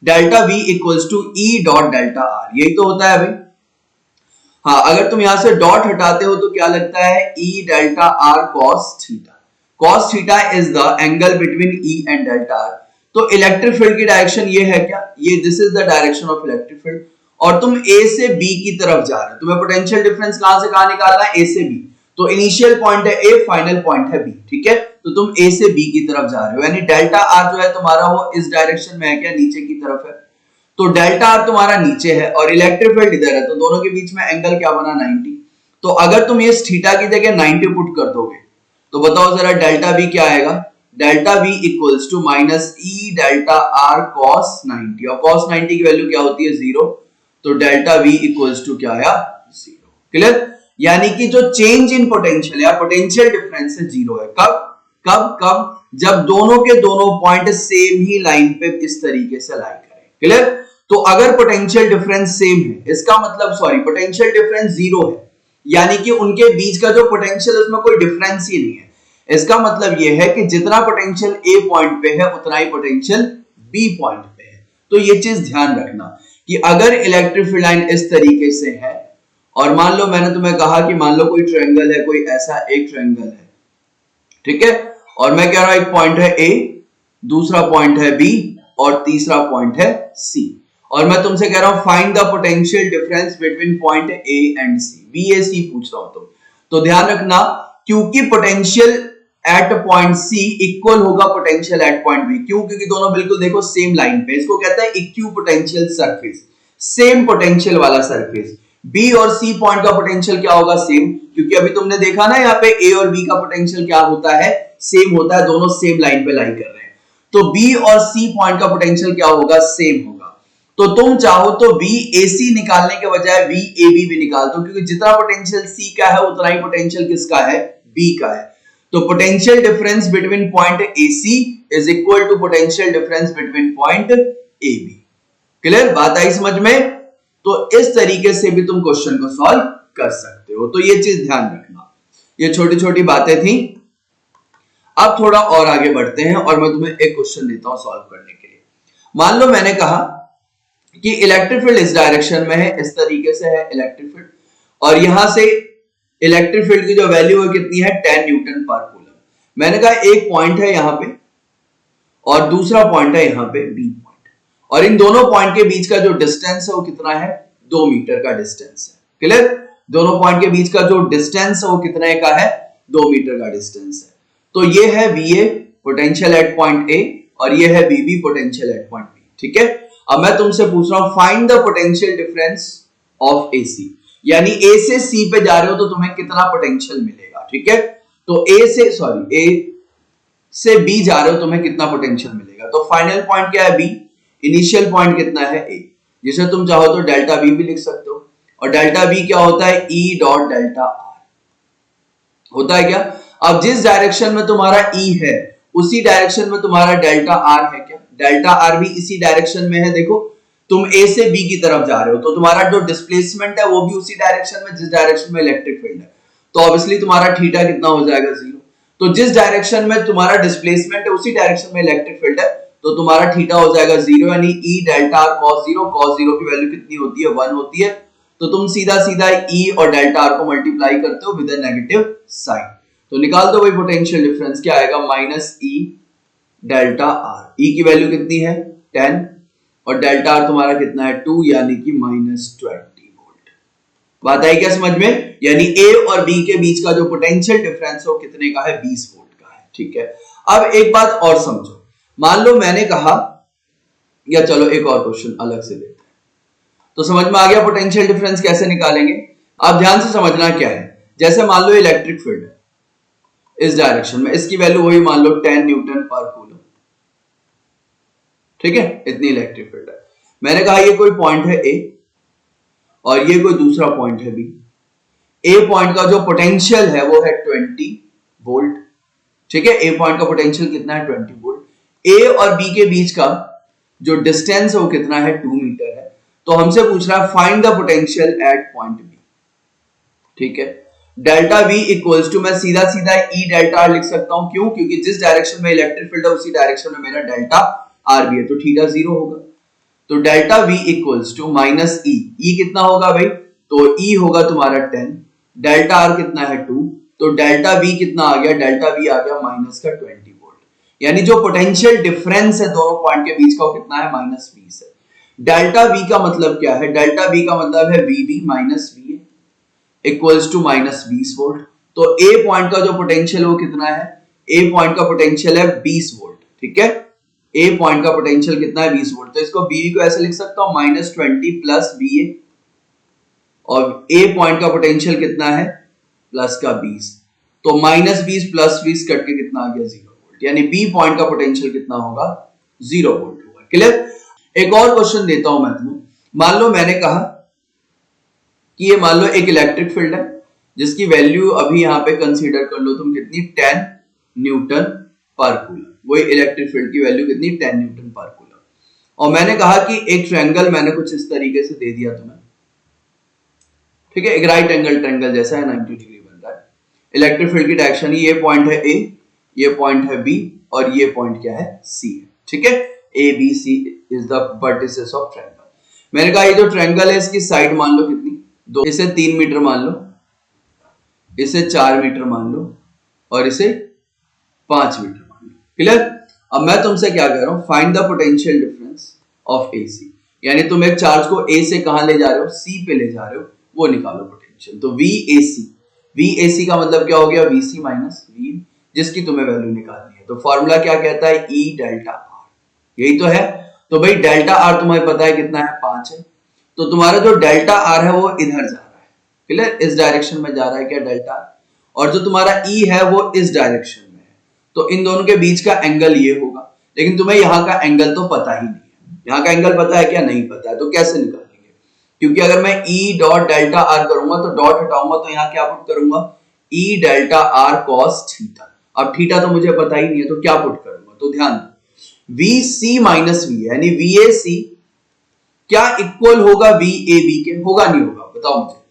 Delta V equals to E dot delta R, यही तो होता है भाई। हाँ, अगर तुम यहां से डॉट हटाते हो तो क्या लगता है? ई delta R cos theta. Cos theta is the angle between E and delta R. तो इलेक्ट्रिक फील्ड की डायरेक्शन ये है क्या? ये this is the direction of electric field, और तुम ए से बी की तरफ जा रहे हो। तुम्हें पोटेंशियल डिफरेंस कहां से कहां निकालना है? ए से बी। तो इनिशियल पॉइंट है ए, फाइनल पॉइंट है बी। ठीक है, तो तुम ए से बी की तरफ जा रहे हो, यानी डेल्टा आर जो है तुम्हारा वो इस डायरेक्शन में है क्या? नीचे की तरफ है। तो डेल्टा आर तुम्हारा नीचे है और इलेक्ट्रिक फील्ड इधर है, तो दोनों के बीच में एंगल क्या बना? 90। तो अगर तुम ये थीटा की जगह 90 पुट कर दोगे तो बताओ जरा डेल्टा बी क्या आएगा? Delta B equals to minus E delta R cos 90, और कॉस 90 की वैल्यू क्या होती है? 0। तो डेल्टा बी इक्वल्स टू क्या आया? 0। क्लियर? यानी कि जो चेंज इन पोटेंशियल या पोटेंशियल डिफरेंस है 0 है। कब कब कब? जब दोनों के दोनों पॉइंट सेम ही लाइन पे इस तरीके से लाई करें। क्लियर? तो अगर पोटेंशियल डिफरेंस सेम है, इसका मतलब पोटेंशियल डिफरेंस 0 है, यानी कि उनके बीच का जो पोटेंशियल उसमें कोई डिफरेंस ही नहीं है। इसका मतलब यह है कि जितना पोटेंशियल ए पॉइंट पे है उतना ही पोटेंशियल बी पॉइंट पे है। तो ये चीज ध्यान रखना कि अगर इलेक्ट्रिक फील्ड लाइन इस तरीके से है, और मान लो मैंने तुम्हें कहा कि मान लो कोई ट्रायंगल है, कोई ऐसा एक ट्रायंगल है, ठीक है, और मैं कह रहा हूं एक पॉइंट है ए, दूसरा पॉइंट है बी और तीसरा पॉइंट है सी, और मैं तुमसे कह रहा हूं find the potential difference between point A and C. B A C पूछ रहा हूं तुम, तो ध्यान रखना क्योंकि potential at point C equal होगा पोटेंशियल एट पॉइंट बी। क्यों? क्योंकि दोनों बिल्कुल देखो सेम लाइन पे, इसको कहते हैं इक्विपोटेंशियल सरफेस, सेम पोटेंशियल वाला सरफेस। बी और सी पॉइंट का पोटेंशियल क्या होगा? सेम, क्योंकि अभी तुमने देखा ना यहाँ पे ए और बी का पोटेंशियल क्या होता है? सेम होता है, दोनों सेम लाइन पे लाई कर रहे हैं। तो बी और सी पॉइंट का पोटेंशियल क्या होगा? सेम होगा। तो तुम चाहो तो बी ए सी निकालने के बजाय बी ए बी भी निकाल दो, क्योंकि जितना पोटेंशियल सी का है उतना ही पोटेंशियल किसका है? बी का है। तो potential difference between point A C is equal to potential difference between point A B. Clear? बात आई समझ में? तो इस तरीके से भी तुम क्वेश्चन को सॉल्व कर सकते हो। तो ये चीज ध्यान रखना, ये छोटी छोटी बातें थी। अब थोड़ा और आगे बढ़ते हैं और मैं तुम्हें एक क्वेश्चन देता हूं सॉल्व करने के लिए। मान लो मैंने कहा कि इलेक्ट्रिक फील्ड इस डायरेक्शन में है, इस तरीके से है इलेक्ट्रिक फील्ड, और यहां से इलेक्ट्रिक फील्ड की जो वैल्यू है कितनी है? 10 न्यूटन पर कूलम। मैंने कहा एक पॉइंट है यहां पे और दूसरा पॉइंट है यहां पे बी पॉइंट, और इन दोनों पॉइंट के बीच का जो डिस्टेंस है वो कितना है? 2 मीटर का डिस्टेंस है। क्लियर? दोनों पॉइंट के बीच का जो डिस्टेंस है वो कितने का है? 2 मीटर का डिस्टेंस है। तो ये है V A potential at point A, और ये है B B potential at point B. ठीक है, अब मैं तुमसे पूछ रहा हूं find the potential difference of A C, यानी ए से सी पे जा रहे हो तो तुम्हें कितना पोटेंशियल मिलेगा। ठीक है, तो ए से बी जा रहे हो तुम्हें कितना पोटेंशियल मिलेगा? तो फाइनल पॉइंट क्या है? बी। इनिशियल पॉइंट कितना है? ए। जिसे तुम चाहो तो डेल्टा बी भी लिख सकते हो, और डेल्टा बी क्या होता है? ई डॉट डेल्टा आर होता है क्या? अब जिस डायरेक्शन में तुम्हारा ई है उसी डायरेक्शन में तुम्हारा डेल्टा आर है क्या? डेल्टा आर भी इसी डायरेक्शन में है। देखो तुम ए से बी की तरफ जा रहे हो तो तुम्हारा जो डिस्प्लेसमेंट है वो भी उसी डायरेक्शन में जिस डायरेक्शन में इलेक्ट्रिक फील्ड है, तो ऑब्वियसली तुम्हारा थीटा कितना हो जाएगा? 0। तो जिस डायरेक्शन में तुम्हारा डिस्प्लेसमेंट है उसी डायरेक्शन में इलेक्ट्रिक फील्ड है, तो तुम्हारा थीटा हो जाएगा 0, यानी ई डेल्टा आर कॉस 0। कॉस 0 की वैल्यू कितनी होती है? 1 होती है। तो तुम सीधा सीधा ई और डेल्टा आर को मल्टीप्लाई करते हो विद अ नेगेटिव साइन, तो निकाल दो भाई पोटेंशियल डिफरेंस क्या आएगा? Minus E delta r. E की वैल्यू कितनी है? 10, और डेल्टा आर तुम्हारा कितना है? 2, यानी कि माइनस 20 वोल्ट। बात आई क्या समझ में? यानी ए और बी के बीच का जो पोटेंशियल डिफरेंस है वो कितने का है? 20 वोल्ट का है। ठीक है, अब एक बात और समझो। मान लो मैंने कहा, या चलो एक और क्वेश्चन अलग से लेते हैं, तो समझ में आ गया पोटेंशियल डिफरेंस कैसे निकालेंगे? आप ध्यान से समझना क्या है। जैसे मान लो इलेक्ट्रिक फील्ड है इस डायरेक्शन में, इसकी वैल्यू वही मान लो 10 न्यूटन पर कूलम, ठीक है, इतनी इलेक्ट्रिक फील्ड है। मैंने कहा ये कोई पॉइंट है ए और ये कोई दूसरा पॉइंट है बी। ए पॉइंट का जो पोटेंशियल है वो है 20 वोल्ट। ठीक है, ए पॉइंट का पोटेंशियल कितना है 20 वोल्ट। ए और बी के बीच का जो डिस्टेंस है वो कितना है 2 मीटर है। तो हमसे पूछ रहा है find the potential at point B. ठीक है, डेल्टा वी इक्वल्स टू, मैं सीधा सीधा ई डेल्टा आर लिख सकता हूं। क्यों? क्योंकि जिस डायरेक्शन में इलेक्ट्रिक फील्ड है उसी डायरेक्शन में मेरा डेल्टा आर भी है, तो थीटा 0 होगा। तो delta V equals to minus E. E कितना होगा भाई? तो ई होगा तुम्हारा 10, डेल्टा आर कितना है 2, तो डेल्टा वी कितना आ गया? डेल्टा वी आ गया माइनस का 20 वोल्ट। यानी जो पोटेंशियल डिफरेंस है दोनों पॉइंट के बीच का वो कितना है? माइनस 20 है। डेल्टा वी का मतलब क्या है? डेल्टा वी का मतलब है V B minus V equals to minus 20 volt. तो ए पॉइंट का जो पोटेंशियल वो कितना है? ए पॉइंट का पोटेंशियल है 20 वोल्ट। ठीक है, ए पॉइंट का पोटेंशियल कितना है? 20 वोल्ट। तो इसको बी को ऐसे लिख सकता हूं माइनस 20 प्लस बी ए, और ए पॉइंट का पोटेंशियल कितना है? प्लस का 20। तो माइनस 20 प्लस 20 कट के कितना आ गया? 0 वोल्ट। यानी बी पॉइंट का पोटेंशियल कितना होगा? 0 वोल्ट होगा। क्लियर? एक और क्वेश्चन देता हूं मैं तुम्हें। मान लो मैंने कहा कि ये मान लो एक इलेक्ट्रिक फील्ड है जिसकी वैल्यू अभी यहां पे कंसीडर कर लो तुम कितनी? 10 न्यूटन पर कूलम। वही इलेक्ट्रिक फील्ड की वैल्यू कितनी? 10 न्यूटन पर कूलम। और मैंने कहा कि एक ट्रायंगल मैंने कुछ इस तरीके से दे दिया तुम्हें। ठीक है, एक राइट एंगल ट्रायंगल जैसा है, 90 डिग्री बन रहा है। इलेक्ट्रिक फील्ड की डायरेक्शन, ये पॉइंट है ए, ये पॉइंट है बी, और ये पॉइंट क्या है? सी है। ठीक है, A B C is the vertices of triangle. मैंने कहा ये जो ट्रायंगल है इसकी साइड मान लो कितनी? 2। इसे 3 मीटर मान लो, इसे 4 मीटर मान लो, और इसे 5 मीटर मान लो। क्लियर? अब मैं तुमसे क्या कह रहा हूं? Find the potential difference of AC। यानी तुम एक चार्ज को A से कहां ले जा रहे हो? C पे ले जा रहे हो, वो निकालो पोटेंशियल। तो VAC का मतलब क्या हो गया? VC माइनस V, जिसकी तुम्हें वैल्यू निकालनी है। तो फॉर्मूला क्या कहता है? E delta R। यही तो है। तो भाई डेल्टा R तुम्हें पता है कितना है? 5 है। तो तुम्हारा जो डेल्टा आर है वो इधर जा रहा है। क्लियर? इस डायरेक्शन में जा रहा है क्या डेल्टा आर? और जो तुम्हारा ई है वो इस डायरेक्शन में है। तो इन दोनों के बीच का एंगल ये होगा। लेकिन तुम्हें यहाँ का एंगल तो पता ही नहीं है। यहाँ का एंगल पता है क्या? नहीं पता है। तो कैसे निकालेंगे? क्योंकि अगर मैं ई डॉट डेल्टा आर करूंगा तो डॉट हटाऊंगा तो यहाँ क्या पुट करूंगा? ई डेल्टा आर कॉस थीटा। अब थीटा तो मुझे पता ही नहीं है, तो क्या पुट करूंगा? तो ध्यान दो, वी सी माइनस वी, यानी वी ए सी क्या इक्वल होगा VAB के? होगा नहीं होगा? बताओ मुझे।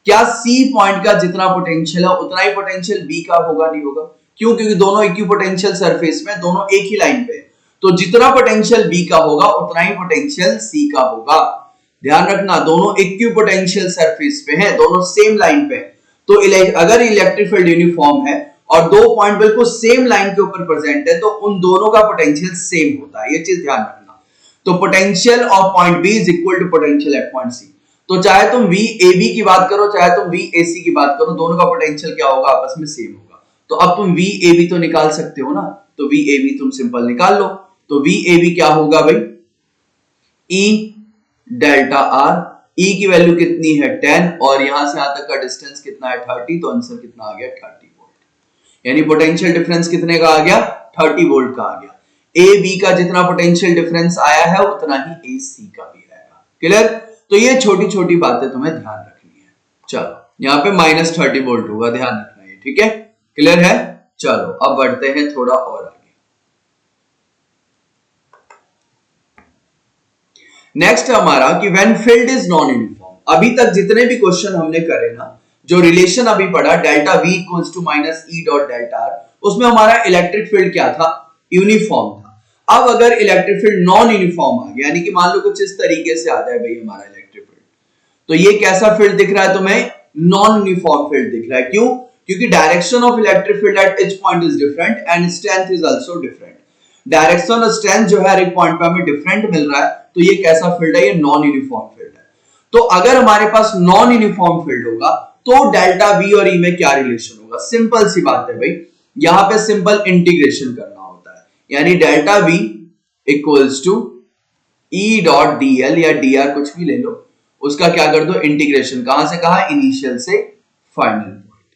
क्या C पॉइंट का जितना पोटेंशियल है उतना ही पोटेंशियल B का होगा? नहीं होगा। क्यों? क्योंकि दोनों इक्विपोटेंशियल सरफेस में, दोनों एक ही लाइन पे। तो जितना पोटेंशियल B का होगा उतना ही पोटेंशियल C का होगा। ध्यान रखना, दोनों इक्विपोटेंशियल सरफेस पे हैं, दोनों सेम लाइन पे। तो अगर इलेक्ट्रिक फील्ड यूनिफॉर्म है और दो पॉइंट बिल्कुल सेम लाइन के ऊपर प्रेजेंट है तो उन दोनों का पोटेंशियल सेम होता है। ये चीज ध्यान रखना। तो potential of point B is equal to potential at point C. तो चाहे तुम VAB की बात करो चाहे तुम VAC की बात करो, दोनों का पोटेंशियल क्या होगा? आपस में सेम होगा। तो अब तुम VAB तो निकाल सकते हो ना, तो VAB तुम सिंपल निकाल लो। तो VAB क्या होगा भाई? E delta R. E की वैल्यू कितनी है? 10, और यहां से यहां तक का डिस्टेंस कितना है? 30। तो आंसर कितना आ गया? 30 वोल्ट। यानी पोटेंशियल डिफरेंस कितने का आ गया? 30 वोल्ट का आ गया। ए बी का जितना पोटेंशियल डिफरेंस आया है उतना ही AC का भी आएगा। क्लियर? तो ये छोटी छोटी बातें तुम्हें ध्यान रखनी है। चलो यहाँ पे माइनस 30 वोल्ट होगा, ध्यान रखना है। ठीक है? क्लियर है? चलो अब बढ़ते हैं थोड़ा और आगे। नेक्स्ट हमारा कि when field is non uniform. अभी तक जितने भी क्वेश्चन हमने करे ना, जो रिलेशन अभी पढ़ा delta V equals to minus E dot delta R, उसमें हमारा इलेक्ट्रिक फील्ड क्या था? यूनिफॉर्म था। अब अगर इलेक्ट्रिक फील्ड नॉन यूनिफॉर्म आ गया, यानी कि मान लो कुछ इस तरीके से आ जाए भाई हमारा इलेक्ट्रिक फील्ड, तो ये कैसा फील्ड दिख रहा है तुम्हें? नॉन यूनिफॉर्म फील्ड दिख रहा है। क्यों? क्योंकि direction of electric field at each point is different and strength is also different. Direction और स्ट्रेंथ जो है हर एक पॉइंट पे हमें डिफरेंट मिल रहा है। तो ये कैसा फील्ड है? ये नॉन यूनिफॉर्म फील्ड है। तो अगर हमारे पास नॉन यूनिफॉर्म फील्ड होगा तो डेल्टा V और E में क्या रिलेशन होगा? सिंपल सी बात है भाई, यहां पे सिंपल इंटीग्रेशन करना होता है। यानी delta V equals to E dot dl या dr कुछ भी ले लो, उसका क्या कर दो? इंटीग्रेशन। कहां से कहां? इनिशियल से फाइनल पॉइंट।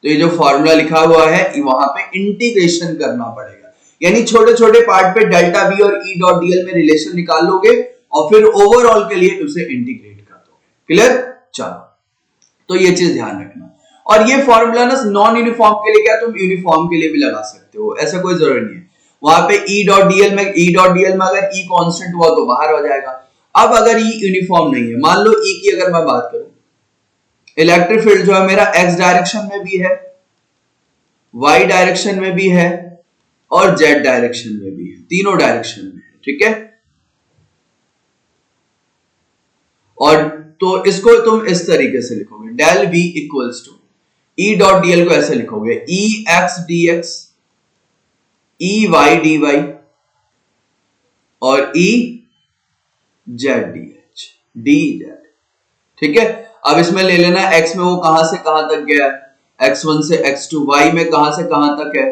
तो ये जो फॉर्मूला लिखा हुआ है वहां पे इंटीग्रेशन करना पड़ेगा। यानी छोटे छोटे पार्ट पे डेल्टा वी और ई डॉट डीएल में रिलेशन निकाल लोगे और फिर ओवरऑल के लिए उसे इंटीग्रेट कर दोगे। क्लियर? चलो, तो ये चीज ध्यान रखना। और ये फॉर्मूला ना नॉन यूनिफॉर्म के लिए क्या तुम यूनिफॉर्म के लिए भी लगा सकते हो, ऐसा कोई जरूरी नहीं है। वहां पे ई डॉट डीएल में अगर ई कांस्टेंट हुआ तो बाहर हो जाएगा। अब अगर ई यूनिफॉर्म नहीं है, मान लो ई की अगर मैं बात करूं, इलेक्ट्रिक फील्ड जो है मेरा एक्स डायरेक्शन में भी है, वाई डायरेक्शन में भी है और जेड डायरेक्शन में भी है, तीनों डायरेक्शन में है, ठीक है। और तो इसको तुम इस तरीके से लिखोगे, del V equals to E dot dl को ऐसे लिखोगे, E x d x, E y d y और E z d h d z, ठीक है। अब इसमें ले लेना x में वो कहां से कहां तक गया है, x1 से x2, y में कहां से कहां तक है,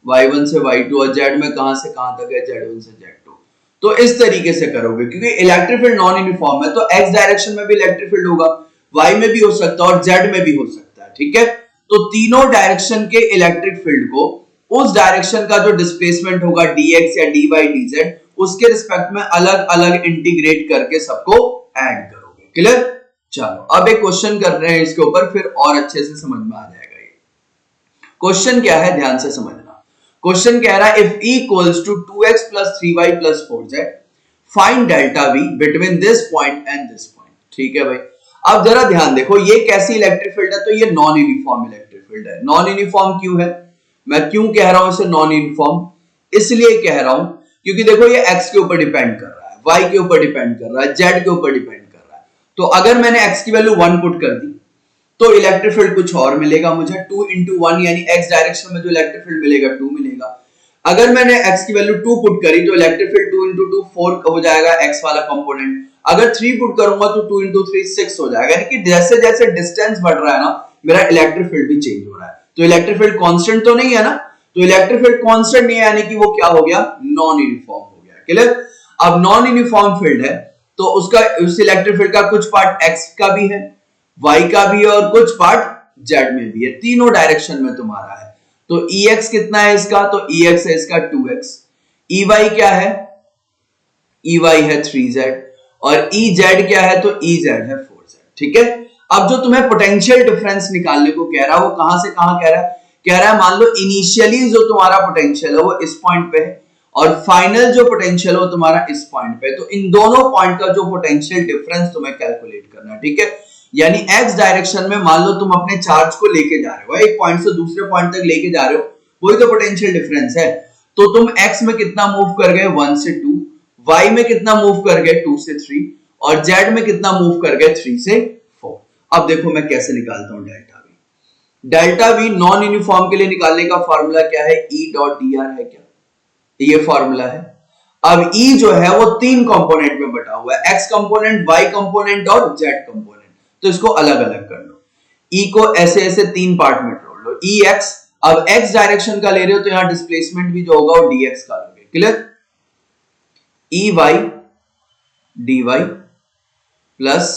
y1 से y2 और z में कहां से कहां तक है, z1 से z2। तो इस तरीके से करोगे क्योंकि इलेक्ट्रिक फील्ड नॉन यूनिफॉर्म है, तो x डायरेक्शन में भी इलेक्ट्रिक फील्ड होगा, y में भी हो सकता है और z में भी हो सकता है, ठीक है। तो तीनों डायरेक्शन के इलेक्ट्रिक फील्ड को उस डायरेक्शन का जो डिस्प्लेसमेंट होगा dx या dy dz, उसके रिस्पेक्ट में अलग अलग इंटीग्रेट करके सबको ऐड करोगे। क्लियर? चलो, अब एक क्वेश्चन कर रहे हैं इसके ऊपर, फिर और अच्छे से समझ में आ जाएगा। ये क्वेश्चन क्या है, ध्यान से समझना। क्वेश्चन कह रहा है if E equals to 2x plus 3y plus 4z find delta V between this point and this point. ठीक है भाई, अब जरा ध्यान देखो, ये कैसी इलेक्ट्रिक फील्ड है, तो ये नॉन यूनिफॉर्म इलेक्ट्रिक फील्ड है। नॉन यूनिफॉर्म क्यों है, मैं क्यों कह रहा हूं इसे नॉन यूनिफॉर्म, इसलिए कह रहा हूं क्योंकि देखो ये x के ऊपर डिपेंड कर रहा है, y के ऊपर डिपेंड कर रहा है, z के ऊपर डिपेंड कर रहा है। तो अगर मैंने x की वैल्यू 1 पुट कर दी तो इलेक्ट्रिक फील्ड कुछ और मिलेगा मुझे, 2 into 1 यानी x डायरेक्शन में जो इलेक्ट्रिक फील्ड मिलेगा 2 मिलेगा। अगर मैंने x की वैल्यू 2 पुट करी तो इलेक्ट्रिक फील्ड 2 into 2 4 हो जाएगा x वाला कंपोनेंट। अगर 3 पुट करूंगा तो 2 into 3 6 हो जाएगा, यानी कि जैसे जैसे डिस्टेंस बढ़ रहा है ना, मेरा इलेक्ट्रिक फील्ड भी चेंज हो रहा है। तो इलेक्ट्रिक फील्ड कांस्टेंट तो नहीं है ना, तो इलेक्ट्रिक फील्ड कांस्टेंट नहीं है, यानी कि वो क्या हो गया, नॉन यूनिफॉर्म हो गया। क्लियर? अब नॉन यूनिफॉर्म फील्ड है तो उसका उस इलेक्ट्रिक फील्ड का कुछ पार्ट x का भी है, y का भी है और कुछ पार्ट z में भी है, तीनों डायरेक्शन में तुम्हारा है। तो Ex कितना है इसका, तो Ex है इसका 2x, Ey क्या है, Ey है 3z और Ez क्या है, तो Ez है 4z। ठीक है, अब जो तुम्हें पोटेंशियल डिफरेंस निकालने को कह रहा है वो कहां से कहां कह रहा है, कह रहा है मान लो इनिशियली जो तुम्हारा पोटेंशियल है वो इस पॉइंट पे है और फाइनल जो पोटेंशियल है वो तुम्हारा इस पॉइंट पे, तो इन दोनों पॉइंट का जो पोटेंशियल डिफरेंस तुम्हें कैलकुलेट करना है। ठीक है, यानी x डायरेक्शन में मान लो तुम अपने चार्ज को लेके जा रहे हो, एक पॉइंट से दूसरे पॉइंट तक लेके जा रहे हो, वही तो पोटेंशियल डिफरेंस है। तो तुम x में कितना मूव कर गए 1 से 2, y में कितना मूव कर गए 2 से 3 और z में कितना मूव कर गए 3 से 4। अब देखो मैं कैसे निकालता हूं delta v। Delta v non uniform के लिए निकालने का फॉर्मूला क्या है, E डॉट dr है क्या, ये फॉर्मूला है। अब E जो है वो 3 कंपोनेंट में बटा हुआ है, x कंपोनेंट, y कंपोनेंट और z कंपोनेंट, तो इसको अलग अलग कर लो। E को ऐसे ऐसे 3 पार्ट में तोड़ लो, Ex, अब x डायरेक्शन का ले रहे हो तो यहां डिस्प्लेसमेंट भी जो होगा वो dx का लोगे। Clear? Ey dy plus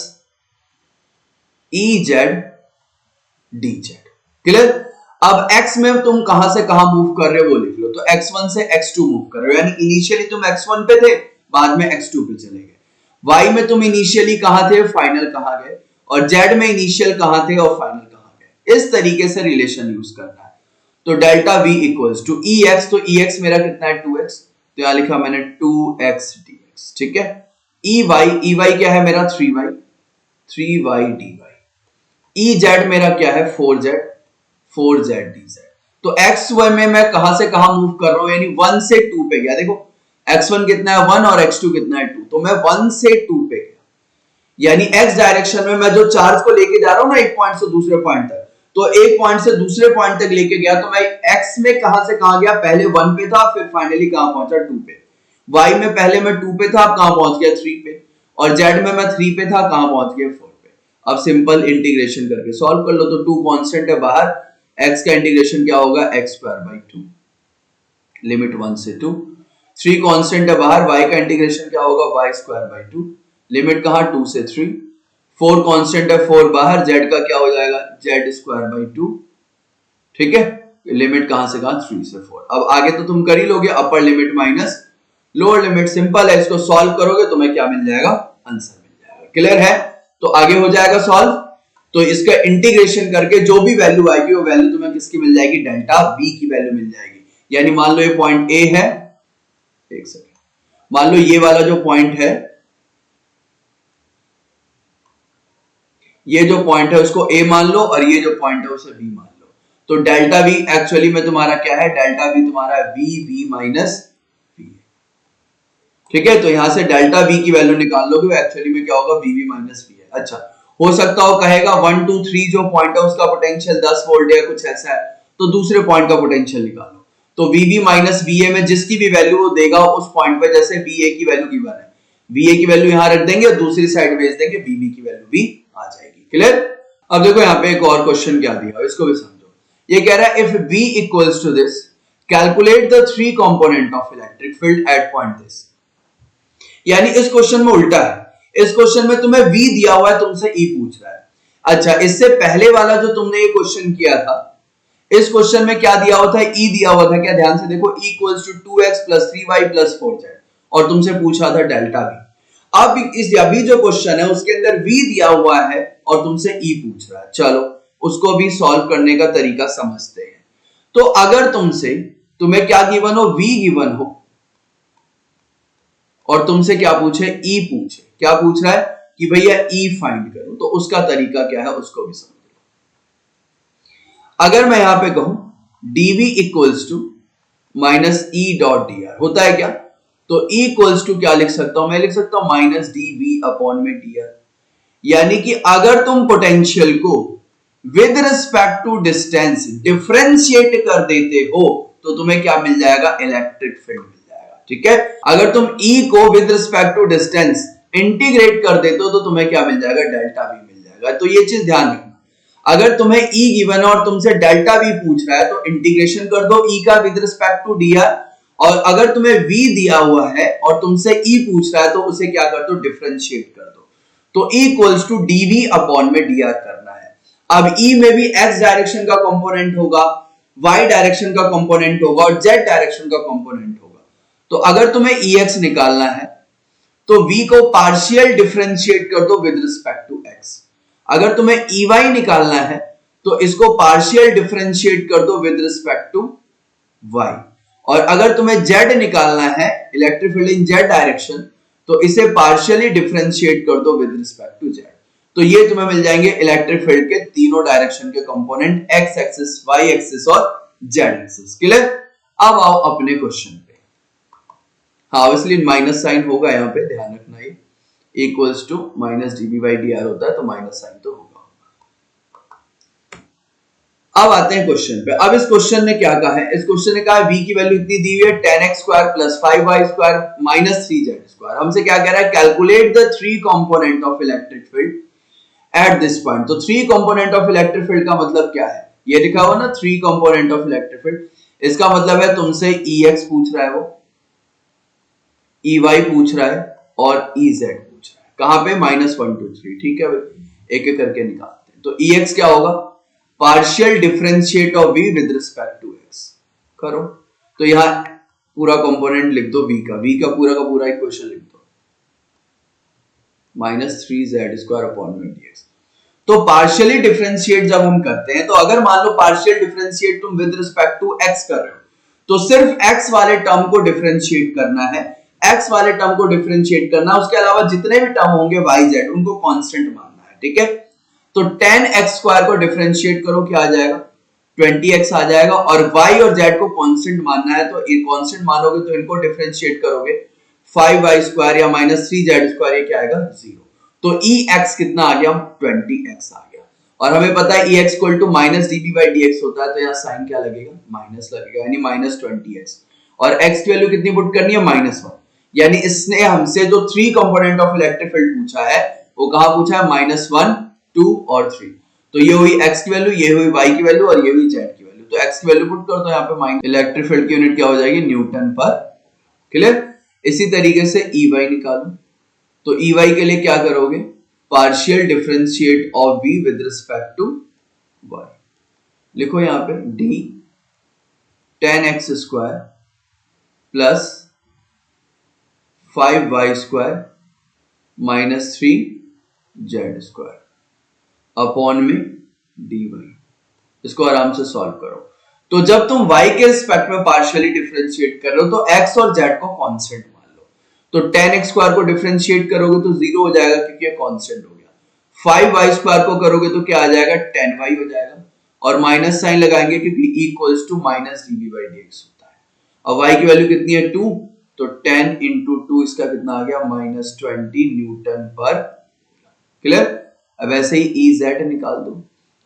Ez dz। Clear? अब x में तुम कहां से कहां मूव कर रहे हो वो लिख लो, तो x1 से x2 मूव कर रहे हो, यानी इनिशियली तुम x1 पे थे, बाद में x2 पे चले गए। y में तुम इनिशियली कहां थे, फाइनल कहां गए, और z में इनिशियल कहां थे और फाइनल कहां गए। इस तरीके से रिलेशन यूज करना है। तो delta v equals to Ex, तो Ex मेरा कितना है 2x, तो यहां लिखा मैंने 2x dx। ठीक है, Ey क्या है मेरा 3y dy, Ez मेरा क्या है 4z dz। तो x1 में मैं कहां से कहां मूव कर रहा हूं, यानी 1 से 2 पे गया। देखो x1 कितना है 1 और x2 कितना है 2, तो मैं 1 से 2 पे गया, यानी x डायरेक्शन में मैं जो चार्ज को लेके जा रहा हूं ना एक पॉइंट से दूसरे पॉइंट तक, तो एक पॉइंट से दूसरे पॉइंट तक लेके गया, तो मैं x में कहां से कहां गया, पहले 1 पे था फिर फाइनली कहां पहुंचा 2 पे। y में पहले मैं 2 पे था, अब कहां पहुंच गया 3 पे, और z में मैं 3 पे था, कहां पहुंच गया 4 पे। अब सिंपल इंटीग्रेशन करके सॉल्व कर लो, तो 2 कांस्टेंट है बाहर, x का इंटीग्रेशन क्या होगा x स्क्वायर बाई 2 लिमिट 1 से 2, 3 कांस्टेंट है बाहर, y का इंटीग्रेशन क्या होगा y स्क्वायर बाई 2 लिमिट कहां 2 से 3, 4 कांस्टेंट है 4 बाहर, z का क्या हो जाएगा z स्क्वायर बाई 2। ठीक है, लिमिट कहां से कहां 3 से 4। अब आगे तो तुम कर ही लोगे, upper limit minus lower limit, simple है, इसको सॉल्व करोगे तुम्हें क्या मिल जाएगा, आंसर मिल जाएगा। क्लियर है, तो आगे हो जाएगा सॉल्व। तो इसका इंटीग्रेशन करके जो भी वैल्यू आएगी वो वैल्यू तुम्हें किसकी मिल जाएगी, डेल्टा v की वैल्यू मिल जाएगी। यानी मान लो ये पॉइंट ए है, एक सेकेंड, मान लो ये वाला जो पॉइंट है, ये जो पॉइंट है उसको ए मान लो और ये जो पॉइंट है उसे बी मान लो। तो डेल्टा वी एक्चुअली में तुम्हारा क्या है, डेल्टा वी तुम्हारा वी माइनस वी। ठीक है, तो यहां से डेल्टा वी की वैल्यू निकाल लोगे, वो एक्चुअली में क्या होगा, वी माइनस वी है। अच्छा, हो सकता हो कहेगा 1 2 3 जो पॉइंट है उसका पोटेंशियल 10 वोल्ट है, कुछ ऐसा है, तो दूसरे पॉइंट का पोटेंशियल निकालो। तो वी माइनस वी में जिसकी भी वैल्यू वो देगा उस पॉइंट पे, जैसे वी की वैल्यू गिवन है, वी की वैल्यू यहां रख देंगे और दूसरी साइड भेज देंगे, वी की वैल्यू भी आ जाएगी। क्लियर। अब देखो यहाँ पे एक और क्वेश्चन क्या दिया, इसको भी समझो। ये कह रहा है if V equals to this calculate the 3 component of electric field at point this. यानी इस क्वेश्चन में उल्टा है, इस क्वेश्चन में तुम्हें V दिया हुआ है, तुमसे E पूछ रहा है। अच्छा, इससे पहले वाला जो तुमने ये क्वेश्चन किया था, इस क्वेश्चन में क्या दिया हुआ था, E दिया हुआ था। क्या, ध्यान से देखो, E equals to 2x plus 3y plus 4z, और तुमसे पूछा था डेल्टा V। अब इस अभी जो क्वेश्चन है उसके अंदर V दिया हुआ है और तुमसे E पूछ रहा है। चलो उसको भी सॉल्व करने का तरीका समझते हैं। तो अगर तुम्हें क्या गिवन हो, V गिवन हो और तुमसे क्या पूछे, E पूछे, क्या पूछ रहा है कि भैया E फाइंड करो, तो उसका तरीका क्या है उसको भी समझो। अगर मैं यहां पे कहूं dv equals to minus E dot D R, होता है क्या, तो E इक्वल्स टू क्या लिख सकता हूं, मैं लिख सकता हूं माइनस डी वी अपॉन में डी आर। यानी कि अगर तुम पोटेंशियल को with respect to distance differentiate कर देते हो तो तुम्हें क्या मिल जाएगा, इलेक्ट्रिक फील्ड मिल जाएगा। ठीक है, अगर तुम E को with respect to distance integrate कर देते हो तो तुम्हें क्या मिल जाएगा, डेल्टा V मिल जाएगा। तो ये चीज ध्यान रखना, अगर तुम्हें E गिवन है और तुमसे डेल्टा V पूछ रहा है तो इंटीग्रेशन कर दो E का with respect to D R, और अगर तुम्हें V दिया हुआ है और तुमसे E पूछ रहा है तो उसे क्या कर दो, डिफरेंशिएट कर दो। तो E equals to dv upon में dr करना है। अब E में भी x डायरेक्शन का कंपोनेंट होगा, y डायरेक्शन का कंपोनेंट होगा और z डायरेक्शन का कंपोनेंट होगा। तो अगर तुम्हें Ex निकालना है तो V को पार्शियल डिफरेंशिएट कर दो विद रिस्पेक्ट टू x। अगर तुम्हें Ey निकालना है तो इसको पार्शियल डिफरेंशिएट कर दो विद रिस्पेक्ट टू y। और अगर तुम्हें Z निकालना है, इलेक्ट्रिक फील्ड इन Z डायरेक्शन, तो इसे पार्शियली डिफरेंशिएट कर दो विद रिस्पेक्ट टू Z। तो ये तुम्हें मिल जाएंगे इलेक्ट्रिक फील्ड के तीनों डायरेक्शन के component, x axis, y axis और z एक्सिस। क्लियर। अब आओ अपने क्वेश्चन पे। हाँ, ऑब्वियसली माइनस साइन होगा यहाँ पे, ध्यान रखना, ये equals to minus dv by dr होता है तो माइनस साइन तो होगा। अब आते हैं क्वेश्चन पे। अब इस क्वेश्चन ने क्या कहा है, इस क्वेश्चन ने कहा है v की वैल्यू इतनी दी हुई है 10x square plus 5y square minus 3z square. हमसे क्या कह रहा है, calculate the 3 component of electric field at this point. तो 3 कंपोनेंट ऑफ इलेक्ट्रिक फील्ड का मतलब क्या है, ये लिखा हुआ ना 3 कंपोनेंट ऑफ इलेक्ट्रिक फील्ड, इसका मतलब है तुमसे Ex पूछ रहा है, वो Ey पूछ रहा है और Ez पूछ रहा है। कहां पे, -1 2 3। ठीक है भाई, एक एक करके निकालते हैं। तो Ex क्या होगा, partial differentiate of v with respect to x करो। तो यहां पूरा कंपोनेंट लिख दो v का पूरा इक्वेशन लिख दो, -3z स्क्वायर अपॉन में dx। तो पार्शियली डिफरेंशिएट जब हम करते हैं, तो अगर मान लो पार्शियल डिफरेंशिएट तुम विद रिस्पेक्ट टू x कर रहे हो तो सिर्फ x वाले टर्म को डिफरेंशिएट करना है, x वाले टर्म को डिफरेंशिएट करना, उसके अलावा जितने भी टर्म होंगे y z उनको कांस्टेंट मानना है। ठीक है, तो 10x स्क्वायर को डिफरेंशिएट करो, क्या आ जाएगा, 20x आ जाएगा, और y और z को कांस्टेंट मानना है, तो ये कांस्टेंट मानोगे तो इनको डिफरेंशिएट करोगे, 5y स्क्वायर या -3z स्क्वायर, ये क्या आएगा, 0। तो ex कितना आ गया, 20x आ गया। और हमें पता है ex equal to minus dp by dx होता है, तो यहाँ साइन क्या लगेगा, माइनस लगेगा, यानी -20x। और x की वैल्यू कितनी पुट करनी है, -1। यानी इसने हमसे जो 3 कंपोनेंट ऑफ इलेक्ट्रिक फील्ड पूछा है वो कहां पूछा है, -1 2 और 3। तो ये हुई x की वैल्यू, ये हुई y की वैल्यू और ये हुई z की वैल्यू। तो x की वैल्यू पुट कर दो यहाँ पे, इलेक्ट्रिक फील्ड की यूनिट क्या हो जाएगी, न्यूटन पर। क्लियर। इसी तरीके से Ey निकालो, तो Ey के लिए क्या करोगे, partial differentiate of v with respect to y। लिखो यहाँ पे d 10x² plus 5y² minus 3z² upon में dy। इसको आराम से सॉल्व करो। तो जब तुम y के रिस्पेक्ट में पार्शियली डिफरेंशिएट कर रहे हो तो x और z को कांस्टेंट मान लो। तो 10x² को डिफरेंशिएट करोगे तो 0 हो जाएगा क्योंकि ये कांस्टेंट हो गया। 5y² को करोगे तो क्या आ जाएगा, 10y हो जाएगा, और माइनस साइन लगाएंगे क्योंकि इक्वल्स टू माइनस dv/dx होता है। अब y की वैल्यू कितनी है, 2, तो 10 इंटू 2 इसका कितना आ गया, -20 न्यूटन पर। क्लियर। अब ऐसे ही Ez निकाल दो,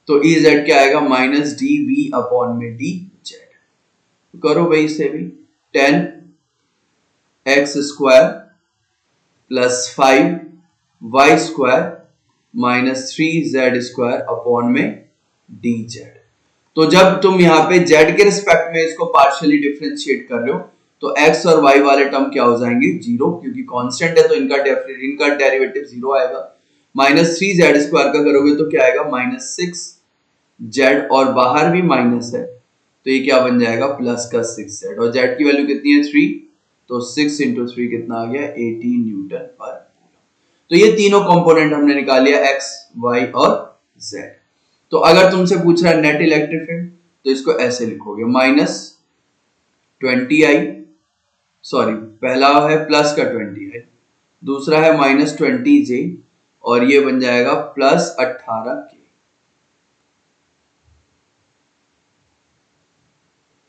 तो Ez क्या आएगा, -dv अपॉन में dz। करो भाई इसे भी, 10x² plus 5y² minus 3z² upon में dz। तो जब तुम यहाँ पे z के रिस्पेक्ट में इसको पार्शियली डिफरेंशिएट कर रहे हो तो x और y वाले टर्म क्या हो जाएंगे, 0, क्योंकि कांस्टेंट है तो इनका डेरिवेटिव 0 आएगा। माइनस 3z² का करोगे तो क्या आएगा, -6z, और बाहर भी माइनस है तो ये क्या बन जाएगा, प्लस का 6z, और z की वैल्यू कितनी है, 3, तो 6 इंटू 3 कितना आ गया, 18 न्यूटन पर। तो ये तीनों कंपोनेंट हमने निकाल लिया, x, y और z। तो अगर तुमसे पूछ रहा है नेट इलेक्ट्रिक फील्ड तो इसको ऐसे लिखोगे, -20i, सॉरी पहला है प्लस का 20i, दूसरा है -20j, और ये बन जाएगा +18k,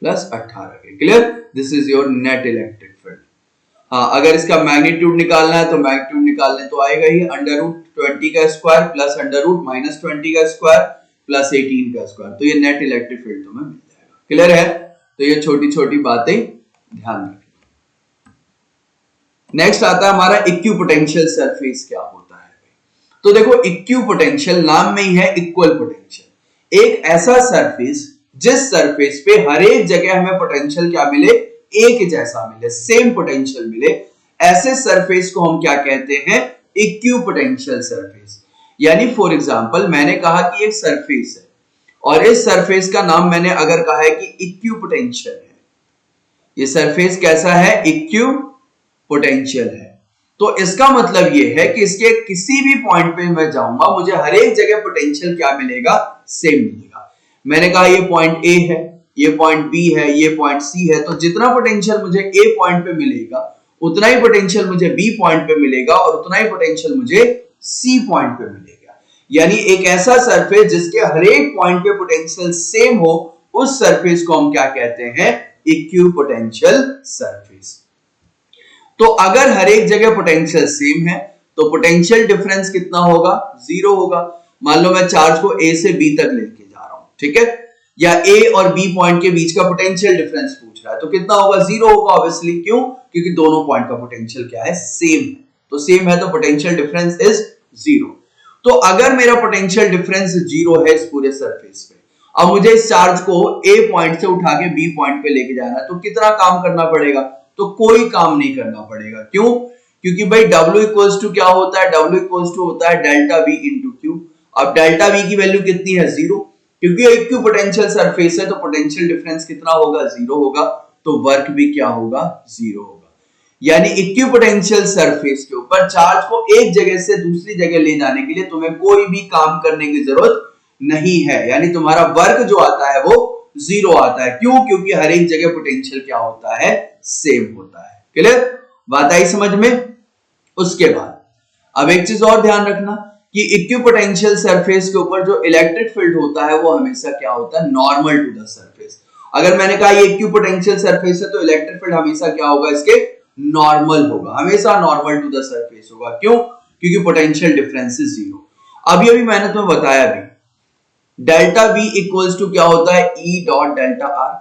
+18k। Clear, this is your net electric field. हाँ, अगर इसका मैग्नीट्यूड निकालना है तो मैग्नीट्यूड निकालने तो आएगा ही, √20 का स्क्वायर प्लस √-20 का स्क्वायर प्लस 18 का स्क्वायर, तो ये नेट इलेक्ट्रिक फील्ड तुम्हें मिल जाएगा। क्लियर है, तो ये छोटी छोटी बातें ध्यान रखना। नेक्स्ट आता है हमारा इक्विपोटेंशियल सरफेस क्या होता है। तो देखो, इक्विपोटेंशियल नाम में ही है इक्वल पोटेंशियल, एक ऐसा सरफेस जिस सरफेस पे हर एक जगह हमें पोटेंशियल क्या मिले, एक जैसा मिले, सेम पोटेंशियल मिले, ऐसे सरफेस को हम क्या कहते हैं, इक्विपोटेंशियल सरफेस। यानी फॉर एग्जांपल मैंने कहा कि एक सरफेस है और इस सरफेस का नाम मैंने अगर कहा है कि इक्विपोटेंशियल है, ये सरफेस कैसा है, इक्विपोटेंशियल है, तो इसका मतलब ये है कि इसके किसी भी पॉइंट पे मैं जाऊंगा मुझे हर एक जगह पोटेंशियल क्या मिलेगा, सेम मिलेगा। मैंने कहा ये पॉइंट ए है, ये पॉइंट बी है, ये पॉइंट सी है, तो जितना पोटेंशियल मुझे ए पॉइंट पे मिलेगा उतना ही पोटेंशियल मुझे बी पॉइंट पे मिलेगा और उतना ही पोटेंशियल मुझे सी पॉइंट पे मिलेगा। यानी एक ऐसा सरफेस जिसके हर एक पॉइंट पे पोटेंशियल सेम हो, उस सरफेस को हम क्या कहते हैं, इक्विपोटेंशियल सरफेस। तो अगर हर एक जगह पोटेंशियल सेम है तो पोटेंशियल डिफरेंस कितना होगा, 0 होगा। मान लो मैं चार्ज को ए से बी तक लेके जा रहा हूं, ठीक है, या ए और बी पॉइंट के बीच का पोटेंशियल डिफरेंस पूछ रहा है, तो कितना होगा, 0 होगा ऑब्वियसली। क्यों, क्योंकि दोनों पॉइंट का पोटेंशियल क्या है, सेम है, तो सेम है तो पोटेंशियल डिफरेंस इज 0। तो अगर मेरा पोटेंशियल डिफरेंस 0 है इस पूरे सरफेस पे, अब मुझे इस चार्ज को ए पॉइंट से उठा के बी पॉइंट पे लेके जाना है, तो कितना काम करना पड़ेगा, तो कोई काम नहीं करना पड़ेगा। क्यों, क्योंकि भाई W इक्वल्स टू क्या होता है, W इक्वल्स टू होता है डेल्टा V इंटू क्यू। अब डेल्टा V की वैल्यू कितनी है, 0, क्योंकि इक्विपोटेंशियल सरफेस है तो पोटेंशियल डिफरेंस कितना होगा, 0 होगा, तो वर्क भी क्या होगा, 0 होगा। यानी इक्विपोटेंशियल सरफेस के ऊपर चार्ज को एक जगह से दूसरी जगह ले जाने के लिए तुम्हें कोई भी काम करने की जरूरत नहीं है, यानी तुम्हारा वर्क जो आता है वो 0 आता है। क्यों, क्योंकि हर एक जगह पोटेंशियल क्या होता है, सेम होता है। क्लियर, बात आई समझ में। उसके बाद अब एक चीज और ध्यान रखना कि इक्विपोटेंशियल सरफेस के ऊपर जो इलेक्ट्रिक फील्ड होता है वो हमेशा क्या होता है, नॉर्मल टू द सरफेस। अगर मैंने कहा ये इक्विपोटेंशियल सरफेस है तो इलेक्ट्रिक फील्ड हमेशा क्या होगा, इसके नॉर्मल होगा, हमेशा नॉर्मल टू द सरफेस होगा। क्यों, क्योंकि पोटेंशियल डिफरेंस इज 0। अब ये भी मैंने तुम्हें बताया भी, डेल्टा V इक्वल्स टू क्या होता है, E डॉट डेल्टा R,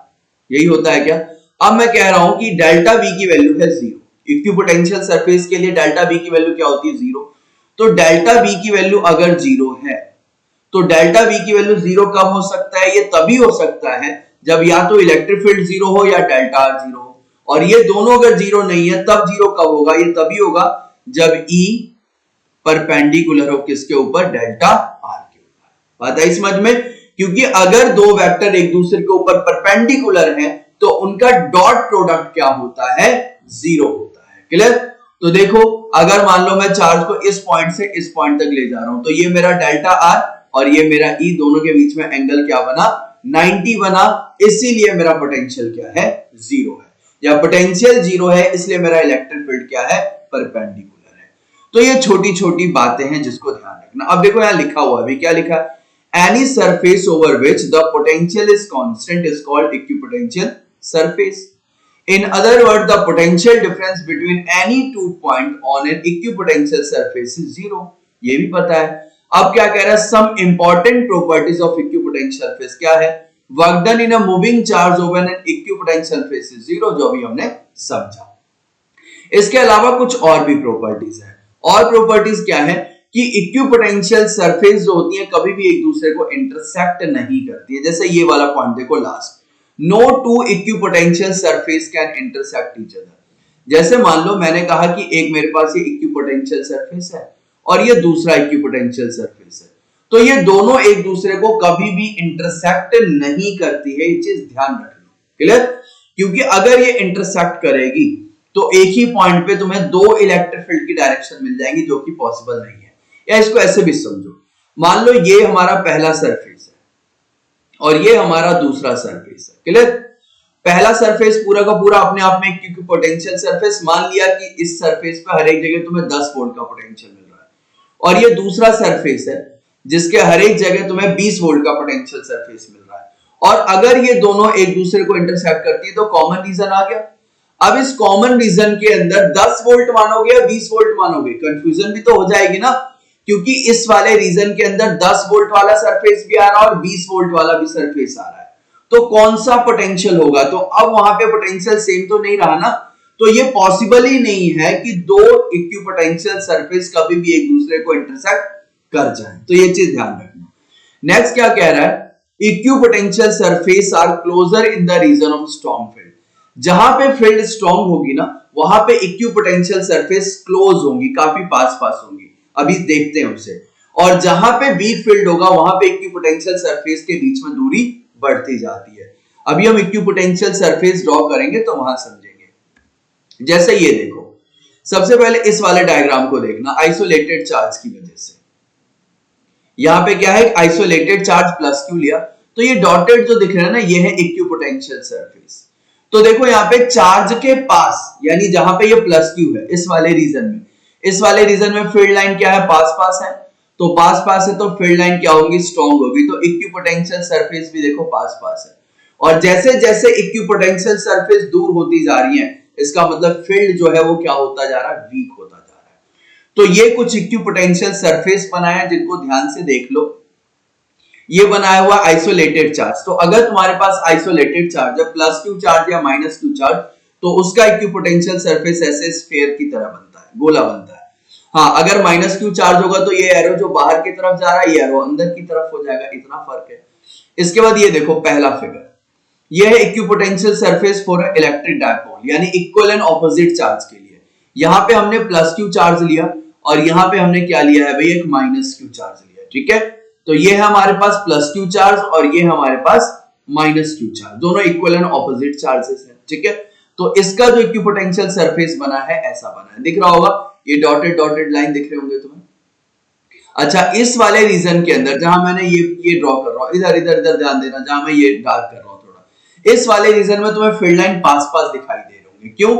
यही होता है क्या। अब मैं कह रहा हूं कि डेल्टा V की वैल्यू है 0, इक्विपोटेंशियल सरफेस के लिए डेल्टा V की वैल्यू क्या होती है, 0। तो डेल्टा V की वैल्यू अगर 0 है तो डेल्टा V की वैल्यू 0 कब हो सकता है, ये तभी हो सकता है जब या तो इलेक्ट्रिक फील्ड 0 हो या डेल्टा R 0 हो, और ये दोनों अगर 0 नहीं है तब 0 कब होगा, ये तभी होगा जब E परपेंडिकुलर हो किसके ऊपर, डेल्टा R के ऊपर। बात आई समझ में। क्योंकि अगर दो वेक्टर एक दूसरे के ऊपर परपेंडिकुलर हैं तो उनका डॉट प्रोडक्ट क्या होता है, जीरो होता है। क्लियर? तो देखो अगर मान लो मैं चार्ज को इस पॉइंट से इस पॉइंट तक ले जा रहा हूं, तो ये मेरा डेल्टा आर और ये मेरा ई, दोनों के बीच में एंगल क्या बना, 90 बना, इसीलिए मेरा पोटेंशियल क्या है, जीरो है, या पोटेंशियल जीरो है, इसलिए मेरा इलेक्ट्रिक फील्ड क्या है, परपेंडिकुलर है। तो ये छोटी छोटी बातें हैं जिसको ध्यान रखना। अब देखो यहां लिखा हुआ है, क्या लिखा है, any surface over which the potential is constant is called equipotential surface. In other words, the potential difference between any two point on an equipotential surface is zero. ये भी पता है। अब क्या कह रहा है, some important properties of equipotential surface क्या है, work done in a moving charge over an equipotential surface is zero, जो अभी हमने समझा। इसके अलावा कुछ और भी प्रॉपर्टीज है, और प्रॉपर्टीज क्या है कि इक्विपोटेंशियल सरफेस जो होती है कभी भी एक दूसरे को इंटरसेक्ट नहीं करती है। जैसे ये वाला पॉइंट देखो last, no two equipotential surface can intersect each other. जैसे मान लो मैंने कहा कि एक मेरे पास ये इक्विपोटेंशियल सरफेस है और ये दूसरा इक्विपोटेंशियल सरफेस है, तो ये दोनों एक दूसरे को कभी भी इंटरसेक्ट नहीं करती है, ये चीज ध्यान रखना। क्लियर? क्योंकि अगर ये इंटरसेक्ट करेगी तो एक ही पॉइंट पे तुम्हें दो इलेक्ट्रिक फील्ड की डायरेक्शन मिल जाएंगी, जो कि पॉसिबल नहीं है। या इसको ऐसे भी समझो, मान लो ये हमारा पहला सरफेस है और ये हमारा दूसरा सरफेस है। क्लियर? पहला सरफेस पूरा का पूरा अपने आप में इक्विपोटेंशियल सरफेस, मान लिया कि इस सरफेस पे हर एक जगह तुम्हें 10 वोल्ट का पोटेंशियल मिल रहा है, और ये दूसरा सरफेस है जिसके हर एक जगह तुम्हें 20 वोल्ट का पोटेंशियल सरफेस मिल रहा है। और अगर ये दोनों एक दूसरे को इंटरसेक्ट करती है तो कॉमन रीजन आ गया। अब इस कॉमन रीजन के अंदर 10 वोल्ट मानोगे या 20 वोल्ट मानोगे, कंफ्यूजन भी तो हो जाएगी ना, क्योंकि इस वाले रीजन के अंदर 10 वोल्ट वाला सरफेस भी आ रहा है और 20 वोल्ट वाला भी सरफेस आ रहा है, तो कौन सा पोटेंशियल होगा, तो अब वहां पे पोटेंशियल सेम तो नहीं रहा ना, तो ये पॉसिबल ही नहीं है कि दो इक्विपोटेंशियल सरफेस कभी भी एक दूसरे को इंटरसेक्ट कर जाए, तो ये चीज ध्यान रखना। नेक्स्ट क्या कह रहा है, equipotential surface are closer in the region of strong field. जहां पे फील्ड स्ट्रॉन्ग होगी ना, वहां पे इक्विपोटेंशियल सरफेस क्लोज होंगी, काफी पास पास होंगी, अभी देखते हैं उसे। और जहां पे वीक फील्ड होगा वहां पे इक्विपोटेंशियल सरफेस के बीच में दूरी बढ़ती जाती है। अभी हम इक्विपोटेंशियल सरफेस ड्रॉ करेंगे तो वहां समझेंगे। जैसे ये देखो, सबसे पहले इस वाले डायग्राम को देखना, आइसोलेटेड चार्ज की वजह से यहां पे क्या है, आइसोलेटेड चार्ज प्लस क्यू लिया, तो ये डॉटेड जो दिख रहा है ना, ये है इक्विपोटेंशियल सरफेस। तो देखो यहाँ पे चार्ज के पास, यानी जहां पे ये प्लस क्यू है, इस वाले रीजन में, इस वाले रीजन में फील्ड लाइन क्या है, पास पास है, तो पास पास है तो फील्ड लाइन क्या होगी, स्ट्रॉन्ग होगी, तो इक्विपोटेंशियल सरफेस भी देखो पास पास है। और जैसे जैसे इक्विपोटेंशियल सरफेस दूर होती जा रही है, इसका मतलब फील्ड जो है वो क्या होता जा रहा है, वीक होता जा रहा है। तो ये कुछ इक्विपोटेंशियल सरफेस बनाए हैं जिनको ध्यान से देख लो। ये बनाया हुआ आइसोलेटेड चार्ज, तो अगर तुम्हारे पास आइसोलेटेड चार्ज है, प्लस क्यू चार्ज या माइनस क्यू चार्ज, तो उसका इक्विपोटेंशियल सरफेस ऐसे स्फीयर की तरह बनता है, गोला बनता है। हाँ, अगर माइनस क्यू चार्ज होगा तो ये एरो जो बाहर की तरफ जा रहा है, ये एरो अंदर की तरफ हो जाएगा, इतना फर्क है। इसके बाद ये देखो पहला फिगर, ये है equipotential surface for electric dipole, यानी इक्वल एंड ऑपोजिट चार्ज के लिए। यहाँ पे हमने प्लस क्यू चार्ज लिया और यहाँ पे हमने क्या लिया है भाई, एक माइनस क्यू चार्ज लिया। ठीक है, तो ये है हमारे पास प्लस क्यू चार्ज और ये हमारे पास माइनस क्यू चार्ज, दोनों इक्वल एंड ऑपोजिट चार्जेस हैं। ठीक है, तो इसका जो इक्विपोटेंशियल सरफेस बना है ऐसा बना है, दिख रहा होगा, ये डॉटेड डॉटेड लाइन दिख रहे होंगे तुम्हें। अच्छा, इस वाले रीजन के अंदर जहां मैंने ये ड्रॉ कर रहा हूं, इधर इधर इधर ध्यान देना, जहां मैं ये डार्क कर रहा हूं थोड़ा, इस वाले रीजन में तुम्हें फील्ड लाइन पास पास दिखाई दे रहे होंगे। क्यों?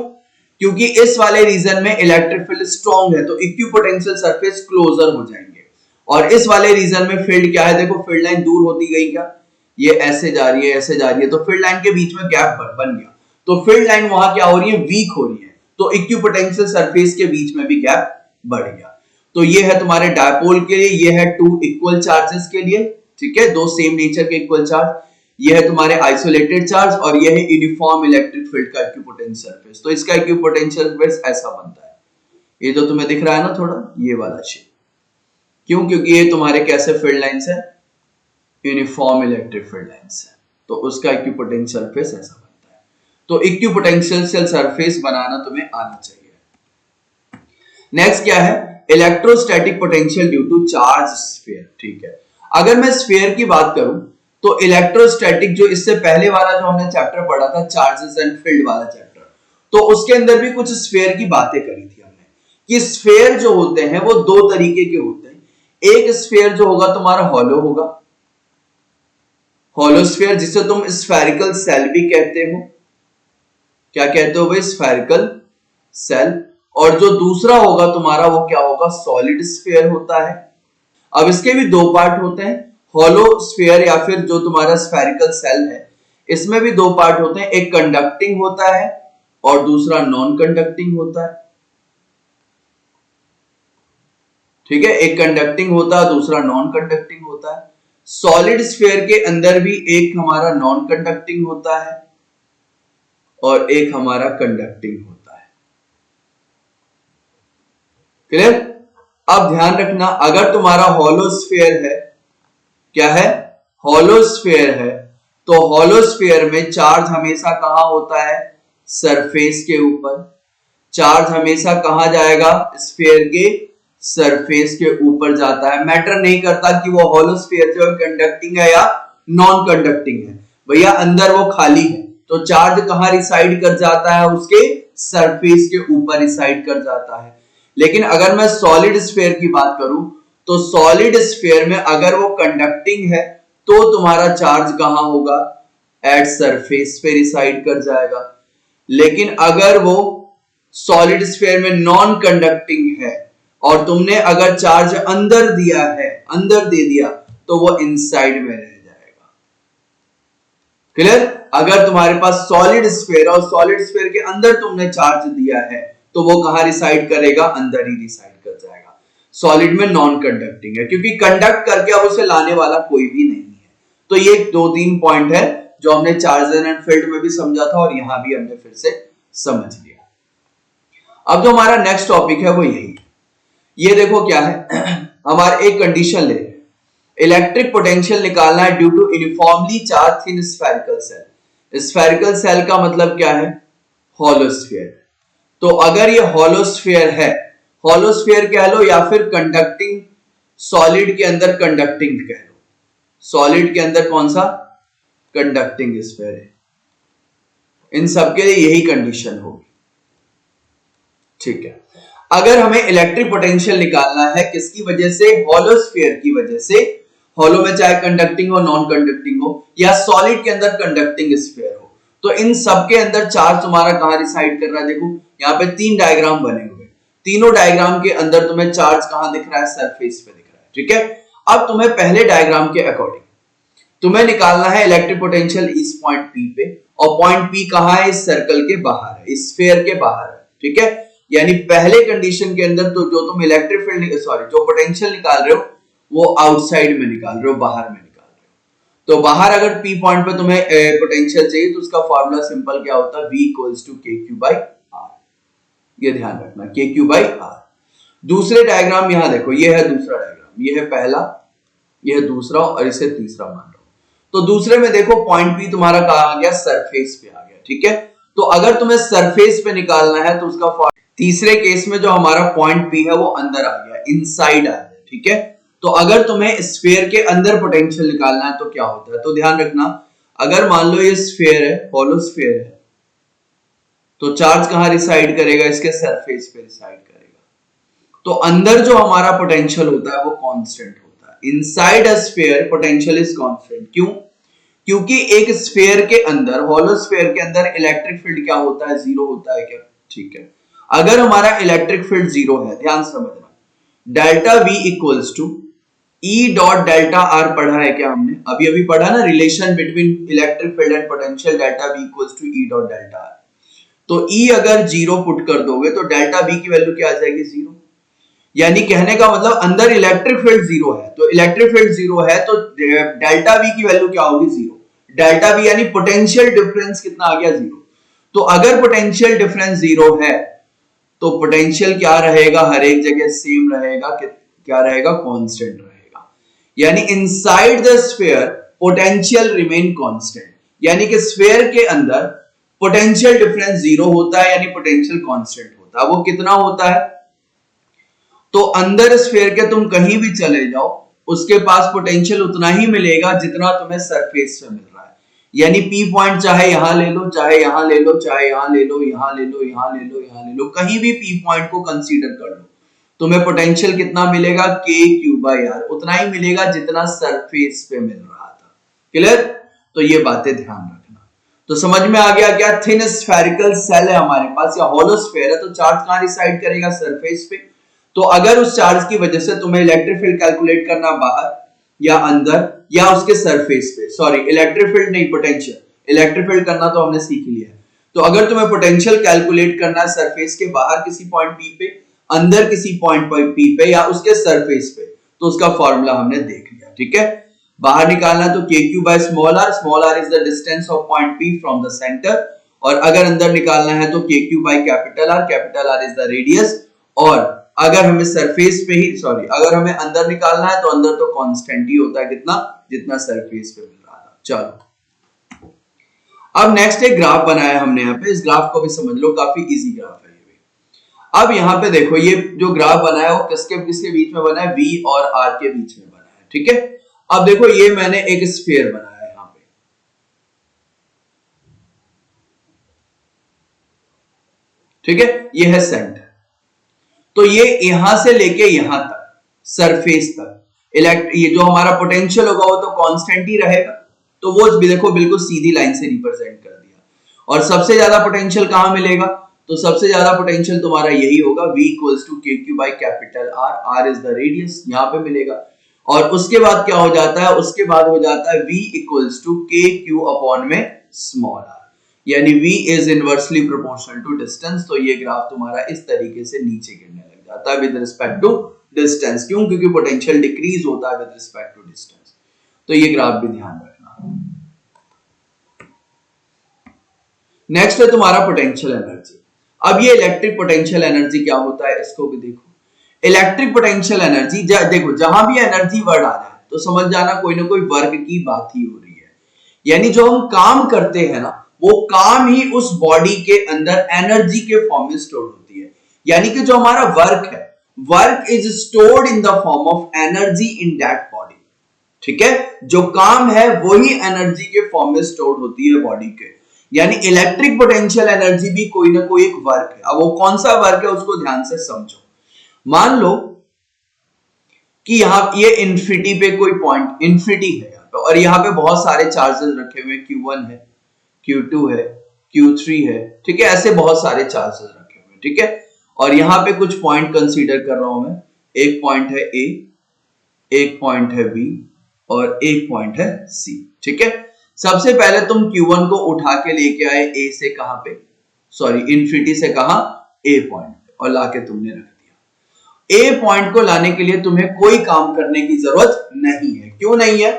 क्योंकि इस वाले रीजन में इलेक्ट्रिक फील्ड स्ट्रॉन्ग है, तो इक्विपोटेंशियल सरफेस क्लोजर हो जाएंगे। और इस वाले रीजन में फील्ड क्या है, देखो फील्ड लाइन दूर होती गई, क्या ये ऐसे जा रही है, ऐसे जा रही है, तो फील्ड लाइन के बीच में गैप बन गया, तो फील्ड लाइन वहां क्या हो रही है, वीक हो रही है, तो इक्विपोटेंशियल सरफेस के बीच में भी गैप बढ़ गया। तो ये है तुम्हारे डायपोल के लिए, ये है टू इक्वल चार्जेस के लिए। ठीक है, दो सेम नेचर के इक्वल चार्ज, ये है तुम्हारे आइसोलेटेड चार्ज और ये है यूनिफॉर्म इलेक्ट्रिक फील्ड का इक्विपोटेंशियल सरफेस। तो इसका इक्विपोटेंशियल सरफेस ऐसा बनता है, ये जो तुम्हें दिख रहा है ना थोड़ा, ये वाला शेप। क्यों? क्योंकि ये तुम्हारे कैसे फील्ड लाइंस है, यूनिफॉर्म इलेक्ट्रिक फील्ड लाइंस है, तो उसका इक्विपोटेंशियल सरफेस ऐसा बनता है। तो इक्विपोटेंशियल सरफेस बनाना तुम्हें आना चाहिए। नेक्स्ट क्या है, electrostatic potential due to charge sphere. ठीक है, अगर मैं स्फीयर की बात करूं तो इलेक्ट्रोस्टैटिक जो इससे पहले वाला जो हमने चैप्टर पढ़ा था, चार्जेस एंड फील्ड वाला चैप्टर, तो उसके अंदर भी कुछ स्फीयर की बातें करी थी हमने कि स्फीयर जो होते हैं वो दो तरीके के होते हैं। एक स्फीयर जो होगा तुम्हारा हॉलो होगा, हॉलो स्फीयर, जिसे तुम स्फेरिकल सेल भी कहते हो। क्या कहते हो भाई? Spherical shell. और जो दूसरा होगा तुम्हारा वो क्या होगा? सॉलिड स्फीयर होता है। अब इसके भी दो पार्ट होते हैं, हॉलो स्फीयर या फिर जो तुम्हारा स्फेरिकल सेल है, इसमें भी दो पार्ट होते हैं, एक कंडक्टिंग होता है और दूसरा नॉन कंडक्टिंग होता है। ठीक है, एक कंडक्टिंग होता है, दूसरा नॉन कंडक्टिंग होता है। सॉलिड स्फीयर के अंदर भी एक हमारा नॉन कंडक्टिंग होता है और एक हमारा कंडक्टिंग होता है। क्लियर? अब ध्यान रखना, अगर तुम्हारा हॉलो स्फीयर है, क्या है? हॉलो स्फीयर है, तो हॉलो स्फीयर में चार्ज हमेशा कहां होता है? सरफेस के ऊपर। चार्ज हमेशा कहां जाएगा? स्फीयर के सरफेस के ऊपर जाता है। मैटर नहीं करता कि वो हॉलो स्फीयर जो है कंडक्टिंग है या नॉन कंडक्टिंग है, भैया अंदर वो खाली है, तो चार्ज कहां रिसाइड कर जाता है? उसके सरफेस के ऊपर रिसाइड कर जाता है। लेकिन अगर मैं सॉलिड स्फीयर की बात करूं, तो सॉलिड स्फीयर में अगर वो कंडक्टिंग है तो तुम्हारा चार्ज कहां होगा? एट सरफेस पे रिसाइड कर जाएगा। लेकिन अगर वो सॉलिड स्फीयर में नॉन कंडक्टिंग है और तुमने अगर चार्ज अंदर दिया है, अंदर दे दिया, तो वो इनसाइड में रह जाएगा। क्लियर? अगर तुम्हारे पास सॉलिड स्फीयर और सॉलिड स्फीयर के अंदर तुमने चार्ज दिया है, तो वो कहां रिसाइड करेगा? अंदर ही रिसाइड कर जाएगा। सॉलिड में नॉन कंडक्टिंग है, क्योंकि कंडक्ट करके अब उसे लाने वाला कोई भी नहीं है। तो ये दो तीन पॉइंट है जो हमने चार्ज एंड फील्ड में भी समझा था और यहां भी हमने फिर से समझ लिया। अब जो हमारा नेक्स्ट टॉपिक है वो यही है। ये देखो क्या है, हमारे एक कंडीशन ले, इलेक्ट्रिक पोटेंशियल निकालना है due to uniformly charge thin spherical shell. Spherical shell का मतलब क्या है? Hollow sphere. तो अगर ये हॉलो स्फीयर है, हॉलो स्फीयर कह लो या फिर कंडक्टिंग, सॉलिड के अंदर कंडक्टिंग कह लो, सॉलिड के अंदर कौन सा? कंडक्टिंग स्फीयर है। इन सबके लिए यही कंडीशन होगी। ठीक है, अगर हमें इलेक्ट्रिक पोटेंशियल निकालना है किसकी वजह से? हॉलो स्फीयर की वजह से। हॉलो में चाहे कंडक्टिंग हो, नॉन कंडक्टिंग हो, या सॉलिड के अंदर कंडक्टिंग स्फीयर हो, तो इन सबके अंदर चार्ज तुम्हारा कहां रिसाइड कर रहा है? देखो यहाँ पे तीन डायग्राम बने हुए, तीनों डायग्राम के अंदर तुम्हें चार्ज कहां दिख रहा है? सरफेस पे दिख रहा है। ठीक है, अब तुम्हें पहले डायग्राम के अकॉर्डिंग तुम्हें निकालना है इलेक्ट्रिक पोटेंशियल इस पॉइंट P पे, और पॉइंट P कहां है? इस सर्कल के बाहर है, इस स्फीयर के बाहर है। ठीक है, यानी पहले कंडीशन के अंदर तो जो तुम इलेक्ट्रिक फील्ड जो पोटेंशियल निकाल रहे हो वो आउटसाइड में निकाल रहे हो, बाहर में निकाल रहे हो। तो बाहर अगर P पॉइंट पे तुम्हें पोटेंशियल चाहिए तो उसका फॉर्मूला सिंपल क्या होता है? V equals to KQ/R। ये ध्यान रखना, KQ/R। दूसरे डायग्राम यहां देखो, ये है दूसरा डायग्राम, ये है पहला, ये है दूसरा और इसे तीसरा मान रहा हूं। तो दूसरे में देखो पॉइंट P तुम्हारा कहां आ गया? सरफेस पे आ गया। ठीक है, तो अगर तुम्हें सरफेस पे निकालना है तो उसका तीसरे केस में जो हमारा पॉइंट P है वो अंदर आ गया, इनसाइड आ गया। ठीक है, तो अगर तुम्हें स्फीयर के अंदर पोटेंशियल निकालना है तो क्या होता है? तो ध्यान रखना, अगर मान लो ये स्फीयर है, हॉलो स्फीयर है, तो चार्ज कहां रिसाइड करेगा? इसके सरफेस पे रिसाइड करेगा। तो अंदर जो हमारा पोटेंशियल होता है वो कांस्टेंट होता है। Inside a sphere potential is constant. क्यों? क्योंकि एक स्फीयर के अंदर, हॉलो स्फीयर के अंदर इलेक्ट्रिक फील्ड क्या होता है? जीरो होता है क्या? ठीक है, अगर हमारा इलेक्ट्रिक फील्ड जीरो है, ध्यान समझना, delta V equals to E dot delta R पढ़ा है क्या हमने? अभी अभी पढ़ा ना, relation between electric field and potential, delta V equals to E dot delta R। तो E अगर जीरो पुट कर दोगे तो डेल्टा V की वैल्यू क्या आ जाएगी? जीरो। यानी कहने का मतलब अंदर इलेक्ट्रिक फील्ड जीरो है, तो इलेक्ट्रिक फील्ड जीरो है तो डेल्टा V की वैल्यू क्या होगी? जीरो। डेल्टा V यानी पोटेंशियल डिफरेंस कितना आ गया? जीरो। तो अगर पोटेंशियल डिफरेंस जीरो है तो पोटेंशियल क्या रहेगा? हर एक जगह सेम रहेगा, क्या रहेगा? कांस्टेंट रहेगा। यानी inside the sphere potential remain constant, यानी कि स्फीयर के अंदर पोटेंशियल डिफरेंस जीरो होता है, यानी पोटेंशियल कांस्टेंट होता है। वो कितना होता है? तो अंदर स्फीयर के तुम कहीं भी चले जाओ, उसके पास पोटेंशियल उतना ही मिलेगा जितना तुम्हें सरफेस पे मिल रहा है। यानी पी पॉइंट चाहे यहां ले लो, चाहे यहां ले लो, चाहे यहां ले लो, यहां ले लो, यहां ले लो, यहां ले लो, कहीं भी पी पॉइंट को कंसीडर कर लो, तुम्हें पोटेंशियल कितना मिलेगा, के क्यू बाई आर, उतना ही मिलेगा जितना सरफेस पे मिल रहा था। क्लियर? तो ये बातें ध्यान रखना। तो समझ में आ गया क्या? थिन स्फेरिकल सेल है हमारे पास या हॉलो स्फीयर है, तो चार्ज कहां रिसाइड करेगा, सरफेस पे। तो अगर उस चार्ज की वजह से तुम्हें इलेक्ट्रिक फील्ड कैलकुलेट करना बाहर या अंदर या उसके सरफेस पे, सॉरी इलेक्ट्रिक फील्ड नहीं, पोटेंशियल, इलेक्ट्रिक फील्ड करना तो हमने सीख लिया है। तो अगर तुम्हें पोटेंशियल कैलकुलेट करना है सरफेस के बाहर किसी पॉइंट पी पे, अंदर किसी पॉइंट पी पे या उसके सरफेस पे, तो उसका फॉर्मूला हमने देख लिया। ठीक है, बाहर निकालना तो K Q by small R is the distance of point P from the center, और अगर अंदर निकालना है तो K Q by capital R is the radius, और अगर हमें सरफेस पे ही, सॉरी अगर हमें अंदर निकालना है तो अंदर तो कांस्टेंट ही होता है, कितना, जितना सरफेस पे मिल रहा था। चलो अब नेक्स्ट एक ग्राफ बनाया हमने यहाँ पे, इस ग्राफ को भी समझ लो, काफी इजी ग्राफ है ये। अब यहाँ पे देखो ये जो ग्राफ बनाया है वो किसके किसके बीच में बना है, V और R के बीच में बना है। ठीक है, अब देखो ये मैंने एक स्फीयर बनाया है यहाँ पे, ठीक है, ये है सेंटर। तो ये यहां से लेके यहां तक सरफेस तक ये जो हमारा पोटेंशियल होगा वो तो कांस्टेंट ही रहेगा, तो वो भी देखो बिल्कुल सीधी लाइन से रिप्रेजेंट कर दिया। और सबसे ज्यादा पोटेंशियल कहां मिलेगा, तो सबसे ज्यादा पोटेंशियल तुम्हारा यही होगा, V equals to K Q by capital R is the radius, यहां पे मिलेगा। और उसके बाद क्या हो जाता है, उसके बाद हो जाता है V equals to K Q upon में स्मॉल r, यानी V is inversely proportional to distance. तो ये ग्राफ तुम्हारा इस तरीके से नीचे गिरने लग जाता है विद रिस्पेक्ट टू डिस्टेंस। क्यों? क्योंकि पोटेंशियल डिक्रीज होता है विद रिस्पेक्ट टू डिस्टेंस। तो ये ग्राफ भी ध्यान रखना। नेक्स्ट है तुम्हारा पोटेंशियल एनर्जी। अब ये इलेक्ट्रिक पोटेंशियल एनर्जी क्या होता है, इसको भी देखो। इलेक्ट्रिक पोटेंशियल एनर्जी, देखो जहां भी एनर्जी वर्ड आ जाए तो समझ जाना कोई ना कोई वर्क की बात ही हो रही है। यानी जो हम काम करते हैं ना, वो काम ही उस बॉडी के अंदर एनर्जी के फॉर्म में स्टोर होती है। यानी कि जो हमारा वर्क है, work is stored in the form of energy in that body. ठीक है, जो काम है वही एनर्जी के फॉर्म में स्टोर्ड होती है बॉडी के। यानी इलेक्ट्रिक पोटेंशियल एनर्जी भी कोई ना कोई एक वर्क है। अब वो कौन सा वर्क है उसको ध्यान से समझो। मान लो कि यहां ये इन्फिनिटी पे कोई पॉइंट इन्फिनिटी है यहाँ पे, और यहाँ पे बहुत सारे चार्जेस रखे हुए, Q1 है, Q2 है, Q3 है, ठीक है, ऐसे बहुत सारे चार्जेस रखे हुए, ठीक है। और यहाँ पे कुछ पॉइंट कंसीडर कर रहा हूं मैं, एक पॉइंट है A, एक पॉइंट है B और एक पॉइंट है C, ठीक है। सबसे पहले तुम Q1 को उठा के लेके आए A से कहां पे, सॉरी इन्फिनिटी से कहां, A पॉइंट पे, और लाके तुमने रख दिया। A पॉइंट को लाने के लिए तुम्हें कोई काम करने की जरूरत नहीं है। क्यों नहीं है?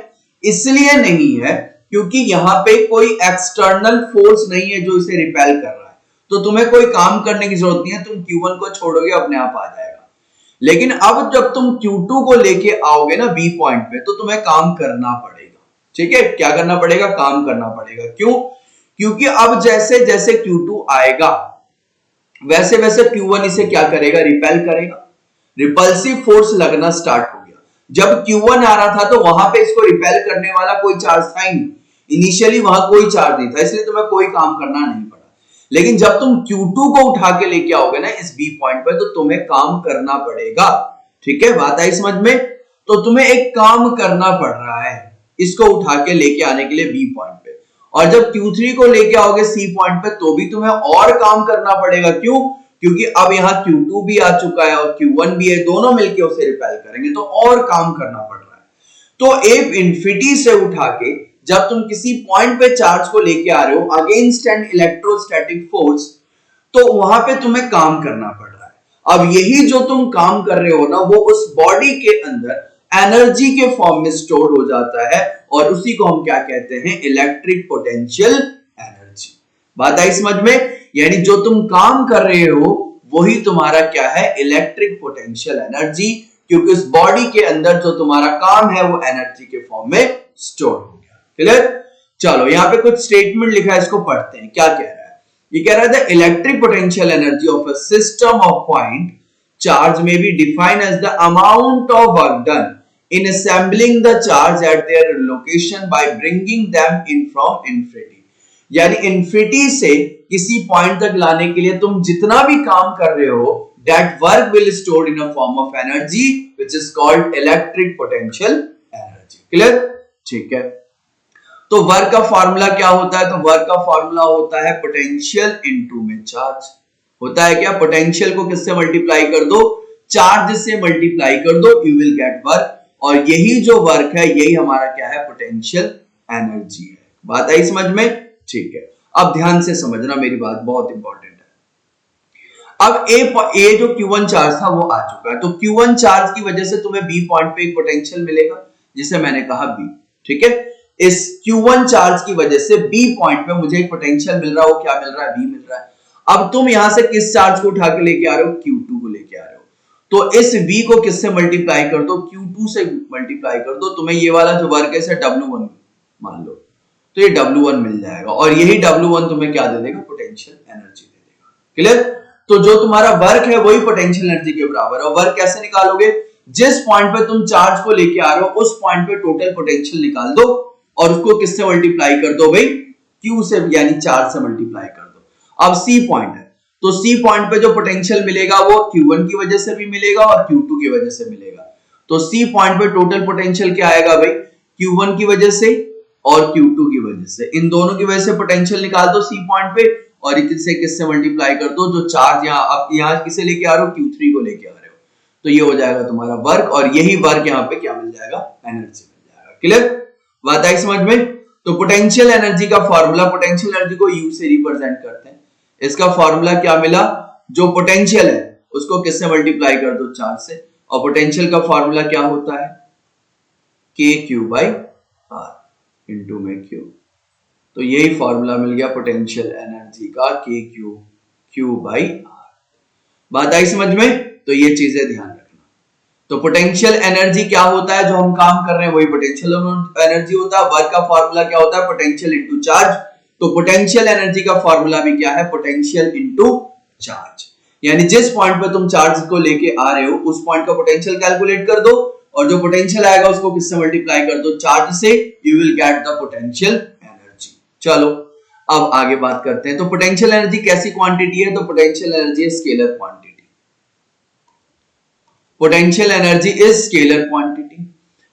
इसलिए नहीं है क्योंकि यहाँ पे कोई एक्सटर्नल फोर्स नहीं है जो इसे रिपेल कर रहा है, तो तुम्हें कोई काम करने की जरूरत नहीं है। तुम Q1 को छोड़ोगे अपने आप आ जाएगा। लेकिन अब जब तुम Q2 को लेके आओगे ना B पॉइंट पे, तो तुम्हें काम करना पड़ेगा, ठीक है। क्या करना पड़ेगा? काम करना पड़ेगा। क्यों? क्योंकि अब जैसे जैसे Q2 आएगा वैसे वैसे Q1 इसे क्या करेगा? रिपेल करेगा। रिपल्सिव फोर्स लगना स्टार्ट हो गया। जब Q1 आ रहा था तो वहां पे इसको रिपेल करने वाला कोई चार्ज था ही नहीं, इनिशियली वहां कोई चार्ज नहीं था, इसलिए तुम्हें कोई काम करना नहीं पड़ा। लेकिन जब तुम Q2 को उठा के लेके आओगे ना इस B पॉइंट पे, तो तुम्हें काम करना पड़ेगा, ठीक है। बात आई समझ में? तो तुम्हें एक काम करना पड़ रहा है इसको उठा के लेके आने के लिए B पॉइंट पे। और जब Q3 को लेके आओगे C पॉइंट पे, तो भी तुम्हें और काम करना पड़ेगा। क्यों? क्योंकि अब यहाँ Q2 भी आ चुका है और Q1 भी है, दोनों मिलके उसे रिपेल करेंगे, तो और काम करना पड़ रहा है। तो एक इन्फिनिटी से उठा के जब तुम किसी पॉइंट पे चार्ज को लेके आ रहे हो अगेंस्ट एन इलेक्ट्रोस्टैटिक फोर्स, तो वहां पे तुम्हें काम करना पड़ रहा है। अब यही जो तुम काम कर रहे हो ना, वो उस बॉडी के अंदर एनर्जी के फॉर्म में स्टोर हो जाता है, और उसी को हम क्या कहते हैं? Electric potential energy. बात आई समझ में? यानी जो तुम काम कर रहे हो वही तुम्हारा क्या है? इलेक्ट्रिक पोटेंशियल एनर्जी, क्योंकि उस बॉडी के अंदर जो तुम्हारा काम है वो एनर्जी के फॉर्म में स्टोर हो गया। क्लियर? चलो यहाँ पे कुछ स्टेटमेंट लिखा है, इसको पढ़ते हैं। क्या कह रहा है? ये कह रहा है electric potential energy of a system of point charge may be defined as the amount of work done in assembling the charge at their location by bringing them in from infinity। यानी infinity से किसी point तक लाने के लिए तुम जितना भी काम कर रहे हो, that work will stored in a form of energy which is called electric potential energy। Clear? ठीक है। तो वर्क का फॉर्मूला क्या होता है? तो वर्क का फॉर्मूला होता है पोटेंशियल इनटू में चार्ज। होता है क्या? पोटेंशियल को किससे मल्टीप्लाई कर दो? चार्ज से मल्टीप्लाई कर दो, यू विल गेट वर्क। और यही जो वर्क है यही हमारा क्या है? पोटेंशियल एनर्जी है। बात आई समझ में? ठीक है। अब ध्यान से समझना, मेरी बात बहुत इंपॉर्टेंट है। अब ए जो Q1 चार्ज था वो आ चुका है, तो Q1 चार्ज की वजह से तुम्हें बी पॉइंट पे एक पोटेंशियल मिलेगा जिसे मैंने कहा बी। ठीक है, इस Q1 चार्ज की वजह से बी पॉइंट पे मुझे एक पोटेंशियल मिल रहा है, वो क्या मिल रहा है? बी मिल रहा है। अब तुम यहां से किस चार्ज को उठा के लेके आ रहे हो? Q2 को लेके आ रहे हो। तो इस v को किससे मल्टीप्लाई कर दो? Q2 से मल्टीप्लाई कर दो। तुम्हें ये वाला जो वर्क है इसे W1 मान लो, तो ये W1 मिल जाएगा और यही W1 तुम्हें क्या दे देगा? पोटेंशियल एनर्जी दे देगा। क्लियर? तो जो तुम्हारा वर्क है वही पोटेंशियल एनर्जी के बराबर है। और वर्क कैसे निकालोगे? जिस पॉइंट पे तुम चार्ज को लेके आ रहे हो उस पॉइंट पे टोटल पोटेंशियल निकाल दो और उसको किससे मल्टीप्लाई कर दो भाई? Q से, यानी चार्ज से मल्टीप्लाई कर दो। अब C पॉइंट है, तो C पॉइंट पे जो पोटेंशियल मिलेगा वो Q1 की वजह से भी मिलेगा और Q2 की वजह से मिलेगा। तो C पॉइंट पे टोटल पोटेंशियल क्या आएगा भाई? Q1 की वजह से और Q2 की वजह से, इन दोनों की वजह से पोटेंशियल निकाल दो C पॉइंट पे और इसे किससे मल्टीप्लाई कर दो? जो चार्ज यहाँ किसे लेके आ रहे हो? Q3 को लेके आ रहे हो। तो ये हो जाएगा तुम्हारा वर्क और यही वर्क यहाँ पे क्या मिल जाएगा? एनर्जी मिल जाएगा। क्लियर? बात आई समझ में? तो पोटेंशियल एनर्जी का फॉर्मूला, पोटेंशियल एनर्जी को U से रिप्रेजेंट करते हैं। इसका फॉर्मूला क्या मिला? जो पोटेंशियल है उसको किससे मल्टीप्लाई कर दो? चार्ज से। और पोटेंशियल का फॉर्मूला क्या होता है? KQ/R इंटू में Q। तो यही फॉर्मूला मिल गया पोटेंशियल एनर्जी का, KQ/R। बात आई समझ में? तो ये चीजें ध्यान रखना। तो पोटेंशियल एनर्जी क्या होता है? जो हम काम कर रहे हैं वही पोटेंशियल एनर्जी होता है। वर्क का फॉर्मूला क्या होता है? Potential into charge. तो पोटेंशियल एनर्जी का फॉर्मूला भी क्या है? Potential into charge. यानी जिस पॉइंट पे तुम चार्ज को लेके आ रहे हो उस पॉइंट का पोटेंशियल कैलकुलेट कर दो और जो पोटेंशियल आएगा उसको किससे मल्टीप्लाई कर दो? चार्ज से, you will get the potential energy. चलो अब आगे बात करते हैं। तो पोटेंशियल एनर्जी कैसी क्वांटिटी है? तो पोटेंशियल एनर्जी है scalar quantity. Potential energy is scalar quantity.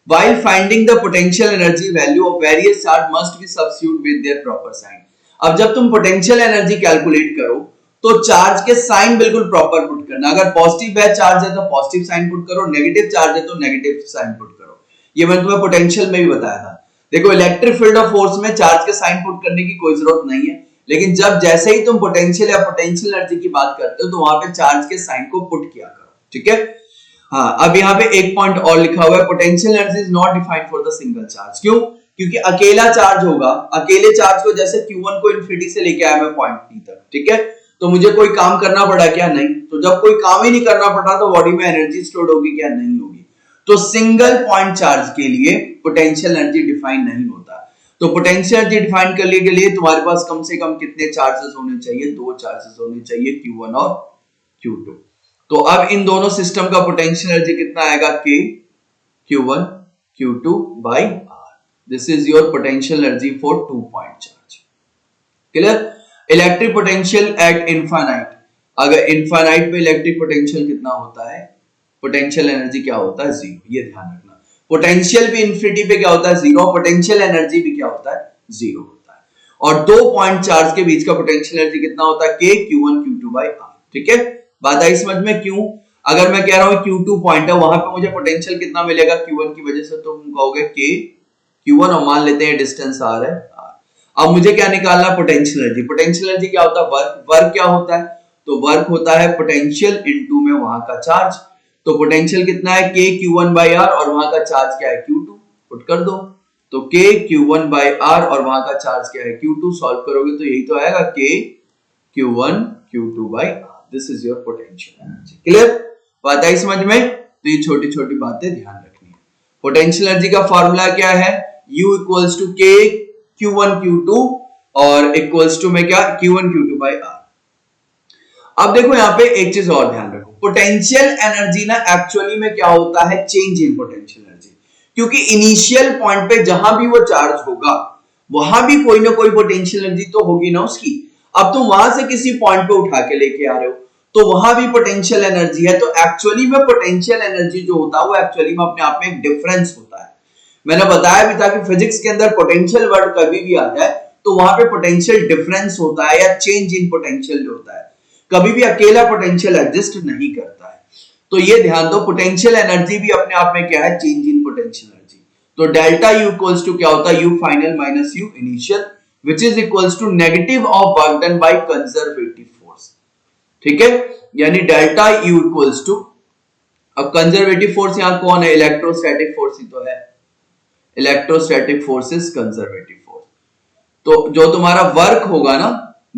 While finding the potential energy value of various charge must be substituted with their proper sign. अब जब तुम पोटेंशियल एनर्जी कैलकुलेट करो तो charge के साइन बिल्कुल प्रॉपर पुट करना। अगर पॉजिटिव है चार्ज है तो पॉजिटिव साइन पुट करो, नेगेटिव चार्ज है तो नेगेटिव साइन पुट करो। ये मैंने तुम्हें पोटेंशियल में भी बताया था। देखो इलेक्ट्रिक फील्ड ऑफ फोर्स में चार्ज के साइन पुट करने की कोई जरूरत नहीं है, लेकिन जब जैसे ही तुम पोटेंशियल या पोटेंशियल एनर्जी की बात करते हो तो वहां पे चार्ज के साइन को पुट किया करो। ठीक है? हाँ, अब यहाँ पे एक पॉइंट और लिखा हुआ है, potential energy is not defined for the single charge. क्यों? क्योंकि अकेला चार्ज होगा, अकेले चार्ज को जैसे Q1 को इन्फिनिटी से लेके आया मैं पॉइंट P तक, ठीक है, तो मुझे कोई काम करना पड़ा क्या? नहीं। तो जब कोई काम ही नहीं करना पड़ा तो बॉडी में एनर्जी स्टोर होगी क्या? नहीं होगी। तो सिंगल पॉइंट चार्ज के लिए पोटेंशियल एनर्जी डिफाइन नहीं होता। तो पोटेंशियल एनर्जी डिफाइन करने के लिए तुम्हारे पास कम से कम कितने चार्जेस होने चाहिए? दो चार्जेस होने चाहिए, Q1 और Q2। तो अब इन दोनों सिस्टम का पोटेंशियल एनर्जी कितना आएगा? K Q1 Q2/R। This is your potential energy for 2 point charge. Clear? Electric potential at infinite, अगर इनफाइनाइट पे इलेक्ट्रिक पोटेंशियल कितना होता है? पोटेंशियल एनर्जी क्या होता है? 0। ये ध्यान रखना। पोटेंशियल भी इन्फिनिटी पे क्या होता है? 0। पोटेंशियल एनर्जी भी क्या होता है? 0 होता है। और 2 पॉइंट चार्ज के बीच का पोटेंशियल एनर्जी कितना होता है? K Q1 Q2/R। ठीक है? बात आई समझ में? क्यों? अगर मैं कह रहा हूं Q2 पॉइंट है, वहां पे मुझे पोटेंशियल कितना मिलेगा? Q1 की वजह से, तो तुम कहोगे K Q1 और मान लेते हैं डिस्टेंस R है। अब मुझे क्या निकालना? Potential energy. पोटेंशियल एनर्जी क्या होता है? वर्क। वर्क क्या होता है? तो वर्क होता है पोटेंशियल इनटू में वहां का चार्ज। तो पोटेंशियल कितना है? K Q1/R और वहां का चार्ज क्या है? Q2। पुट कर दो। तो K Q1/R और वहां का चार्ज क्या है? Q2। सॉल्व करोगे तो यही तो आएगा, K Q1 Q2/R। This is your potential energy. Clear? बात आई समझ में? तो ये छोटी छोटी बातें ध्यान रखनी है। पोटेंशियल एनर्जी का फॉर्मूला क्या है? U equals to K Q1 Q2 और इक्वल्स टू में क्या? Q1 Q2/R। अब देखो यहाँ पे एक चीज और ध्यान रखो, पोटेंशियल एनर्जी ना एक्चुअली में क्या होता है? Change in potential energy. क्योंकि इनिशियल पॉइंट पे जहां भी वो चार्ज होगा वहां भी कोई ना कोई पोटेंशियल एनर्जी तो होगी ना उसकी। अब तुम वहां से किसी पॉइंट पे उठा के लेके आ रहे हो तो वहां भी पोटेंशियल एनर्जी है। तो एक्चुअली में पोटेंशियल एनर्जी जो होता है वो एक्चुअली में अपने आप में एक डिफरेंस होता है। मैंने बताया भी था कि फिजिक्स के अंदर पोटेंशियल वर्ड कभी भी आ जाए तो वहां पे पोटेंशियल डिफरेंस होता है या चेंज इन पोटेंशियल जो होता है। कभी भी अकेला पोटेंशियल एग्जिस्ट नहीं करता है। तो ये ध्यान दो, पोटेंशियल एनर्जी भी अपने आप में क्या है, चेंज इन पोटेंशियल एनर्जी। तो डेल्टा यू इक्वल्स टू क्या होता है, U final minus U initial, which is equals to negative of work done by conservative force. ठीक है, यानी डेल्टा यू इक्वल्स टू, अब कंजर्वेटिव फोर्स यहां कौन है, इलेक्ट्रोस्टैटिक फोर्स ही तो है। Electrostatic force is conservative force. तो जो तुम्हारा वर्क होगा ना,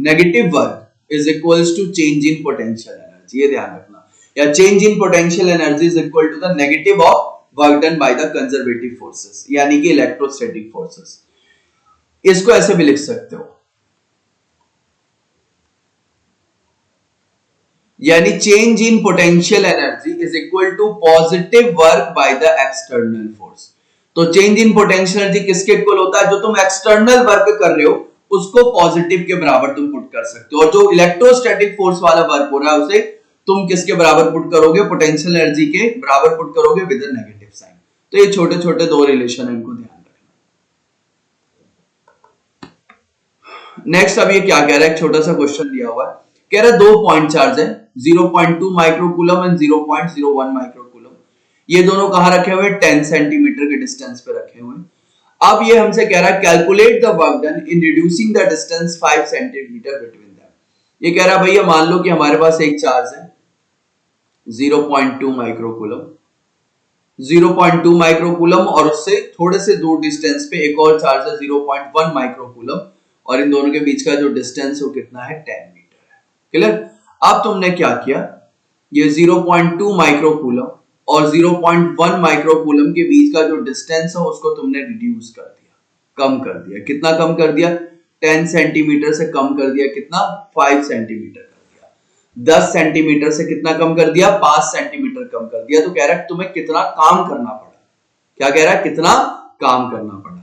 negative work is equals to change in potential energy, ये ध्यान रखना। या change in potential energy is equal to the negative of work done by the conservative forces, यानी कि इलेक्ट्रोस्टैटिक फोर्सेस। इसको ऐसे भी लिख सकते हो, यानी change in potential energy is equal to positive work by the external force. तो चेंज इन पोटेंशियल एनर्जी किसके इक्वल होता है, जो तुम एक्सटर्नल वर्क कर रहे हो उसको पॉजिटिव के बराबर तुम पुट कर सकते हो, और जो इलेक्ट्रोस्टैटिक फोर्स वाला वर्क हो रहा है उसे तुम किसके बराबर पुट करोगे, पोटेंशियल एनर्जी के बराबर पुट करोगे विद अ नेगेटिव साइन। तो ये छोटे छोटे दो रिलेशन है, इनको ध्यान रखना। नेक्स्ट अब ये क्या कह रहा है, एक छोटा सा क्वेश्चन दिया हुआ है, कह रहा है दो पॉइंट चार्ज है 0.2 माइक्रोकूलम एंड 0.01 माइक्रोकूलम। ये दोनों कहां रखे हुए, 10 सेंटीमीटर के डिस्टेंस पे रखे हुए। अब ये हमसे कह रहा है calculate the work done in reducing the distance 5 centimetre between them. ये कह रहा है भैया मान लो कि हमारे पास एक चार्ज है 0.2 माइक्रोकूलम, 0.2 माइक्रोकूलम, और उससे थोड़े से दूर डिस्टेंस पे एक और चार्ज है 0.1 माइक्रोकूलम, और इन दोनों के बीच का जो डिस्टेंस वो कितना है, 10 मीटर है। क्लियर। अब तुमने क्या किया, ये 0.2 माइक्रोकूलम और 0.1 माइक्रोकूलम के बीच का जो डिस्टेंस है उसको तुमने रिड्यूस कर दिया, कम कर दिया। कितना कम कर दिया, 10 सेंटीमीटर से कम कर दिया, कितना, 5 सेंटीमीटर कर दिया। 10 सेंटीमीटर से कितना कम कर दिया, 5 सेंटीमीटर कम कर दिया। तो कह रहा है तुम्हें कितना काम करना पड़ा, क्या कह रहा है, कितना काम करना पड़ा।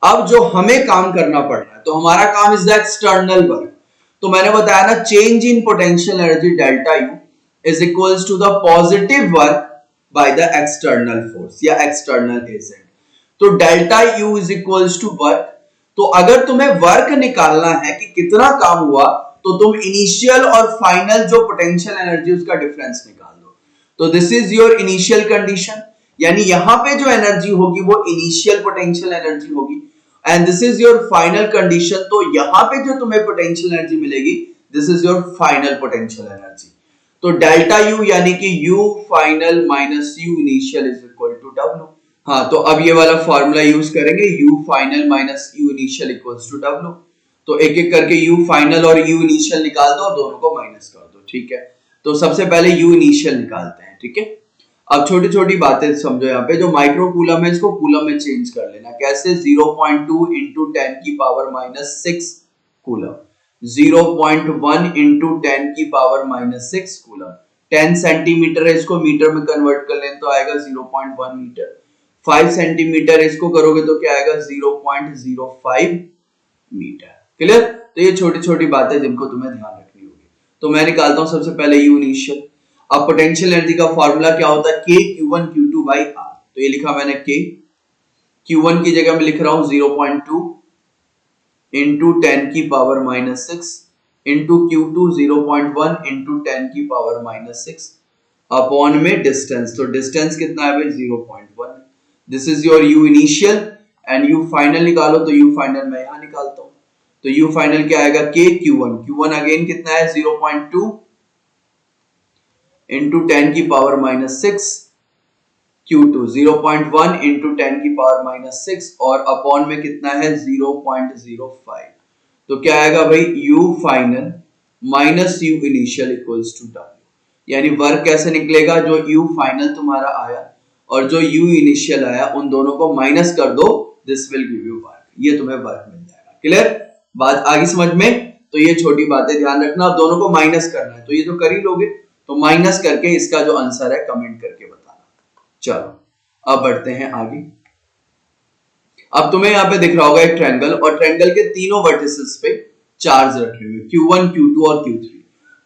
अब जो हमें काम करना पड़ रहा है, तो हमारा काम इज द एक्सटर्नल वर्क। तो मैंने बताया ना, change in potential energy delta U is equals to the positive work by the external force या एक्सटर्नल एजेंट। तो delta U is equals to work. तो अगर तुम्हें वर्क निकालना है कि कितना काम हुआ, तो तुम इनिशियल और फाइनल जो पोटेंशियल एनर्जी उसका डिफरेंस निकाल दो। तो this is your initial condition, यानी यहां पे जो एनर्जी होगी वो इनिशियल पोटेंशियल एनर्जी होगी, and this is your final condition. तो यहां पे जो तुम्हें पोटेंशियल एनर्जी मिलेगी, this is your final potential energy. तो डेल्टा यू यानी कि U final minus U initial is equal to W. हाँ, तो अब ये वाला फॉर्मूला यूज करेंगे, U final minus U initial equals to W. तो एक एक करके यू फाइनल और यू इनिशियल निकाल दो और दोनों को माइनस कर दो। ठीक है, तो सबसे पहले यू इनिशियल निकालते हैं। ठीक है, अब छोटी छोटी बातें समझो। यहाँ पे जो माइक्रोकूलम है इसको कूलम में चेंज कर लेना। कैसे, 0.2 इंटू 10 की पावर माइनस 6 कूलम, 0.1 इंटू 10 की पावर माइनस 6 कूलम। 10 सेंटीमीटर है, इसको मीटर में कन्वर्ट कर लें तो आएगा 0.1 मीटर। 5 सेंटीमीटर इसको करोगे तो क्या आएगा, 0.05 मीटर। क्लियर। तो ये छोटी छोटी बातें जिनको तुम्हें ध्यान रखनी होगी। तो मैं निकालता हूं सबसे पहले यू इनिशियल। अब पोटेंशियल एनर्जी का फॉर्मूला क्या होता है, K Q1 Q2 by R। तो ये लिखा मैंने K, Q1 की जगह मैं लिख रहा हूं 0.2 इंटू 10 की power minus 6 into Q2 0.1 into 10 की पावर माइनस 6 अपॉन में डिस्टेंस। तो डिस्टेंस कितना है भाई, 0.1। This is your you initial, and you final निकालो। तो यू फाइनल मैं यहां निकालता हूं। तो यू फाइनल क्या आएगा, K Q1, Q1 अगेन कितना है, 0.2 इंटू 10 की पावर माइनस 6, Q2 0.1 इंटू 10 की पावर माइनस 6 और अपॉन में कितना है, 0.05। तो क्या आएगा भाई, U final minus U initial equals to W। यानी वर्क कैसे निकलेगा, जो U फाइनल तुम्हारा आया और जो U इनिशियल आया उन दोनों को माइनस कर दो, this will give you work. ये तुम्हें वर्क मिल जाएगा। क्लियर, बात आगे समझ में। तो ये छोटी बातें ध्यान रखना, दोनों को माइनस करना है। तो ये तो कर ही लोगे, तो माइनस करके इसका जो आंसर है कमेंट करके बताना। चलो अब बढ़ते हैं आगे। अब तुम्हें यहाँ पे दिख रहा होगा एक ट्रायंगल, और ट्रायंगल के तीनों वर्टिसेस पे चार्ज रखे हुए Q1, Q2 और Q3।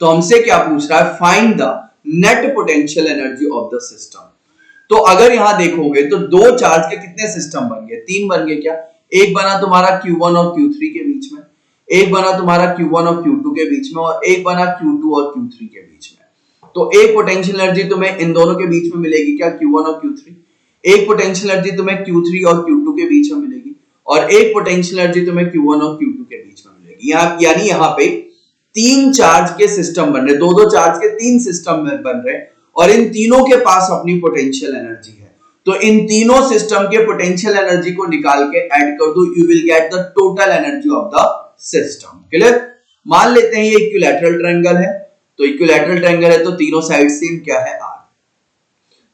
तो हमसे क्या पूछ रहा है, find the net potential energy of the system. तो अगर यहां देखोगे तो दो चार्ज के कितने सिस्टम बन गए, तीन बन गए क्या। एक बना तुम्हारा Q1 और Q3 के बीच में, एक बना तुम्हारा Q1 और Q2 के बीच में, और एक बना Q2 और Q3 के बीच में। तो एक पोटेंशियल एनर्जी तुम्हें इन दोनों के बीच में मिलेगी क्या, Q1 और Q3। एक पोटेंशियल एनर्जी तुम्हें Q3 और Q2 के बीच में मिलेगी, और एक पोटेंशियल एनर्जी तुम्हें Q1 और Q2 के बीच में मिलेगी। यानी यहाँ पे तीन चार्ज के सिस्टम बन रहे, दो दो चार्ज के तीन सिस्टम बन रहे, और इन तीनों के पास अपनी पोटेंशियल एनर्जी है। तो इन तीनों सिस्टम के पोटेंशियल एनर्जी को निकाल के ऐड कर दो, you will get the total energy of the system. Clear. मान लेते हैं ये इक्विलैटरल ट्रायंगल है, तो इक्विलैटरल ट्रायंगल है तो तीनों साइड सेम क्या है, आर।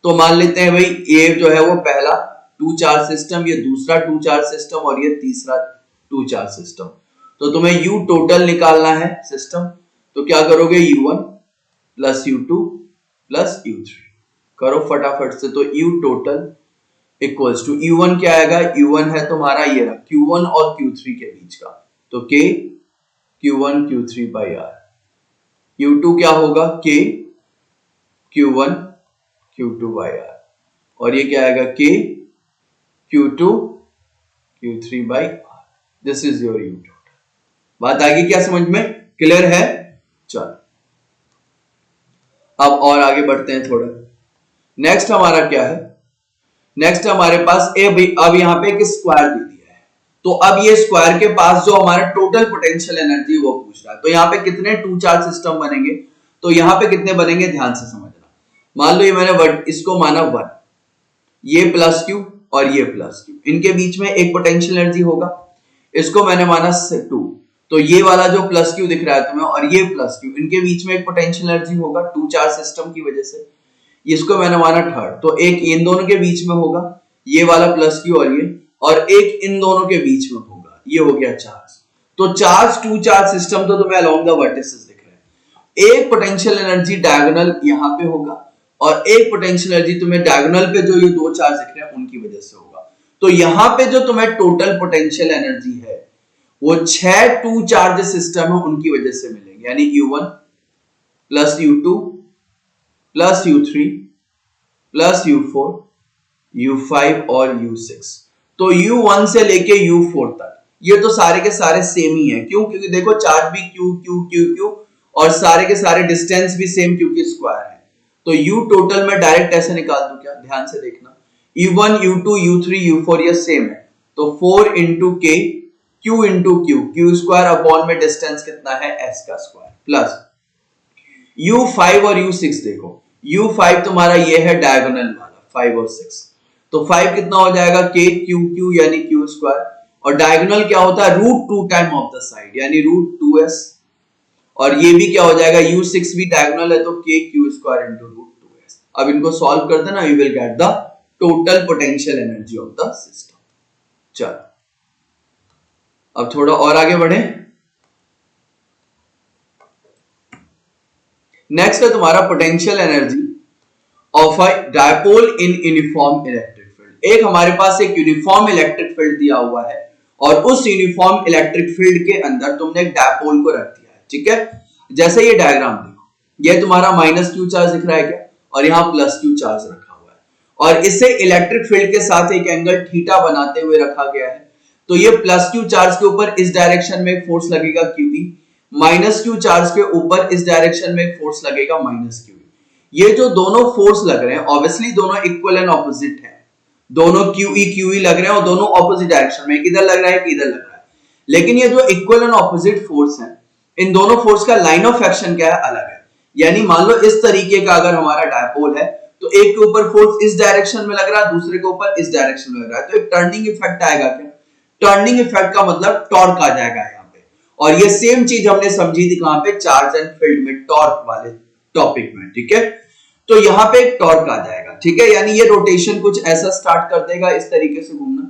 तो मान लेते हैं भाई ये जो है वो पहला टू चार्ज सिस्टम, ये दूसरा टू चार्ज सिस्टम, और ये तीसरा टू चार्ज सिस्टम। तो तुम्हें यू टोटल निकालना है सिस्टम, तो क्या करोगे, U1 plus U2 plus U3 करो फटाफट से। तो U total equals to U1 क्या आएगा, U1 है तुम्हारा ये रहा Q1 और Q3 के बीच का, तो K Q1 Q3 by R। U2 क्या होगा, K Q1 Q2 by R, और ये क्या आएगा, K Q2 Q3 by R। This is your U total. बात आगे क्या समझ में, क्लियर है। चलो अब और आगे बढ़ते हैं थोड़ा। नेक्स्ट हमारा क्या है, नेक्स्ट हमारे पास अब यहाँ पे एक स्क्वायर दे दिया है। तो अब ये स्क्वायर के पास जो हमारा टोटल पोटेंशियल एनर्जी वो पूछ रहा है। तो यहाँ पे कितने टू चार्ज सिस्टम बनेंगे, तो यहाँ पे कितने बनेंगे, ध्यान से समझना। मान लो ये मैंने इसको माना 1, ये प्लस Q और ये प्लस Q, इनके बीच में एक पोटेंशियल एनर्जी होगा। इसको मैंने माना 2, तो ये वाला जो प्लस Q दिख रहा है तुम्हें और ये प्लस Q, इनके बीच में एक पोटेंशियल एनर्जी होगा टू चार्ज सिस्टम की वजह से। इसको मैंने माना 3rd, तो एक इन दोनों के बीच में होगा, ये वाला प्लस Q और एक इन दोनों के बीच में होगा, ये हो गया चार्ज। तो चार्ज टू चार्ज सिस्टम तो तुम्हें अलोंग द वर्टिसेस दिख रहे हैं। एक पोटेंशियल एनर्जी डायगोनल यहाँ पे होगा, और एक पोटेंशियल एनर्जी तुम्हें डायगोनल पे जो ये दो चार्ज दिख रहे हैं उनकी वजह से होगा। तो यहाँ पे जो तुम्हें टोटल पोटेंशियल एनर्जी है वो 6 टू चार्ज सिस्टम है उनकी वजह से मिलेगी, यानी U1 plus U2 plus U3 plus U4 U5 और U6। तो U1 से लेके U4 तक ये तो सारे के सारे सेम ही है। क्यों, क्योंकि देखो चार्ज भी Q Q Q Q और सारे के सारे डिस्टेंस भी सेम क्योंकि स्क्वायर है। तो U टोटल में डायरेक्ट ऐसे निकाल दूं क्या, ध्यान से देखना। U1 U2 U3 U4 ये सेम है, तो 4 into K Q into Q square upon में डिस्टेंस कितना है S का स्क्वायर, प्लस U5 और U6 देखो, U5 तुम्हारा ये है डायगोनल वाला 5 और 6, तो 5 कितना हो जाएगा K Q यानी Q स्क्वायर, और डायगोनल क्या होता है √2 टाइम ऑफ द साइड यानी √2s, और ये भी क्या हो जाएगा U6 भी डायगोनल है तो K Q square into √2s। अब इनको सॉल्व कर देना, you will get the total potential energy of the system. चलो अब थोड़ा और आगे बढ़े। नेक्स्ट है तुम्हारा potential energy of a dipole in uniform electric field. एक हमारे पास एक यूनिफॉर्म इलेक्ट्रिक फील्ड दिया हुआ है, और उस यूनिफॉर्म इलेक्ट्रिक फील्ड के अंदर तुमने एक डायपोल को रख दिया है, ठीक है। जैसे ये डायग्राम देखो, ये तुम्हारा -Q चार्ज दिख रहा है क्या, और यहाँ +Q चार्ज रखा हुआ है, और इसे इलेक्ट्रिक फील्ड के साथ एक एंगल थीटा बनाते हुए रखा गया है। तो ये +Q चार्ज के ऊपर इस डायरेक्शन में फोर्स लगेगा QE, -Q चार्ज के ऊपर इस डायरेक्शन में फोर्स लगेगा -QE। ये जो दोनों फोर्स लग रहे हैं ऑब्वियसली दोनों इक्वल एंड ऑपोजिट है, दोनों QE लग रहे हैं और दोनों ऑपोजिट डायरेक्शन में, इधर लग रहा है कि इधर लग रहा है। लेकिन ये जो इक्वल एंड ऑपोजिट फोर्स है, इन दोनों फोर्स का लाइन ऑफ एक्शन क्या है, अलग है। यानी मान लो इस तरीके का अगर हमारा डायपोल है, तो एक के ऊपर फोर्स इस डायरेक्शन में लग रहा है, दूसरे के ऊपर इस डायरेक्शन में लग रहा है, तो एक टर्निंग इफेक्ट आएगा क्या, टर्निंग इफेक्ट का मतलब टॉर्क आ जाएगा यहाँ पे। और ये सेम चीज हमने समझी थी कहां पे, चार्ज एंड फील्ड में, टॉर्क वाले टॉपिक में, ठीक है। तो यहाँ पे एक टॉर्क आ जाएगा, ठीक है, यानी ये रोटेशन कुछ ऐसा स्टार्ट कर देगा इस तरीके से घूमना।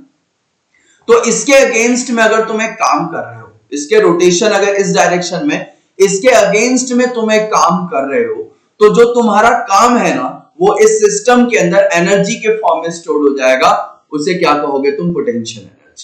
तो इसके अगेंस्ट में अगर तुम एक काम कर रहे हो, इसके रोटेशन अगर इस डायरेक्शन में, इसके अगेंस्ट में तुम एक काम कर रहे हो, तो जो तुम्हारा काम है ना वो इस सिस्टम के अंदर एनर्जी के फॉर्म में स्टोर हो जाएगा, उसे क्या कहोगे तुम, पोटेंशियल एनर्जी।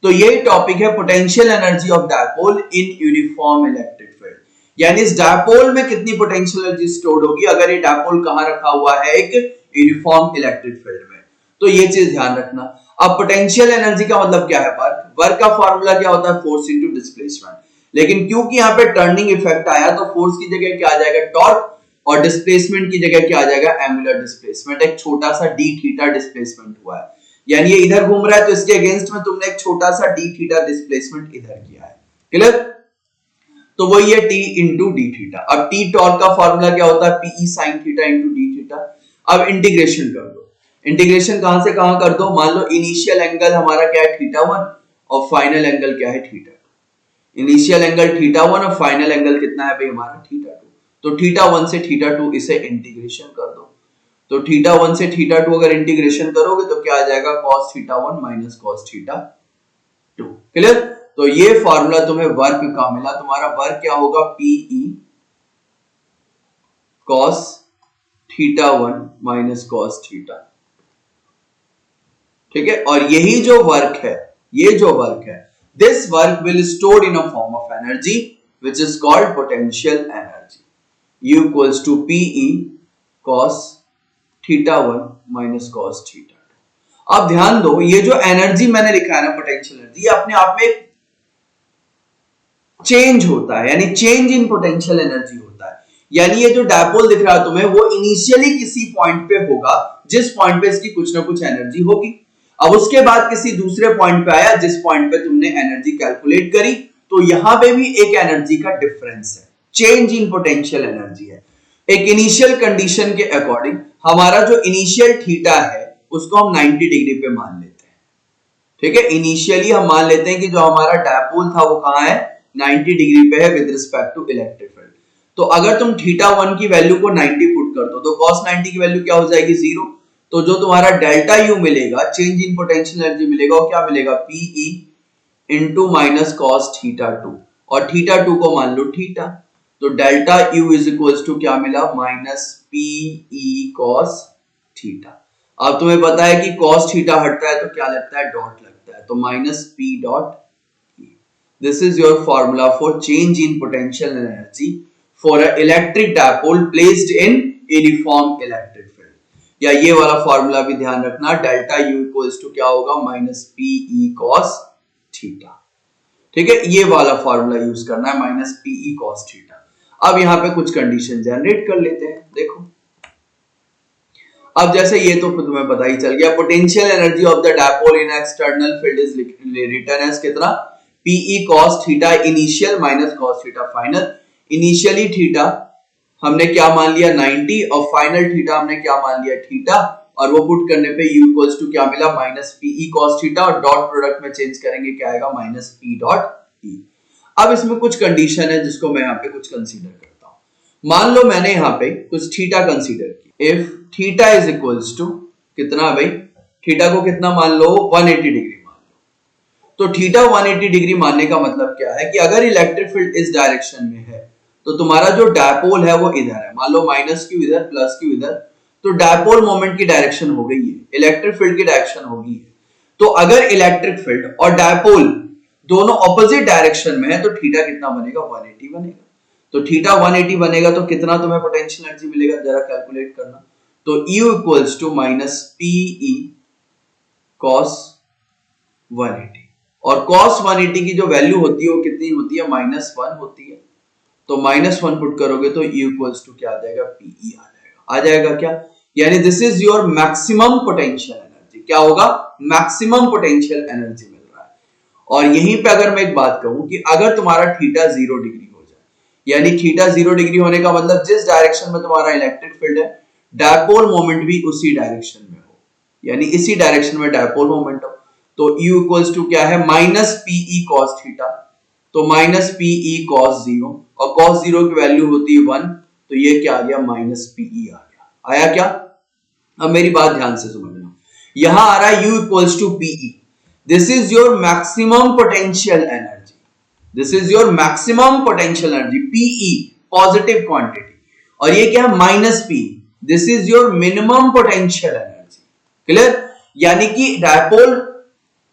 तो ये टॉपिक है potential energy of dipole in uniform electric field, यानी इस डायपोल में कितनी पोटेंशियल एनर्जी स्टोर्ड होगी अगर ये डायपोल कहां रखा हुआ है, एक यूनिफॉर्म इलेक्ट्रिक फील्ड में। तो ये चीज ध्यान रखना। अब पोटेंशियल एनर्जी का मतलब क्या है, वर्क का फॉर्मूला क्या होता है, फोर्स इनटू डिस्प्लेसमेंट, लेकिन क्योंकि यहाँ पे टर्निंग इफेक्ट आया तो फोर्स की जगह क्या आ जाएगा, टॉर्क, और डिस्प्लेसमेंट की जगह क्या आ जाएगा, एंगुलर डिस्प्लेसमेंट। एक छोटा सा डी थीटा डिस्प्लेसमेंट हुआ है, यानी ये इधर घूम रहा है तो इसके अगेंस्ट में तुमने एक छोटा सा डी थीटा डिस्प्लेसमेंट इधर किया है। क्लियर? तो वो ये टी इंटू डी थीटा। अब टी टॉर्क का फॉर्मूला क्या होता है, P E sine theta into D theta. अब इंटीग्रेशन कर दो। इंटीग्रेशन कहां से कहां कर दो, मान लो इनिशियल एंगल हमारा क्या है, थीटा 1, और फाइनल एंगल क्या है, थीटा 2। इनिशियल एंगल थीटा 1 और फाइनल एंगल कितना है भाई हमारा, थीटा 2। तो थीटा 1 से थीटा 2 इसे इंटीग्रेशन कर दो। तो थीटा 1 से थीटा 2 अगर इंटीग्रेशन करोगे तो क्या आ जाएगा, cos theta 1 minus cos theta 2। Clear? तो ये फॉर्मूला तुम्हें वर्क का मिला। तुम्हारा वर्क क्या होगा, P E cos theta 1 minus cos theta. ठीक है? और यही जो वर्क है, ये जो वर्क है, this work will store in a form of energy which is called potential energy. U equals to P E cos theta 1 minus cos theta 2। अब ध्यान दो, ये जो एनर्जी मैंने लिखा है ना, पोटेंशियल एनर्जी, ये अपने आप में चेंज होता है, यानी चेंज इन पोटेंशियल एनर्जी होता है। यानी ये जो डायपोल दिख रहा है तुम्हें, वो इनिशियली किसी पॉइंट पे होगा जिस पॉइंट पे इसकी कुछ ना कुछ एनर्जी होगी। अब उसके बाद किसी दूसरे पॉइंट पे आया जिस पॉइंट पे तुमने एनर्जी कैलकुलेट करी, तो यहां पे भी एक एनर्जी का डिफरेंस है, चेंज इन पोटेंशियल एनर्जी है। एक इनिशियल कंडीशन के अकॉर्डिंग हमारा जो इनिशियल थीटा है उसको हम 90 डिग्री पे मान लेते हैं। ठीक है? इनिशियली हम मान लेते हैं कि जो हमारा डायपोल था वो कहां है, 90 डिग्री पे है with respect to electric field. तो अगर तुम थीटा 1 की वैल्यू को 90 पुट कर दो तो cos 90 की वैल्यू क्या हो जाएगी, 0। तो जो तुम्हारा डेल्टा यू मिलेगा, चेंज इन पोटेंशियल एनर्जी मिलेगा, वो क्या मिलेगा, P E into minus cos theta 2, और थीटा 2 को मान लो थीटा। तो delta U is equals to क्या मिला, माइनस पीई cos थीटा। अब तुम्हें पता है कि cos थीटा हटता है तो क्या लगता है, डॉट लगता है, तो minus P dot E. This is your formula for change in potential energy for a electric dipole placed in uniform electric field. या ये वाला फॉर्मूला भी ध्यान रखना, डेल्टा यू इक्वल्स टू क्या होगा, माइनस पीई cos थीटा। ठीक है? ये वाला फॉर्मूला यूज करना है, माइनस पीई cos थीटा। अब यहां पे कुछ कंडीशन जनरेट कर लेते हैं। देखो, अब जैसे ये तो तुम्हें पता ही चल गया, potential energy of the dipole in external field is written as कितना, pE cos theta initial minus cos theta final. Initially theta हमने क्या मान लिया, 90, और फाइनल थीटा हमने क्या मान लिया, थीटा, और वो पुट करने पे u इक्वल्स टू क्या मिला, माइनस पीई cos थीटा, और डॉट प्रोडक्ट में चेंज करेंगे क्या आएगा, माइनस पी डॉट ई। अब इसमें कुछ कंडीशन है जिसको मैं यहाँ पे कुछ कंसीडर करता हूं। मान लो मैंने यहाँ पे कुछ थीटा कंसीडर किया। If theta is equals to कितना भाई, थीटा को कितना मान लो, 180 डिग्री मान लो। तो थीटा 180 डिग्री मानने का मतलब क्या है कि अगर इलेक्ट्रिक फील्ड इस डायरेक्शन में है तो तुम्हारा जो डायपोल है वो इधर है, मान लो माइनस क्यू इधर प्लस क्यू इधर, तो डायपोल मोमेंट की डायरेक्शन हो गई है, इलेक्ट्रिक फील्ड की डायरेक्शन होगी है। तो अगर इलेक्ट्रिक फील्ड और डायपोल दोनों ऑपोजिट डायरेक्शन में है तो थीटा कितना बनेगा, 180 बनेगा। तो थीटा 180 बनेगा तो कितना तुम्हें पोटेंशियल एनर्जी मिलेगा, जरा कैलकुलेट करना। तो U equals to minus PE cos 180, और cos 180 की जो वैल्यू होती है वो कितनी होती है, -1 होती है। तो -1 पुट करोगे तो U इक्वल्स टू क्या आ जाएगा, पीई आ जाएगा क्या, यानी this is your maximum potential energy. क्या होगा, मैक्सिमम पोटेंशियल एनर्जी मिल रहा है। और यहीं पे अगर मैं एक बात कहूं कि अगर तुम्हारा थीटा 0 डिग्री हो जाए, यानी थीटा 0 डिग्री होने का मतलब जिस डायरेक्शन में तुम्हारा इलेक्ट्रिक फील्ड है, डायपोल मोमेंट भी उसी डायरेक्शन में हो, यानी इसी डायरेक्शन में डायपोल मोमेंट हो, तो U इक्वल्स टू क्या है, माइनस पीई cos थीटा। तो माइनस पीई cos 0, और cos 0 की वैल्यू होती है 1, तो ये क्या आ गया, माइनस पीई आ गया। आया क्या? अब मेरी बात ध्यान से समझना, यहां आ रहा है U equals to P E, this is your maximum potential energy, this is your maximum potential energy, P E positive quantity, और ये क्या है, minus P, this is your minimum potential energy. Clear? यानी कि डायपोल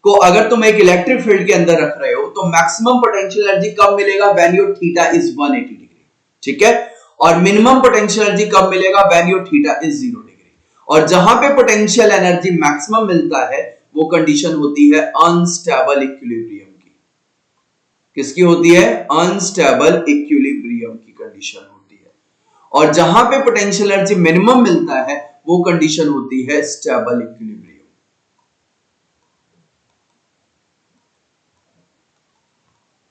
को अगर तुम एक इलेक्ट्रिक फील्ड के अंदर रख रहे हो तो मैक्सिमम पोटेंशियल एनर्जी कब मिलेगा, when your theta is 180 degree, ठीक है। और मिनिमम पोटेंशियल एनर्जी कब मिलेगा, when your theta is 0 degree. और जहां पे पोटेंशियल एनर्जी मैक्सिमम मिलता है वो कंडीशन होती है अनस्टेबल इक्विलिब्रियम की। किसकी होती है, अनस्टेबल इक्विलिब्रियम की कंडीशन होती है। और जहां पे पोटेंशियल एनर्जी मिनिमम मिलता है वो कंडीशन होती है स्टेबल इक्विलिब्रियम।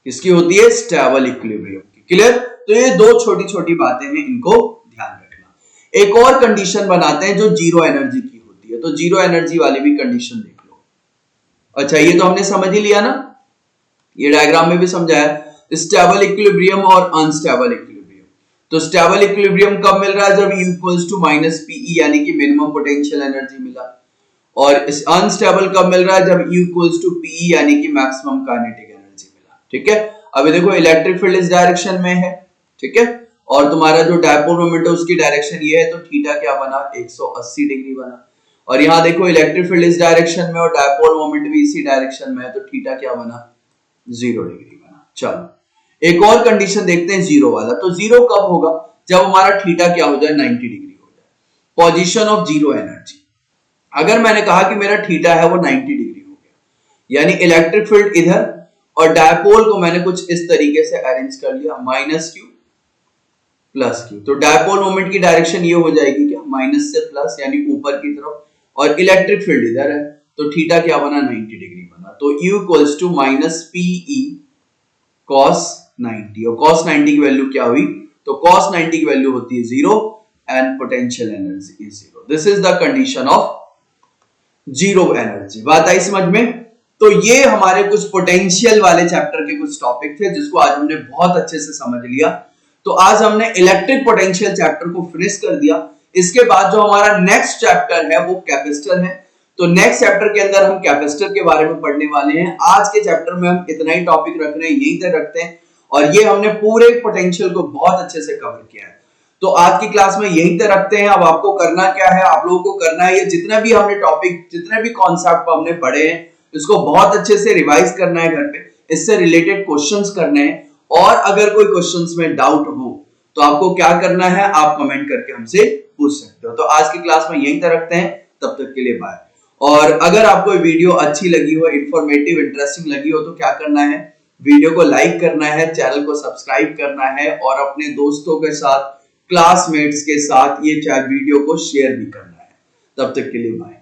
किसकी होती है, स्टेबल इक्विलिब्रियम की। क्लियर। तो ये दो छोटी छोटी बातें हैं, इनको ध्यान रखना। एक और कंडीशन बनाते हैं जो जीरो एनर्जी की होती है, तो जीरो एनर्जी वाली भी कंडीशन देख लो। अच्छा ये तो हमने समझ ही लिया ना, ये डायग्राम में भी समझाया, स्टेबल इक्विलिब्रियम और अनस्टेबल इक्विलिब्रियम। तो स्टेबल इक्विलिब्रियम कब मिल रहा है, जब U equals to minus PE यानी कि मिनिमम पोटेंशियल एनर्जी मिला। और अनस्टेबल कब मिल रहा है, जब U इक्वल्स टू पीई यानी कि मैक्सिमम काइनेटिक एनर्जी मिला, ठीक है। अभी देखो इलेक्ट्रिक फील्ड इस डायरेक्शन में है, ठीक है, और तुम्हारा जो डायपोल मोमेंट है उसकी डायरेक्शन ये है, तो थीटा क्या बना, 180 डिग्री बना। और यहाँ देखो इलेक्ट्रिक फील्ड इस डायरेक्शन में और डायपोल मोमेंट भी इसी डायरेक्शन में है, तो थीटा क्या बना, 0 डिग्री बना। चलो एक और कंडीशन देखते हैं जीरो वाला। तो जीरो कब होगा, जब हमारा थीटा क्या हो जाए, 90 डिग्री हो जाए। पोजीशन ऑफ जीरो एनर्जी, अगर मैंने कहा कि मेरा थीटा है वो 90 डिग्री हो गया, यानी इलेक्ट्रिक फील्ड इधर और डायपोल को मैंने कुछ इस तरीके से अरेंज कर लिया, माइनस क्यू प्लस क्यू। तो डायपोल मोमेंट की डायरेक्शन ये हो जाएगी क्या, माइनस से प्लस यानी ऊपर की तरफ, और इलेक्ट्रिक फील्ड इधर है, तो थीटा क्या बना, 90 डिग्री बना। तो U equals to minus PE cos 90, और cos 90 की वैल्यू क्या हुई, तो cos 90 की वैल्यू होती है 0 and potential energy is 0। This is the condition of zero energy. बात आई समझ में। तो ये हमारे कुछ पोटेंशियल वाले चैप्टर के कुछ टॉपिक थे जिसको आज हमने बहुत अच्छे से समझ लिया। तो आज हमने इलेक्ट्रिक पोटेंशियल चैप्टर को फिनिश कर दिया। इसके बाद जो हमारा नेक्स्ट चैप्टर है वो कैपेसिटर है। तो नेक्स्ट चैप्टर के अंदर हम कैपेसिटर के बारे में पढ़ने वाले हैं। आज के चैप्टर में हम इतना ही टॉपिक रख रहे हैं, यहीं तक रखते हैं, और ये हमने पूरे पोटेंशियल को बहुत अच्छे से कवर किया है। तो आज की क्लास में यहीं तक रखते हैं। अब आपको करना क्या है, आप लोगों को करना है ये जितने भी हमने टॉपिक, जितने भी कॉन्सेप्ट हमने पढ़े हैं, इसको बहुत अच्छे से रिवाइज करना है घर पे, इससे रिलेटेड क्वेश्चंस करने हैं। और अगर कोई क्वेश्चंस में डाउट हो तो आपको क्या करना है, आप कमेंट करके हमसे पूछ सकते हो। तो आज की क्लास में यहीं तक रखते हैं, तब तक के लिए बाय। और अगर आपको वीडियो अच्छी लगी हो, इंफॉर्मेटिव, इंटरेस्टिंग लगी हो, तो क्या करना है, वीडियो को लाइक करना है, चैनल को सब्सक्राइब करना है, और अपने दोस्तों के साथ, क्लासमेट्स के साथ ये वीडियो को शेयर भी करना है। तब तक के लिए बाय।